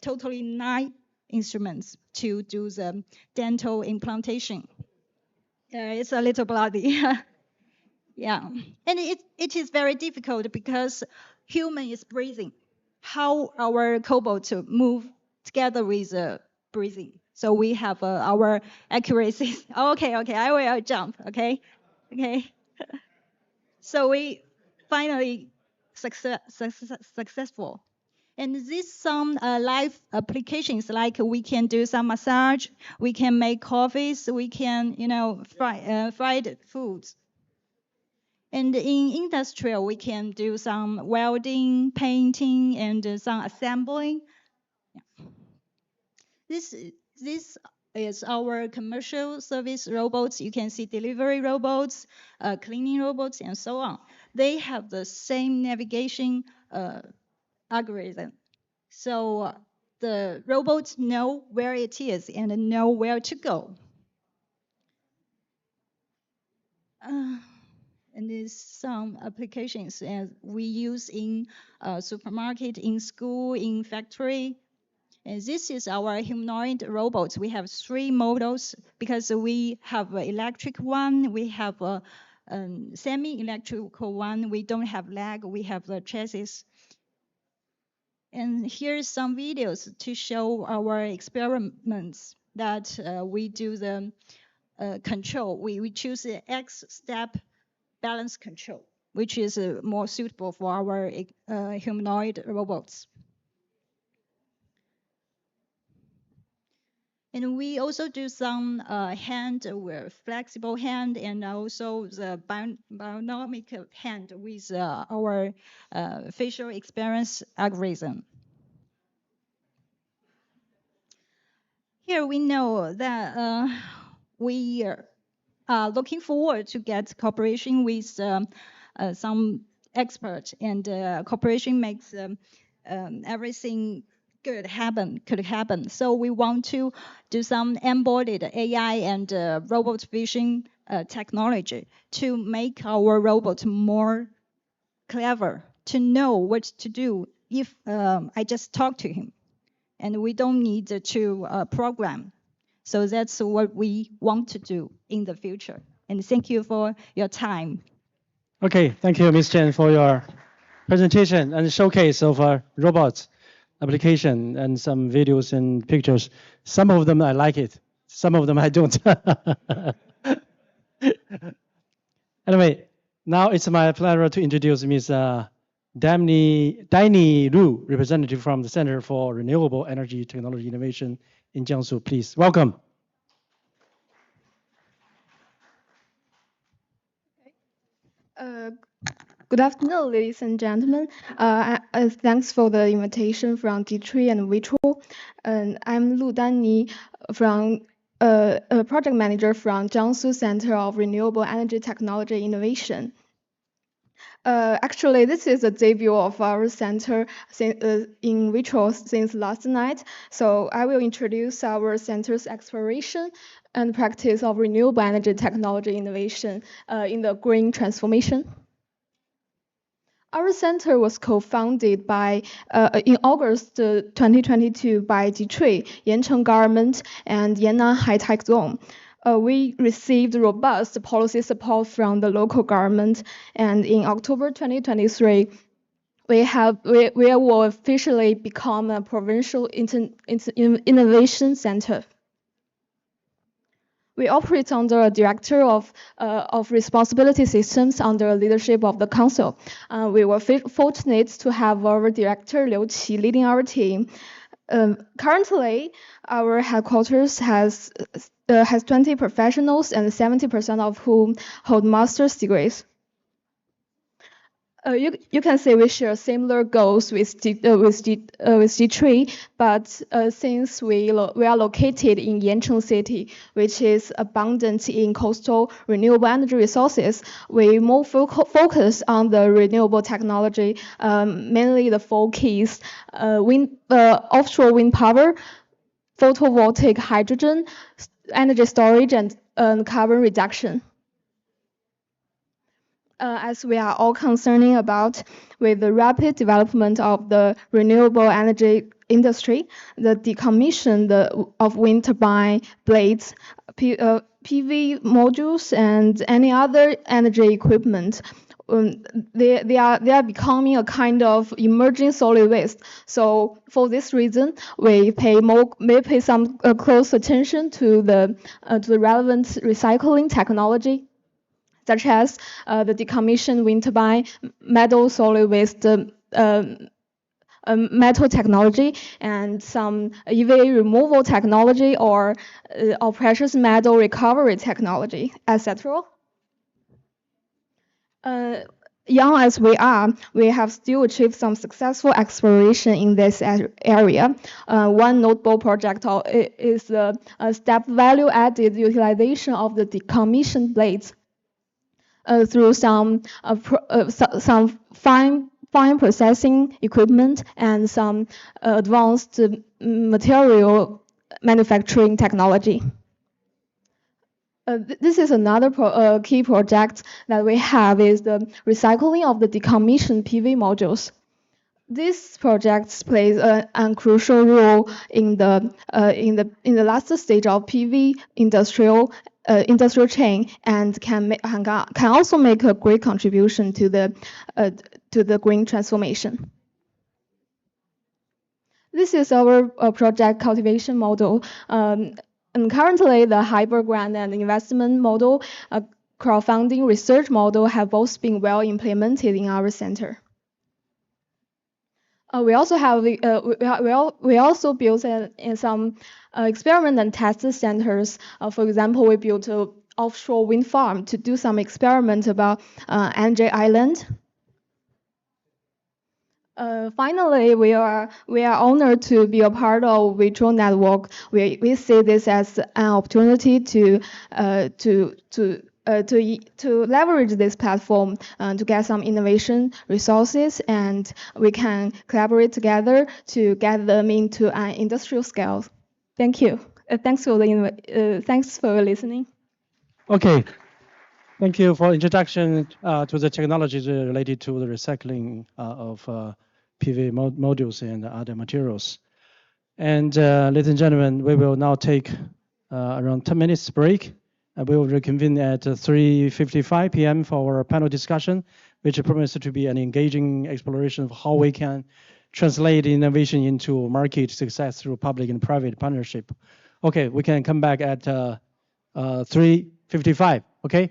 totally 9 instruments to do the dental implantation. It's a little bloody. Yeah, and it is very difficult because human is breathing. How our cobot move together with breathing. So we have our accuracy. Okay, I will jump. Okay. So we finally successful. And this some live applications, like we can do some massage, we can make coffees, we can fried foods. And in industrial, we can do some welding, painting, and some assembling. Yeah. This is our commercial service robots. You can see delivery robots, cleaning robots, and so on. They have the same navigation algorithm. So the robots know where it is and know where to go. And there's some applications we use in supermarket, in school, in factory. And this is our humanoid robots. We have 3 models because we have an electric one, we have a semi-electrical one, we don't have leg, we have the chassis. And here's some videos to show our experiments that we do the control. We choose the X-step balance control, which is more suitable for our humanoid robots. And we also do some hand with flexible hand, and also the bionic hand with our facial experience algorithm. Here we know that we are looking forward to get cooperation with some experts, and cooperation makes everything could happen. So we want to do some embodied AI and robot vision technology to make our robot more clever, to know what to do if I just talk to him. And we don't need to program. So that's what we want to do in the future. And thank you for your time. Okay, thank you, Ms. Chen, for your presentation and showcase of robots application and some videos and pictures. Some of them I like it, some of them I don't. Anyway, now it's my pleasure to introduce Ms. Daini Lu, representative from the Center for Renewable Energy Technology Innovation in Jiangsu. Please, welcome. Good afternoon, ladies and gentlemen. Thanks for the invitation from JITRI and WAITRO. I'm Lu Danni, from a project manager from Jiangsu Center of Renewable Energy Technology Innovation. Actually, this is the debut of our center in WAITRO since last night. So I will introduce our center's exploration and practice of renewable energy technology innovation in the green transformation. Our center was co-founded in August 2022 by JITRI, Yancheng government, and Yan'an High-Tech Zone. We received robust policy support from the local government, and in October 2023, we will officially become a provincial innovation center. We operate under a director of responsibility systems under leadership of the council. We were fortunate to have our director Liu Qi leading our team. Currently, our headquarters has 20 professionals, and 70% of whom hold master's degrees. You can say we share similar goals with JITRI, but since we are located in Yancheng City, which is abundant in coastal renewable energy resources, we more focus on the renewable technology, mainly the 4 keys: offshore wind power, photovoltaic hydrogen, energy storage, and carbon reduction. As we are all concerning about with the rapid development of the renewable energy industry, the decommission of wind turbine blades, PV modules, and any other energy equipment, they are becoming a kind of emerging solid waste. So for this reason, we pay some close attention to the relevant recycling technology, such as the decommissioned wind turbine, metal solid waste metal technology, and some EVA removal technology, or precious metal recovery technology, etc. Young as we are, we have still achieved some successful exploration in this area. One notable project is the step value-added utilization of the decommissioned blades through some fine processing equipment and some advanced material manufacturing technology. This is another key project that we have, is the recycling of the decommissioned PV modules. This project plays a crucial role in the last stage of PV industrial chain, and can also make a great contribution to the green transformation. This is our project cultivation model. And currently, the hybrid grant and investment model, crowdfunding research model, have both been well implemented in our center. We also have we also built in some experiment and test centers. For example, we built an offshore wind farm to do some experiment about Nanjing Island. Finally, we are honored to be a part of WAITRO network. We see this as an opportunity to leverage this platform to get some innovation resources, and we can collaborate together to get them into an industrial scale. Thank you. Thanks for listening. Okay. Thank you for introduction to the technologies related to the recycling of PV modules and other materials. And ladies and gentlemen, we will now take around 10 minutes break. And we will reconvene at 3:55 p.m. for our panel discussion, which promises to be an engaging exploration of how we can translate innovation into market success through public and private partnership. Okay, we can come back at 3:55, okay?